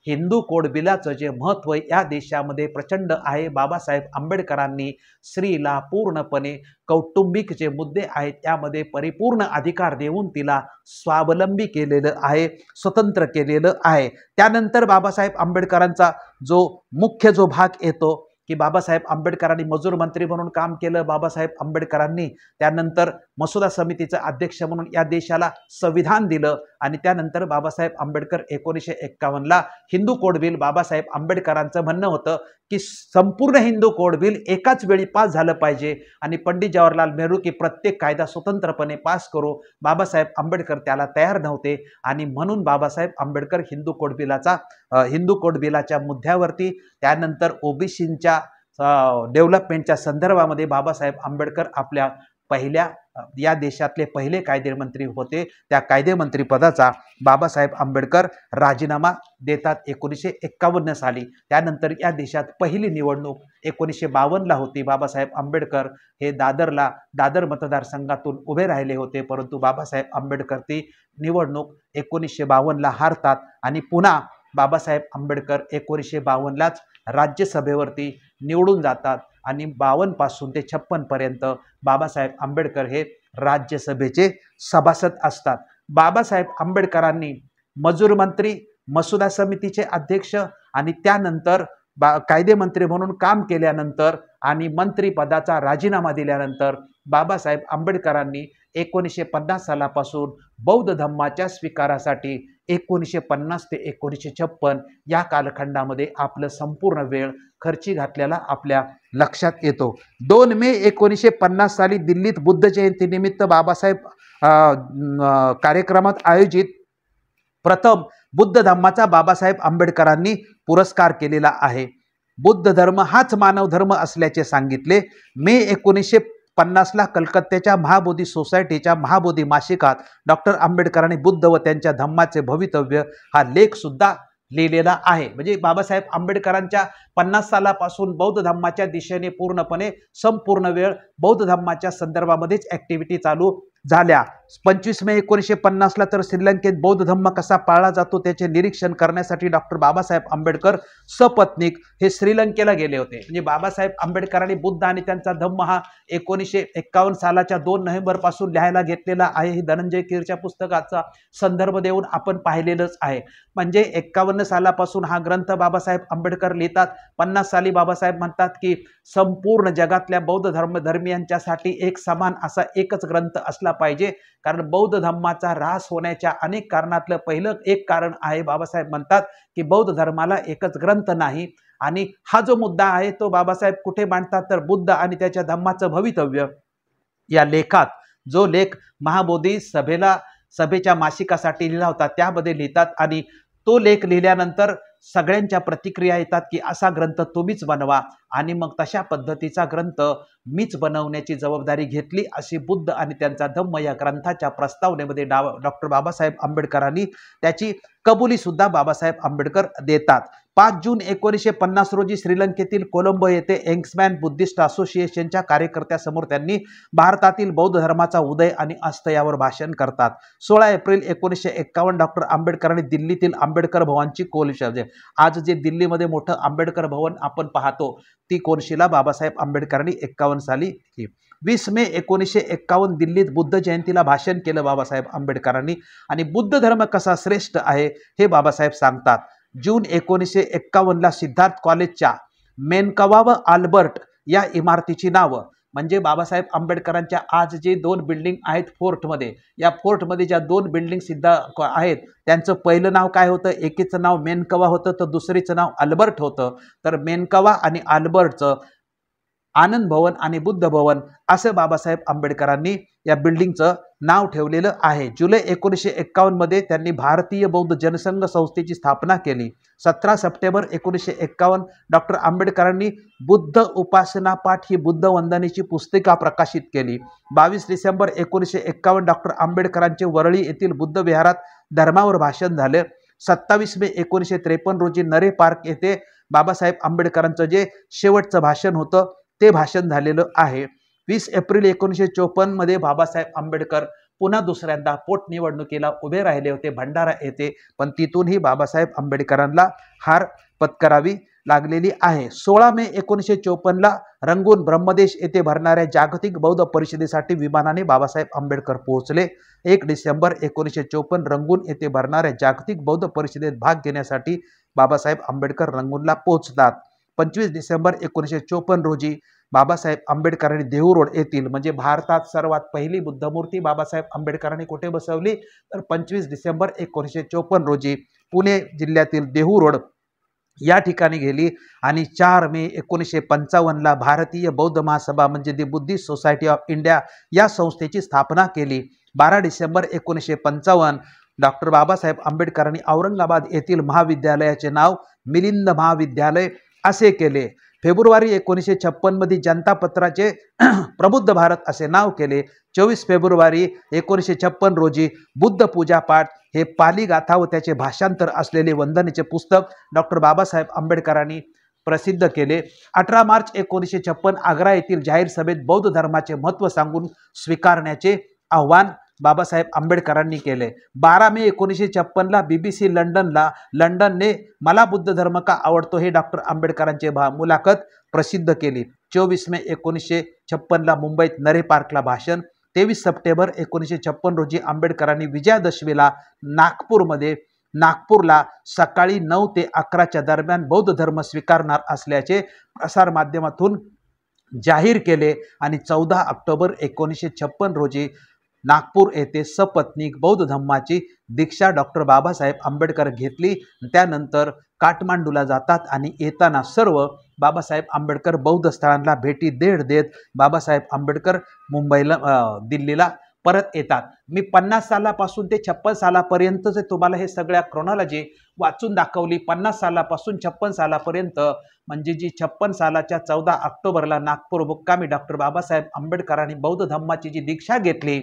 Speaker 1: हिंदू कोड बिलाचं जे महत्त्व या देशामध्ये प्रचंड आहे, बाबासाहेब आंबेडकरांनी स्त्रीला पूर्णपणे कौटुंबिक जे मुद्दे आहेत त्यामध्ये परिपूर्ण अधिकार देऊन तिला स्वावलंबी केलेलं आहे, स्वतंत्र केलेलं आहे। त्यानंतर बाबासाहेब आंबेडकरांचा जो मुख्य जो भाग येतो की बाबासाहेब आंबेडकरांनी मजूर मंत्री म्हणून काम केलं। बाबासाहेब आंबेडकरांनी त्यानंतर मसुदा समितीचे अध्यक्ष म्हणून या देशाला संविधान दिलं आणि त्यानंतर बाबासाहेब आंबेडकर 1951ला हिंदू कोड बिल, बाबासाहेब आंबेडकरांचं म्हणणं होतं की संपूर्ण हिंदू कोड बिल एकाच वेळी पास झालं पाहिजे आणि पंडित जवाहरलाल नेहरू की प्रत्येक कायदा स्वतंत्रपणे पास करू। बाबासाहेब आंबेडकर त्याला तयार नव्हते आणि म्हणून बाबासाहेब आंबेडकर हिंदू कोड बिलाच्या मुद्द्यावरती त्यानंतर ओबीसींच्या डेव्हलपमेंटच्या संदर्भामध्ये बाबासाहेब आंबेडकर आपल्या पहिल्या या देशातले पहिले कायदेमंत्री होते। त्या कायदेमंत्री पदाचा बाबासाहेब आंबेडकर राजीनामा देतात 1951 साली। त्यानंतर या देशात पहिली निवडणूक 1952ला होती। बाबासाहेब आंबेडकर हे दादर मतदारसंघातून उभे राहिले होते, परंतु बाबासाहेब आंबेडकर ती निवडणूक 1952ला हारतात आणि पुन्हा बाबासाहेब आंबेडकर 1952लाच राज्यसभेवरती निवडून जातात आणि 52 पासून ते 56 पर्यंत बाबासाहेब आंबेडकर हे राज्यसभेचे सभासद असतात। बाबासाहेब आंबेडकरांनी मजूर मंत्री, मसुदा समितीचे अध्यक्ष आणि त्यानंतर कायदेमंत्री म्हणून काम केल्यानंतर आणि मंत्रिपदाचा राजीनामा दिल्यानंतर बाबासाहेब आंबेडकरांनी 1950 सालापासून बौद्ध धम्माच्या स्वीकारासाठी 1950 ते 1956 या कालखंडामध्ये आपलं संपूर्ण वेळ खर्ची घातलेला आपल्या लक्षात येतो। 2 मे 1950 साली दिल्लीत बुद्ध जयंतीनिमित्त बाबासाहेब कार्यक्रमात आयोजित प्रथम बुद्ध धम्माचा बाबासाहेब आंबेडकरांनी पुरस्कार केलेला आहे। बुद्ध धर्म हाच मानव धर्म असल्याचे सांगितले। मे 1950ला कलकत्त्याच्या महाबोधी सोसायटीच्या महाबोधी मासिकात डॉक्टर आंबेडकरांनी बुद्ध व त्यांच्या धम्माचे भवितव्य हा लेख सुद्धा लिहिलेला आहे। म्हणजे बाबासाहेब आंबेडकरांच्या 50 सालापासून बौद्ध धम्माच्या दिशेने पूर्णपणे संपूर्ण वेळ बौद्ध धम्माच्या संदर्भामध्येच ॲक्टिव्हिटी चालू झाल्या। 25 मे 1950ला तर श्रीलंकेत बौद्ध धम्म कसा पाळला जातो त्याचे निरीक्षण करण्यासाठी डॉक्टर बाबासाहेब आंबेडकर सपत्नीक हे श्रीलंकेला गेले होते। म्हणजे बाबासाहेब आंबेडकरांनी बुद्ध आणि त्यांचा धम्म हा 1951 सालाच्या 2 नोव्हेंबर पासून लिहायला घेतलेला आहे। हे धनंजय कीरच्या पुस्तकाचा संदर्भ देऊन आपण पाहिलेलंच आहे। म्हणजे 51 सालापासून हा ग्रंथ बाबासाहेब आंबेडकर लिहितात। 50 साली बाबासाहेब म्हणतात की संपूर्ण जगातल्या बौद्ध धर्मीयांच्यासाठी एक समान असा एकच ग्रंथ असला पाहिजे, कारण बौद्ध धम्माचा ऱ्हास होण्याच्या अनेक कारणातलं पहिलं एक कारण आहे। बाबासाहेब म्हणतात की बौद्ध धर्माला एकच ग्रंथ नाही आणि हा जो मुद्दा आहे तो बाबासाहेब कुठे मांडतात तर बुद्ध आणि त्याच्या धम्माचं भवितव्य या लेखात, जो लेख महाबोधी सभेच्या मासिकासाठी लिहिला होता त्यामध्ये लिहितात आणि तो लेख लिहिल्यानंतर सगळ्यांच्या प्रतिक्रिया येतात की असा ग्रंथ तुम्हीच बनवा आणि मग तशा पद्धतीचा ग्रंथ मीच बनवण्याची जबाबदारी घेतली अशी बुद्ध आणि त्यांचा धम्म या ग्रंथाच्या प्रस्तावनेमध्ये डॉक्टर बाबासाहेब आंबेडकरांनी त्याची कबुली सुद्धा बाबासाहेब आंबेडकर देतात। 5 जून 1950 रोजी श्रीलंकेतील कोलंबो येथे यंग्समॅन बुद्धिस्ट असोसिएशनच्या कार्यकर्त्यासमोर त्यांनी भारतातील बौद्ध धर्माचा उदय आणि अस्त यावर भाषण करतात। 16 एप्रिल 1951 डॉक्टर आंबेडकरांनी दिल्लीतील आंबेडकर भवनची कोनशिला, आज जे दिल्लीमध्ये मोठं आंबेडकर भवन आपण पाहतो ती कोनशिला बाबासाहेब आंबेडकरांनी 51 साली केली। 20 मे 1951 दिल्लीत बुद्ध जयंतीला भाषण केलं बाबासाहेब आंबेडकरांनी आणि बुद्ध धर्म कसा श्रेष्ठ आहे हे बाबासाहेब सांगतात। जून 1951ला सिद्धार्थ कॉलेजच्या मेनकावा व आल्बर्ट या इमारतीची नावं म्हणजे बाबासाहेब आंबेडकरांच्या आज जे 2 बिल्डिंग आहेत फोर्टमध्ये, या फोर्टमध्ये ज्या 2 बिल्डिंग सिद्धा आहेत त्यांचं पहिलं नाव काय होतं, एकीचं नाव मेनकवा होतं तर दुसरीचं नाव अल्बर्ट होतं. तर मेनकवा आणि अल्बर्टचं आनंद भवन आणि बुद्ध भवन असं बाबासाहेब आंबेडकरांनी या बिल्डिंगचं नाव ठेवलेलं आहे. जुलै 1951 मध्ये त्यांनी भारतीय बौद्ध जनसंघ संस्थेची स्थापना केली. 17 सप्टेंबर 1951 डॉक्टर आंबेडकरांनी बुद्ध उपासना पाठ ही बुद्ध वंदनेची पुस्तिका प्रकाशित केली. 22 डिसेंबर 1951 डॉक्टर आंबेडकरांचे वरळी येथील बुद्ध विहारात धर्मावर भाषण झाले. 27 मे 1953 रोजी नरे पार्क येथे बाबासाहेब आंबेडकरांचं जे शेवटचं भाषण होतं ते भाषण झालेलं आहे. 20 एप्रिल 1954 मध्ये बाबासाहेब आंबेडकर पुन्हा दुसऱ्यांदा पोटनिवडणुकीला उभे राहिले होते भंडारा येथे, पण तिथूनही बाबासाहेब आंबेडकरांना हार पत्करावी लागलेली आहे. 16 मे 1954 रंगून ब्रह्मदेश येथे भरणाऱ्या जागतिक बौद्ध परिषदेसाठी विमानाने बाबासाहेब आंबेडकर पोहोचले. 1 डिसेंबर 1954 रंगून येथे भरणाऱ्या जागतिक बौद्ध परिषदेत भाग घेण्यासाठी बाबासाहेब आंबेडकर रंगूनला पोहोचतात. 25 डिसेंबर 1954 रोजी बाबासाहेब आंबेडकरांनी देहू रोड येथील म्हणजे भारतात सर्वात पहिली बुद्धमूर्ती बाबासाहेब आंबेडकरांनी कुठे बसवली तर 25 डिसेंबर 1954 रोजी पुणे जिल्ह्यातील देहू रोड या ठिकाणी गेली आणि 4 मे 1955 भारतीय बौद्ध महासभा म्हणजे दी बुद्धिस्ट सोसायटी ऑफ इंडिया या संस्थेची स्थापना केली. 12 डिसेंबर 1955 डॉक्टर बाबासाहेब आंबेडकरांनी औरंगाबाद येथील महाविद्यालयाचे नाव मिलिंद महाविद्यालय असे केले. फेब्रुवारी 1956 मध्ये जनता पत्राचे प्रबुद्ध भारत असे नाव केले. 24 फेब्रुवारी 1956 रोजी बुद्ध पूजा पाठ हे पाली गाथा व त्याचे भाषांतर असलेले वंदनेचे पुस्तक डॉक्टर बाबासाहेब आंबेडकरांनी प्रसिद्ध केले. 18 मार्च 1956 आग्रा येथील जाहीर सभेत बौद्ध धर्माचे महत्त्व सांगून स्वीकारण्याचे आव्हान बाबासाहेब आंबेडकरांनी केले. 12 मे 1956 BBC लंडनने मला बुद्ध धर्म का आवडतो हे डॉक्टर आंबेडकरांचे मुलाखत प्रसिद्ध केली. 24 मे 1956 मुंबईत नरे पार्कला भाषण. 23 सप्टेंबर 1956 रोजी आंबेडकरांनी विजयादशमीला नागपूरला सकाळी 9 ते 11च्या दरम्यान बौद्ध धर्म स्वीकारणार असल्याचे प्रसारमाध्यमातून जाहीर केले आणि 14 ऑक्टोबर 1956 रोजी नागपूर येथे सपत्नीक बौद्ध धम्माची दीक्षा डॉक्टर बाबासाहेब आंबेडकर घेतली. त्यानंतर काठमांडूला जातात आणि येताना सर्व बाबासाहेब आंबेडकर बौद्ध स्थळांना भेटी देत बाबासाहेब आंबेडकर दिल्लीला परत येतात. मी 50 सालापासून ते 56 सालापर्यंतचे तुम्हाला हे सगळ्या क्रोनॉलॉजी वाचून दाखवली. 50 सालापासून 56 सालापर्यंत म्हणजे जी 56 सालाच्या 14 ऑक्टोबरला नागपूर मुक्कामी डॉक्टर बाबासाहेब आंबेडकरांनी बौद्ध धम्माची जी दीक्षा घेतली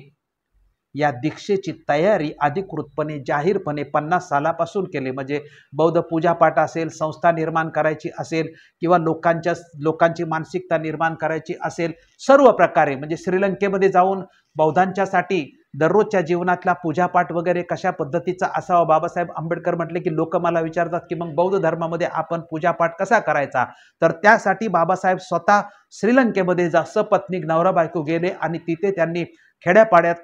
Speaker 1: या दीक्षेची तयारी अधिकृतपणे जाहीरपणे 50 सालापासून केली. म्हणजे बौद्ध पूजापाठ असेल, संस्था निर्माण करायची असेल किंवा लोकांची मानसिकता निर्माण करायची असेल, सर्व प्रकारे म्हणजे श्रीलंकेमध्ये जाऊन बौद्धांच्यासाठी दररोजच्या जीवनातला पूजापाठ वगैरे कशा पद्धतीचा असावा. बाबासाहेब आंबेडकर म्हटले की लोक मला विचारतात की मग बौद्ध धर्मामध्ये आपण पूजापाठ कसा करायचा, तर त्यासाठी बाबासाहेब स्वतः श्रीलंकेमध्ये सपत्नीक नवरा बायको गेले आणि तिथे त्यांनी खेड्यापाड्यात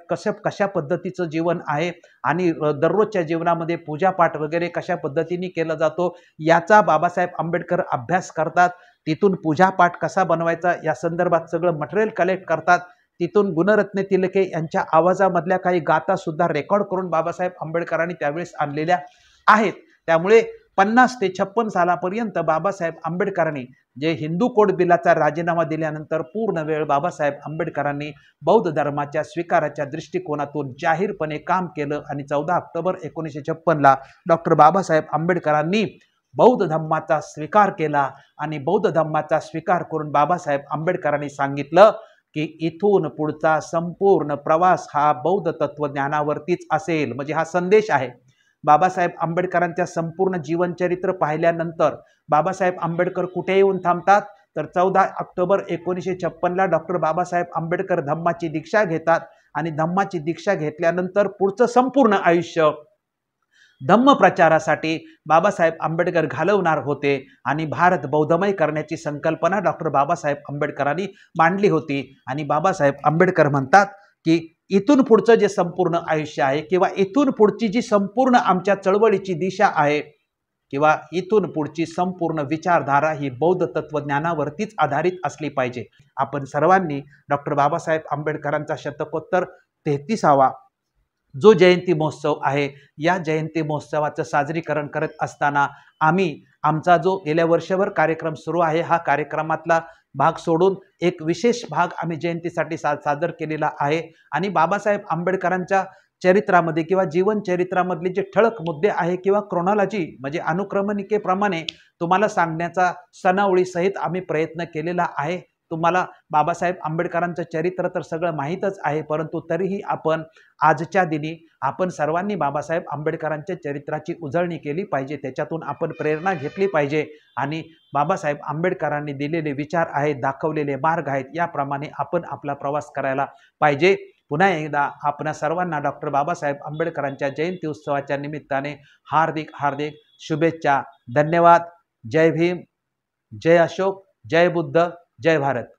Speaker 1: कशा पद्धतीचं जीवन आहे आणि दररोजच्या जीवनामध्ये पूजापाठ वगैरे कशा पद्धतीने केला जातो याचा बाबासाहेब आंबेडकर अभ्यास करतात. तिथून पूजापाठ कसा बनवायचा या संदर्भात सगळं मटेरियल कलेक्ट करतात. तिथून गुणरत्ने तिलके यांच्या आवाजामधल्या काही गाथा सुद्धा रेकॉर्ड करून बाबासाहेब आंबेडकरांनी त्यावेळेस आणलेल्या आहेत. त्यामुळे 50 ते 56 सालापर्यंत बाबासाहेब आंबेडकरांनी जे हिंदू कोड बिलाचा राजीनामा दिल्यानंतर पूर्ण वेळ बाबासाहेब आंबेडकरांनी बौद्ध धर्माच्या स्वीकाराच्या दृष्टिकोनातून जाहीरपणे काम केलं आणि 14 ऑक्टोबर 1956 डॉक्टर बाबासाहेब आंबेडकरांनी बौद्ध धम्माचा स्वीकार केला आणि बौद्ध धम्माचा स्वीकार करून बाबासाहेब आंबेडकरांनी सांगितलं की इथून पुढचा संपूर्ण प्रवास हा बौद्ध तत्वज्ञानावरतीच असेल. म्हणजे हा संदेश आहे. बाबासाहेब आंबेडकरांच्या संपूर्ण जीवनचरित्र पाहिल्यानंतर बाबासाहेब आंबेडकर कुठे येऊन थांबतात तर 14 ऑक्टोबर 1956 डॉक्टर बाबासाहेब आंबेडकर धम्माची दीक्षा घेतात आणि धम्माची दीक्षा घेतल्यानंतर पुढचं संपूर्ण आयुष्य धम्म प्रचारासाठी बाबासाहेब आंबेडकर घालवणार होते आणि भारत बौद्धमय करण्याची संकल्पना डॉक्टर बाबासाहेब आंबेडकरांनी मांडली होती. आणि बाबासाहेब आंबेडकर म्हणतात की इथून पुढचं जे संपूर्ण आयुष्य आहे किंवा इथून पुढची जी संपूर्ण आमच्या चळवळीची दिशा आहे किंवा इथून पुढची संपूर्ण विचारधारा ही बौद्ध तत्वज्ञानावरतीच आधारित असली पाहिजे। आपण सर्वांनी डॉक्टर बाबासाहेब आंबेडकरांचा शतकोत्तर 33वा जो जयंती महोत्सव आहे, या जयंती महोत्सवाचं साजरीकरण करत असताना आम्ही आमचा जो गेल्या वर्षभर कार्यक्रम सुरू आहे, हा कार्यक्रमातला भाग सोडून एक विशेष भाग आम्ही जयंतीसाठी सादर केलेला आहे आणि बाबासाहेब आंबेडकरांच्या चरित्रामध्ये किंवा जीवन चरित्रामधले जे ठळक मुद्दे आहे किंवा क्रोनॉलॉजी म्हणजे अनुक्रमणिकेप्रमाणे तुम्हाला सांगण्याचा सनावळीसहित आम्ही प्रयत्न केलेला आहे। तुम्हाला बाबासाहेब आंबेडकरांचं चरित्र तर सगळं माहीतच आहे, परंतु तरीही आपण आजच्या दिनी आपण सर्वांनी बाबासाहेब आंबेडकरांच्या चरित्राची उजळणी केली पाहिजे, त्याच्यातून आपण प्रेरणा घेतली पाहिजे आणि बाबासाहेब आंबेडकरांनी दिलेले विचार आहेत, दाखवलेले मार्ग आहेत, याप्रमाणे आपण आपला प्रवास करायला पाहिजे। पुन्हा एकदा आपणा सर्वांना डॉक्टर बाबासाहेब आंबेडकरांच्या जयंती उत्सवाच्या निमित्ताने हार्दिक हार्दिक शुभेच्छा। धन्यवाद। जय भीम, जय अशोक, जय बुद्ध, जय भारत।